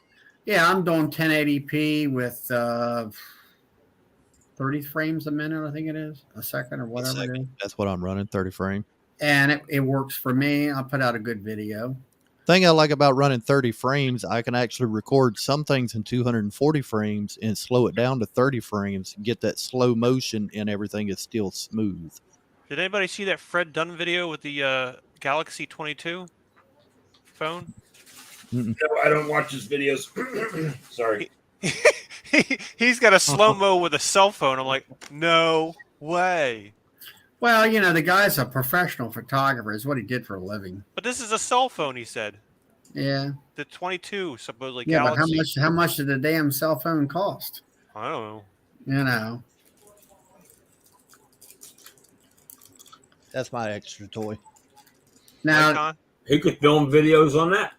Yeah, I'm doing 1080p with 30 frames a minute, I think it is, a second or whatever it is. That's what I'm running, 30 frame. And it works for me. I put out a good video. Thing I like about running 30 frames, I can actually record some things in 240 frames and slow it down to 30 frames, get that slow motion, and everything is still smooth. Did anybody see that Fred Dunn video with the Galaxy 22 phone? No, I don't watch his videos. Sorry. He's got a slow-mo with a cell phone. I'm like, no way. Well, you know, the guy's a professional photographer. Is what he did for a living. But this is a cell phone, he said. Yeah. The 22, supposedly Galaxy. But how much did the damn cell phone cost? I don't know. You know. That's my extra toy. Now, he could film videos on that.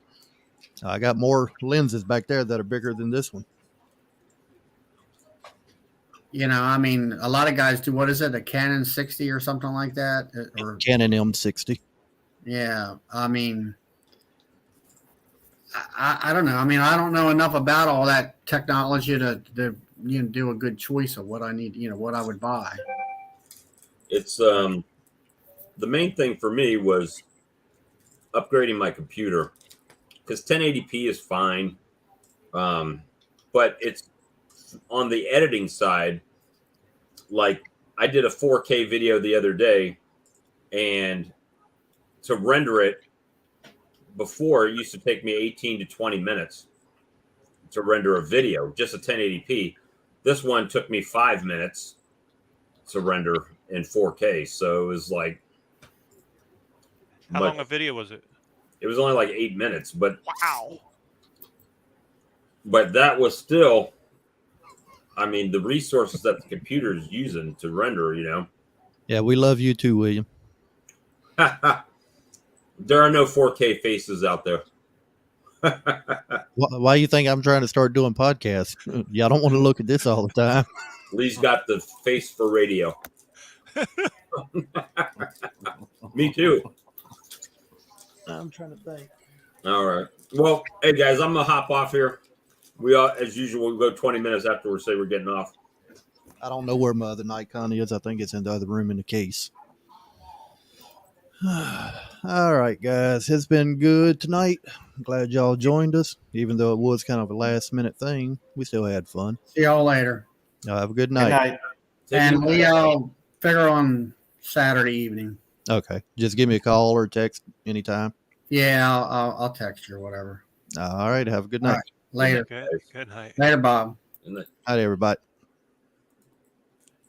I got more lenses back there that are bigger than this one. You know, I mean, a lot of guys do, what is it, a Canon 60 or something like that? Or Canon M60. Yeah, I mean, I don't know. I mean, I don't know enough about all that technology to do a good choice of what I need, what I would buy. It's the main thing for me was upgrading my computer, because 1080p is fine, but it's on the editing side. Like, I did a 4K video the other day, and to render it before, it used to take me 18 to 20 minutes to render a video, just a 1080p. This one took me 5 minutes to render in 4K. So it was like, how long a video was it? It was only like 8 minutes, but wow. But that was still, I mean, the resources that the computer is using to render, Yeah, we love you too, William. There are no 4K faces out there. Why you think I'm trying to start doing podcasts? Y'all don't want to look at this all the time. Lee's got the face for radio. Me too. I'm trying to think. All right. Well, hey guys, I'm gonna hop off here. We are, as usual, we'll go 20 minutes after we say we're getting off. I don't know where my other Nikon is. I think it's in the other room in the case. All right, guys. It's been good tonight. I'm glad y'all joined us. Even though it was kind of a last minute thing, we still had fun. See y'all later. Have a good night. Good night. And we'll figure on Saturday evening. Okay. Just give me a call or text anytime. Yeah, I'll text you or whatever. All right. Have a good night. All right, later. Good night. Later, Bob. Good night. Night, everybody.